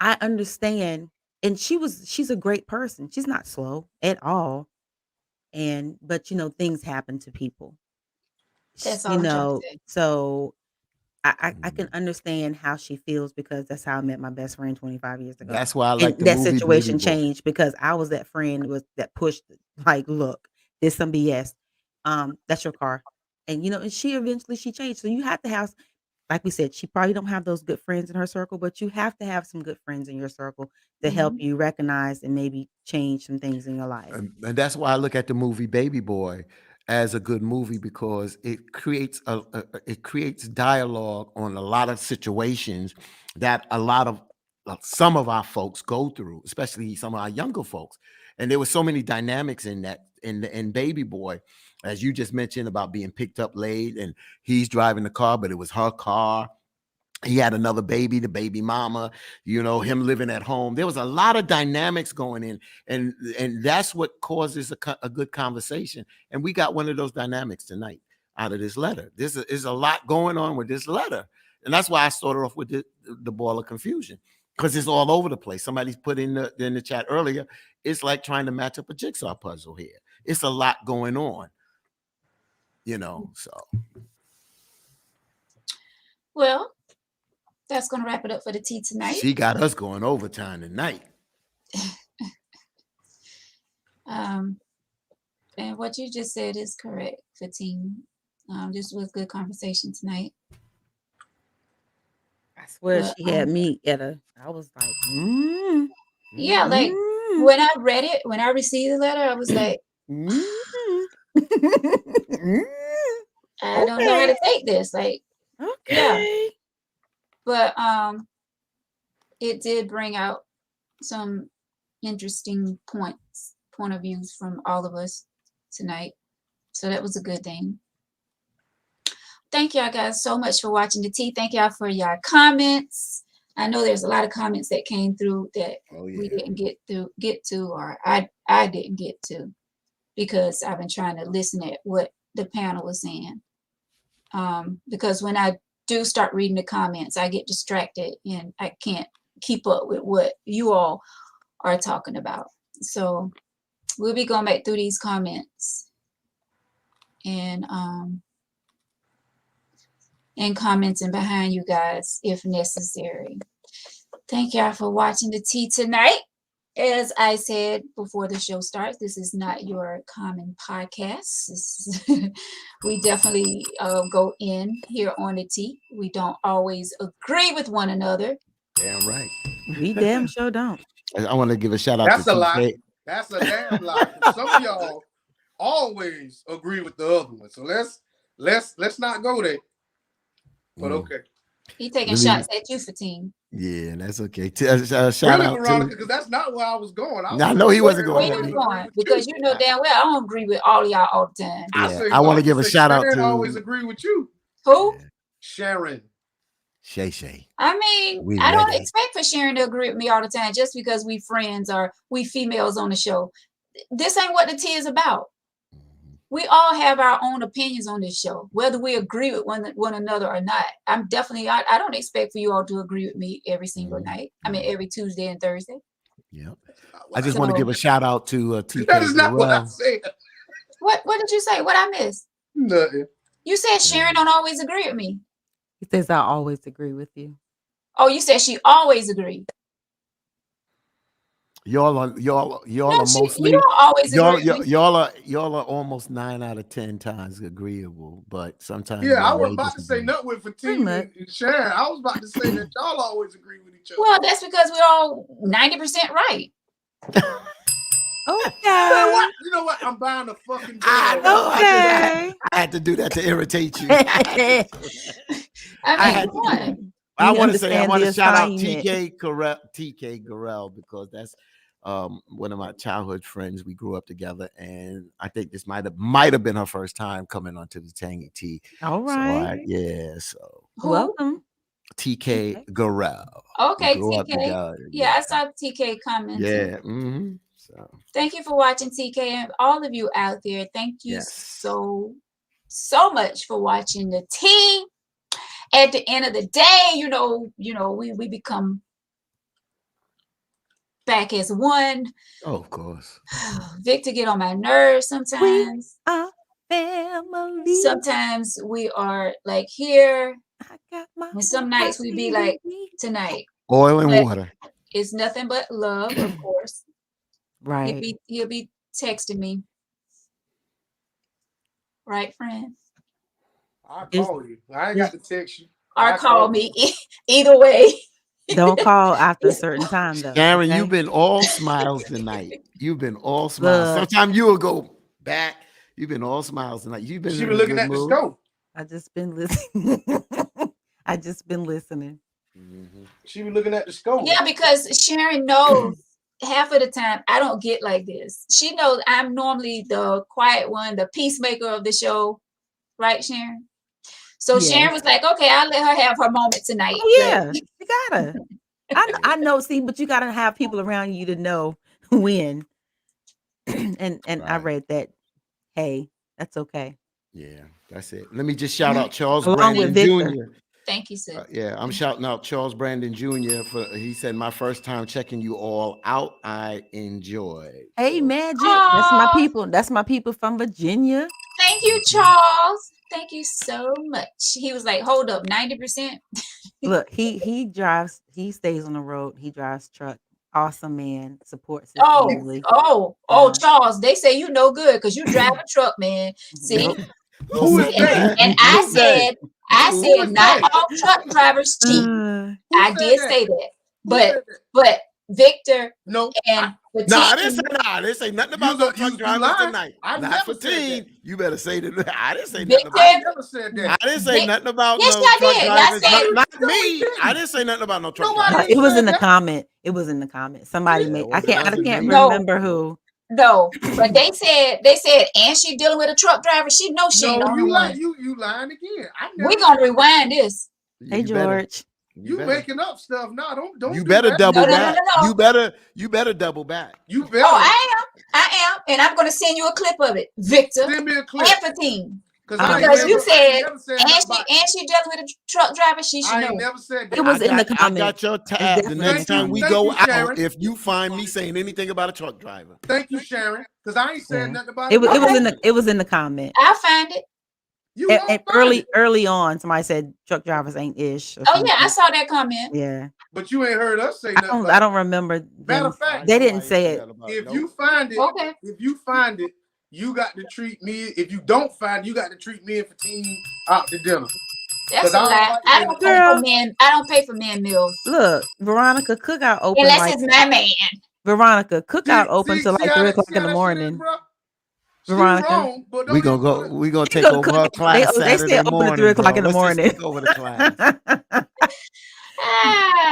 I understand. And she's a great person. She's not slow at all. But things happen to people. That's all So I can understand how she feels because that's how I met my best friend 25 years ago. That's why I like that situation changed because I was that friend that pushed like, look, there's some BS. That's your car. And and she eventually changed. So you have to have, like we said, she probably don't have those good friends in her circle, but you have to have some good friends in your circle to help you recognize and maybe change some things in your life. And that's why I look at the movie Baby Boy as a good movie, because it creates dialogue on a lot of situations that some of our folks go through, especially some of our younger folks. And there were so many dynamics in that in Baby Boy, as you just mentioned, about being picked up late and he's driving the car, but it was her car. He had another baby, the baby mama, him living at home. There was a lot of dynamics going in, and that's what causes a good conversation. And we got one of those dynamics tonight out of this letter. There's a lot going on with this letter. And that's why I started off with the ball of confusion, because it's all over the place. Somebody's put in the chat earlier, it's like trying to match up a jigsaw puzzle here. It's a lot going on, so. Well, that's gonna wrap it up for the tea tonight. She got us going overtime tonight. And what you just said is correct, Fatine. This was good conversation tonight. I swear But, she had me at a. I was like, yeah, like mm, when I read it, when I received the letter, I was like, mm. I don't know how to take this. Like, Okay. but it did bring out some interesting point of views from all of us tonight. So that was a good thing. Thank y'all guys so much for watching the tea. Thank y'all for your comments. I know there's a lot of comments that came through that we didn't get to, or I didn't get to, because I've been trying to listen at what the panel was saying. Because when I do start reading the comments, I get distracted and I can't keep up with what you all are talking about. So we'll be going back through these comments and commenting behind you guys if necessary. Thank y'all for watching the tea tonight. As I said before the show starts, this is not your common podcast. We definitely go in here on the tea. We don't always agree with one another. Damn right. We damn sure don't. I want to give a shout out That's to a lie. TK. That's a damn lie. Some of y'all always agree with the other one. So let's not go there. But okay. He taking Let me- shots at you, Fatine. Yeah, that's okay. Shout Really, out Veronica, to. because that's not where I was going. I know he wasn't Where going you there. going? Because you know damn well I don't agree with all of y'all all the time. Yeah, I want to give a shout out Sharon always to agree with you. Who? Sharon. Shay Shay. I mean, We I don't ready. expect for Sharon to agree with me all the time just because we friends or we females on the show. This ain't what the tea is about. We all have our own opinions on this show, whether we agree with one another or not. I don't expect for you all to agree with me every single night. I mean, every Tuesday and Thursday. Yeah. I just want to give a shout out to TK. That is not what I Garrell. said. What did you say? What I missed? Nothing. You said Sharon don't always agree with me. He says I always agree with you. Oh, you said she always agreed. Y'all are No, mostly you don't always agree with me. y'all are almost 9 out of 10 times agreeable, but sometimes Yeah, I y'all was may about to say disagree. nothing with Pretty Fatine much. and Sharon. I was about to say that y'all always agree with each other. Well, that's because we're all 90% right. You know Okay. what? You know what? I'm buying a fucking I bag. know. Okay. I had to do that to irritate you. I mean, had come to do on. I You want to say I understand want the to shout out assignment. TK Garrell because that's one of my childhood friends. We grew up together, and I think this might have been her first time coming onto the Tangy Tea. All So right. so Who? Welcome. TK Garrell. Okay, We grew up TK. together. Yeah, I saw TK comments. Yeah. Mm-hmm. So Thank you for watching, TK, and all of you out there. Thank you Yes. so much for watching the tea. At the end of the day, we become back as one. oh, of course. Victor get on my nerves sometimes. Family. Sometimes we are like here, I got my and some nights we be like tonight. Oil and But water. it's nothing but love, of course. right. He'll be texting me. Right, friend? I'll call you. I ain't got to text you. Or I'll call me. Either way. Don't call after a certain time though. Sharon, okay? you've been all smiles tonight. You've been all smiles. Look. Sometimes you will go back. You've been all smiles tonight. You've been She in was a looking good at the mood. scope. I just been listening. I just been listening. Mhm. She was looking at the scope. Yeah, because Sharon knows half of the time I don't get like this. She knows I'm normally the quiet one, the peacemaker of the show. Right, Sharon? So Yes. Sharon was like, okay, I'll let her have her moment tonight. Oh yeah, you gotta. I know. See, but you gotta have people around you to know when. and I Right. read that. Hey, that's okay. Yeah, that's it. Let me just shout out Charles Along with Brandon Victor. Jr. Thank you, sis. Yeah, I'm shouting out Charles Brandon Jr. He said my first time checking you all out. I enjoyed. Hey, So, Magic. That's my Aw. people. That's my people from Virginia. Thank you, Charles. Thank you so much. He was like, hold up, 90%. Look, he stays on the road. He drives truck. Awesome man, supports his Oh, family. oh, Yeah. Charles, they say you no good because you drive a truck, man. See, Nope. Who is and, that? and I Who's that? said, I Who said, is not that? all truck drivers cheat. Uh, Who I said did that? say that, Who but said that? but Victor No, and Nah, I didn't Fatin, say nothing You about no go- truck you drivers lying. tonight. I Not never for said that. teen. You better say that. I didn't say nothing Victor, about. I never said I that. didn't say Vic- nothing about yes, no y'all truck did. Y'all drivers. said Not No, we me. didn't. I didn't say nothing about no truck Nobody drivers. it was said in the that. comment. It was in the comment. Somebody Yeah, made. it I can't wasn't me. No. remember who. no, but they said, and she dealing with a truck driver. She knows she ain't No, on her you one. lying. You lying again. I never We gonna rewind this. Hey, You better. George. You better. making up stuff. No, don't You do better that. double No. back. You better double back. You better Oh, I am, and I'm gonna send you a clip of it, Victor send me a clip. and Fatin. Because All I right. ain't Because you never, I said, ain't never said and nothing about she dealing with a truck driver. She should I know. ain't never said It that. was in the I comments. got your tab. The definitely next in the time we comments. go Thank you, out, Sharon. if you find me saying anything about a truck driver, Thank you, Sharon. Because I ain't said Yeah. nothing about It was Okay. in the comment. I'll find it. You won't find it. Early on, somebody said truck drivers ain't ish. Or Oh yeah, I something. saw that comment. Yeah. But you ain't heard us say nothing about I don't remember. Matter them- of fact, they didn't say it. if you find it, Okay. you got to treat me. If you don't find it, you got to treat me and Fatin out to dinner. That's 'Cause a I don't lie. like I being don't a pay girl. for men. I don't pay for men meals Look, Veronica Cookout open unless like it's my man. Veronica Cookout open See till like how 3 that- o'clock see in how the that shit is, morning. bro? She Veronica. wrong, but we don't gonna even go. We gonna They take gonna over cook her it. class They Saturday stay open morning. at 3 o'clock bro. in the Let's morning. just take over the class.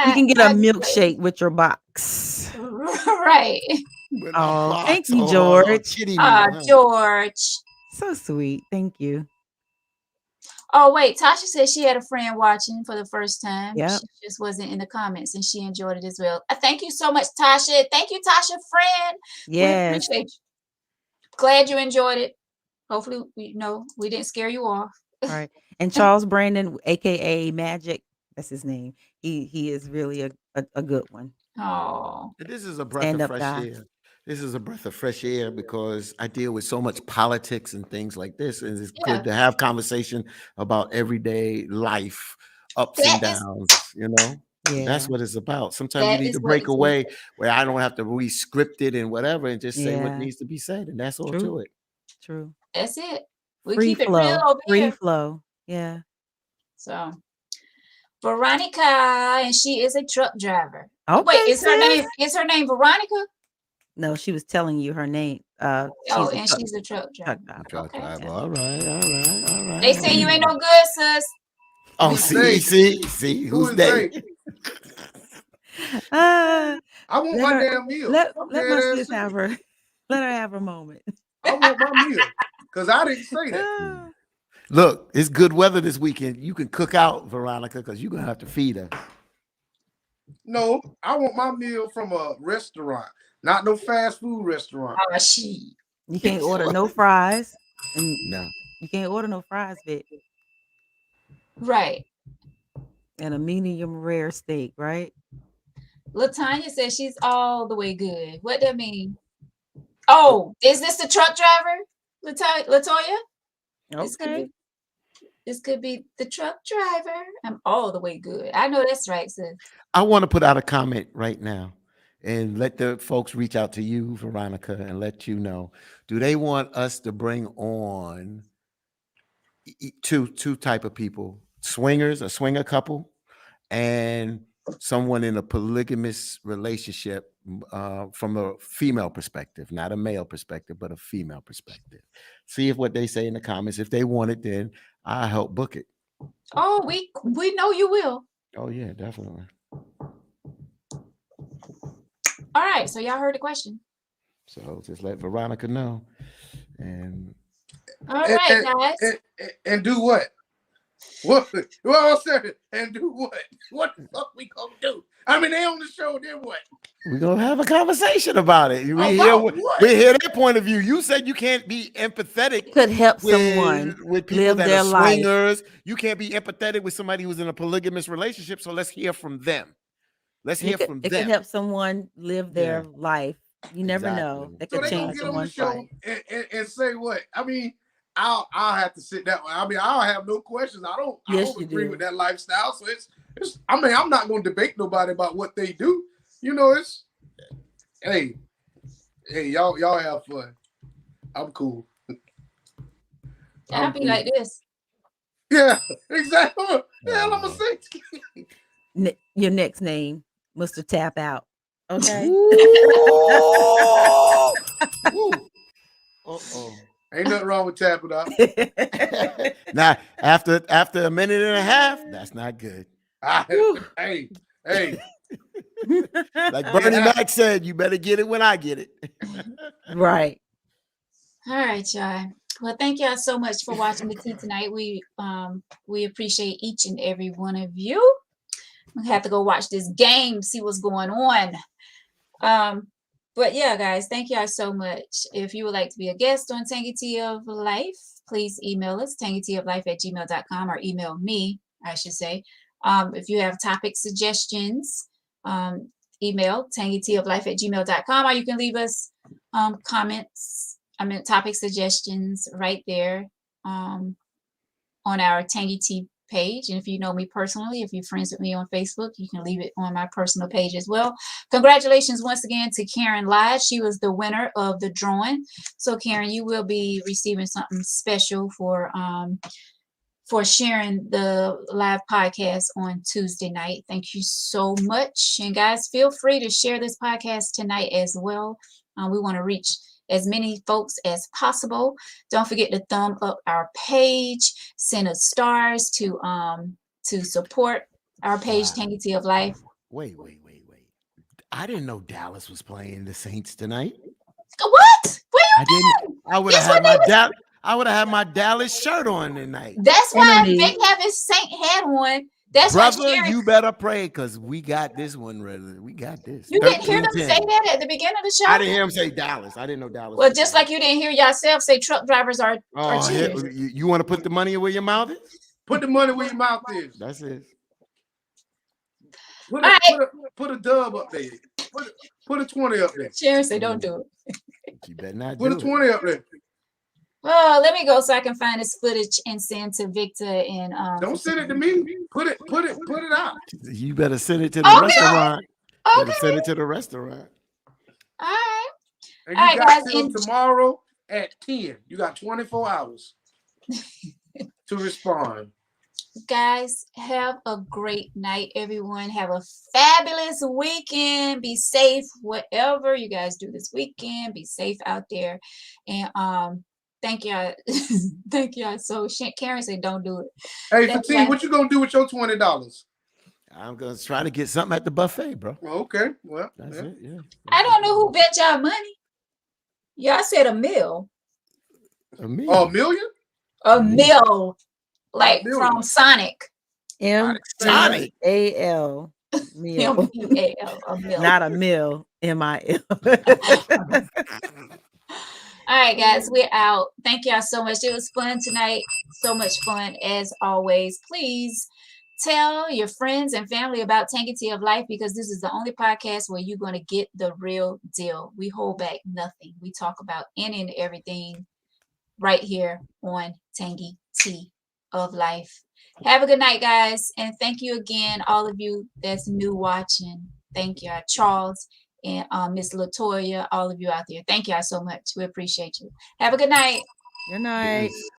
You can get a I- milkshake with your box. Right. With a Oh, box thank you, or George. kitty meal, huh? George. So sweet. Thank you. Oh wait, Tasha said she had a friend watching for the first time. Yep. She just wasn't in the comments and she enjoyed it as well. Thank you so much, Tasha. Thank you, Tasha, friend. We Yes. appreciate you. Glad you enjoyed it. Hopefully, we didn't scare you off. All right. And Charles Brandon, aka Magic, that's his name. He is really a good one. Oh, This is a breath Stand of up fresh guy. air. This is a breath of fresh air because I deal with so much politics and things like this, and it's Yeah. good to have conversation about everyday life, ups and That is- downs. Yeah. That's what it's about. Sometimes That you need is to what break it's away where I don't have to re-script it and whatever, and just say what Yeah. needs to be said, and that's all True. to it. True. That's it. We Free keep flow. it real over Free here. flow. Yeah. So, Veronica, and she is a truck driver. Okay. Wait, is her sis. name? Is her name Veronica? No, she was telling you her name. Oh, a and truck- she's a truck driver. truck driver. Truck Okay. driver. All right. They say you ain't no good, sis. Oh, Who's see, Who who's is they? they? Ah, I want Let my her- damn meal. let I'm let dead my ass sis serious. have her. Let her have her moment. I want my meal because I didn't say that. Ah, Look, it's good weather this weekend. You can cook out, Veronica, because you're gonna have to feed us. No, I want my meal from a restaurant, not no fast food restaurant. Oh, she. you can't order no fries, and No. you can't order no fries, Vic, Right. and a medium rare steak, right? Latanya says she's all the way good. What that mean? Oh, is this the truck driver, Latoya? Okay. This could be the truck driver. I'm all the way good. I know that's right, sis. I want to put out a comment right now and let the folks reach out to you, Veronica, and let you know. Do they want us to bring on two type of people? Swingers, a swinger couple, and someone in a polygamous relationship from a female perspective, not a male perspective, but a female perspective. See if what they say in the comments. If they want it, then I'll help book it. Oh, we know you will. Oh yeah, definitely. All right, so y'all heard the question. So just let Veronica know. And All right, guys. And do what? What? Well, I said it. And do what? What the fuck we gonna do? I mean, they on the show. Then what? we're gonna have a conversation about it. About what? We hear their point of view. You said you can't be empathetic Could help someone with people live that their are life. swingers. You can't be empathetic with somebody who's in a polygamous relationship. So let's hear from them. Let's hear from It them. could help someone live their life. You never know. Exactly. That So could they gonna change get on the someone's show life. and say what? I mean, I'll have to sit that way. I mean, I'll have no questions. I don't Yes, you agree do. with that lifestyle. So it's I mean, I'm not gonna debate nobody about what they do. You know, it's hey, y'all have fun. I'm cool. I'll be like this. Yeah, exactly. Yeah, I'm gonna say. Your next name, Mr. Tap Out. Okay. Ain't nothing wrong with tapping out. Now, after a minute and a half, that's not good. Hey. Like Bernie Mac said, you better get it when I get it. Right. All right, y'all. Well, thank y'all so much for watching the tea tonight. We appreciate each and every one of you. We have to go watch this game, see what's going on. But yeah, guys, thank y'all so much. If you would like to be a guest on Tangy Tea of Life, please email us, tangyteaoflife@gmail.com, or email me, I should say. If you have topic suggestions, email tangyteaoflife@gmail.com, or you can leave us topic suggestions right there on our Tangy Tea page. And if you know me personally, if you're friends with me on Facebook, you can leave it on my personal page as well. Congratulations once again to Karen Lodge. She was the winner of the drawing. So Karen, you will be receiving something special for sharing the live podcast on Tuesday night. Thank you so much. And guys, feel free to share this podcast tonight as well. We want to reach as many folks as possible. Don't forget to thumb up our page, send us stars to support our page, Tangy Tea of Life. Wait. I didn't know Dallas was playing the Saints tonight. What? What you mean? I would have had my Dallas shirt on tonight. That's why Vic have his Saint hat on. That's brother, why Sharon, you better pray because we got this one, brother. We got this. You didn't hear them say that at the beginning of the show? I didn't hear him say Dallas. I didn't know Dallas. Well, just like you didn't hear yourself say truck drivers are cheaters. You want to put the money where your mouth is? Put the money where your mouth is. That's it. Put a dub up there. Put a 20 up there. Sharon say don't do it. You better not put a 20 up there. Oh, let me go so I can find this footage and send to Victor and don't send it to me. Put it out. You better send it to the restaurant. Okay. Better send it to the restaurant. All right. And you got till tomorrow at 10. You got 24 hours to respond. Guys, have a great night, everyone. Have a fabulous weekend. Be safe, whatever you guys do this weekend. Be safe out there. And thank y'all. Thank y'all. So Karen said don't do it. Hey, Fatine, what you gonna do with your $20? I'm gonna try to get something at the buffet, bro. Okay, well, that's it. Yeah. I don't know who bet y'all money. Y'all said a mil. A million? Oh, a million? A mil. Like from Sonic. Sonic. A-L. Meal. Not a mill. M-I-L. All right, guys, we're out. Thank y'all so much. It was fun tonight. So much fun as always. Please tell your friends and family about Tangy Tea of Life, because this is the only podcast where you're going to get the real deal. We hold back nothing. We talk about any and everything right here on Tangy Tea of Life. Have a good night, guys. And thank you again, all of you that's new watching. Thank you, Charles and Miss Latoya, all of you out there. Thank y'all so much. We appreciate you. Have a good night. Good night.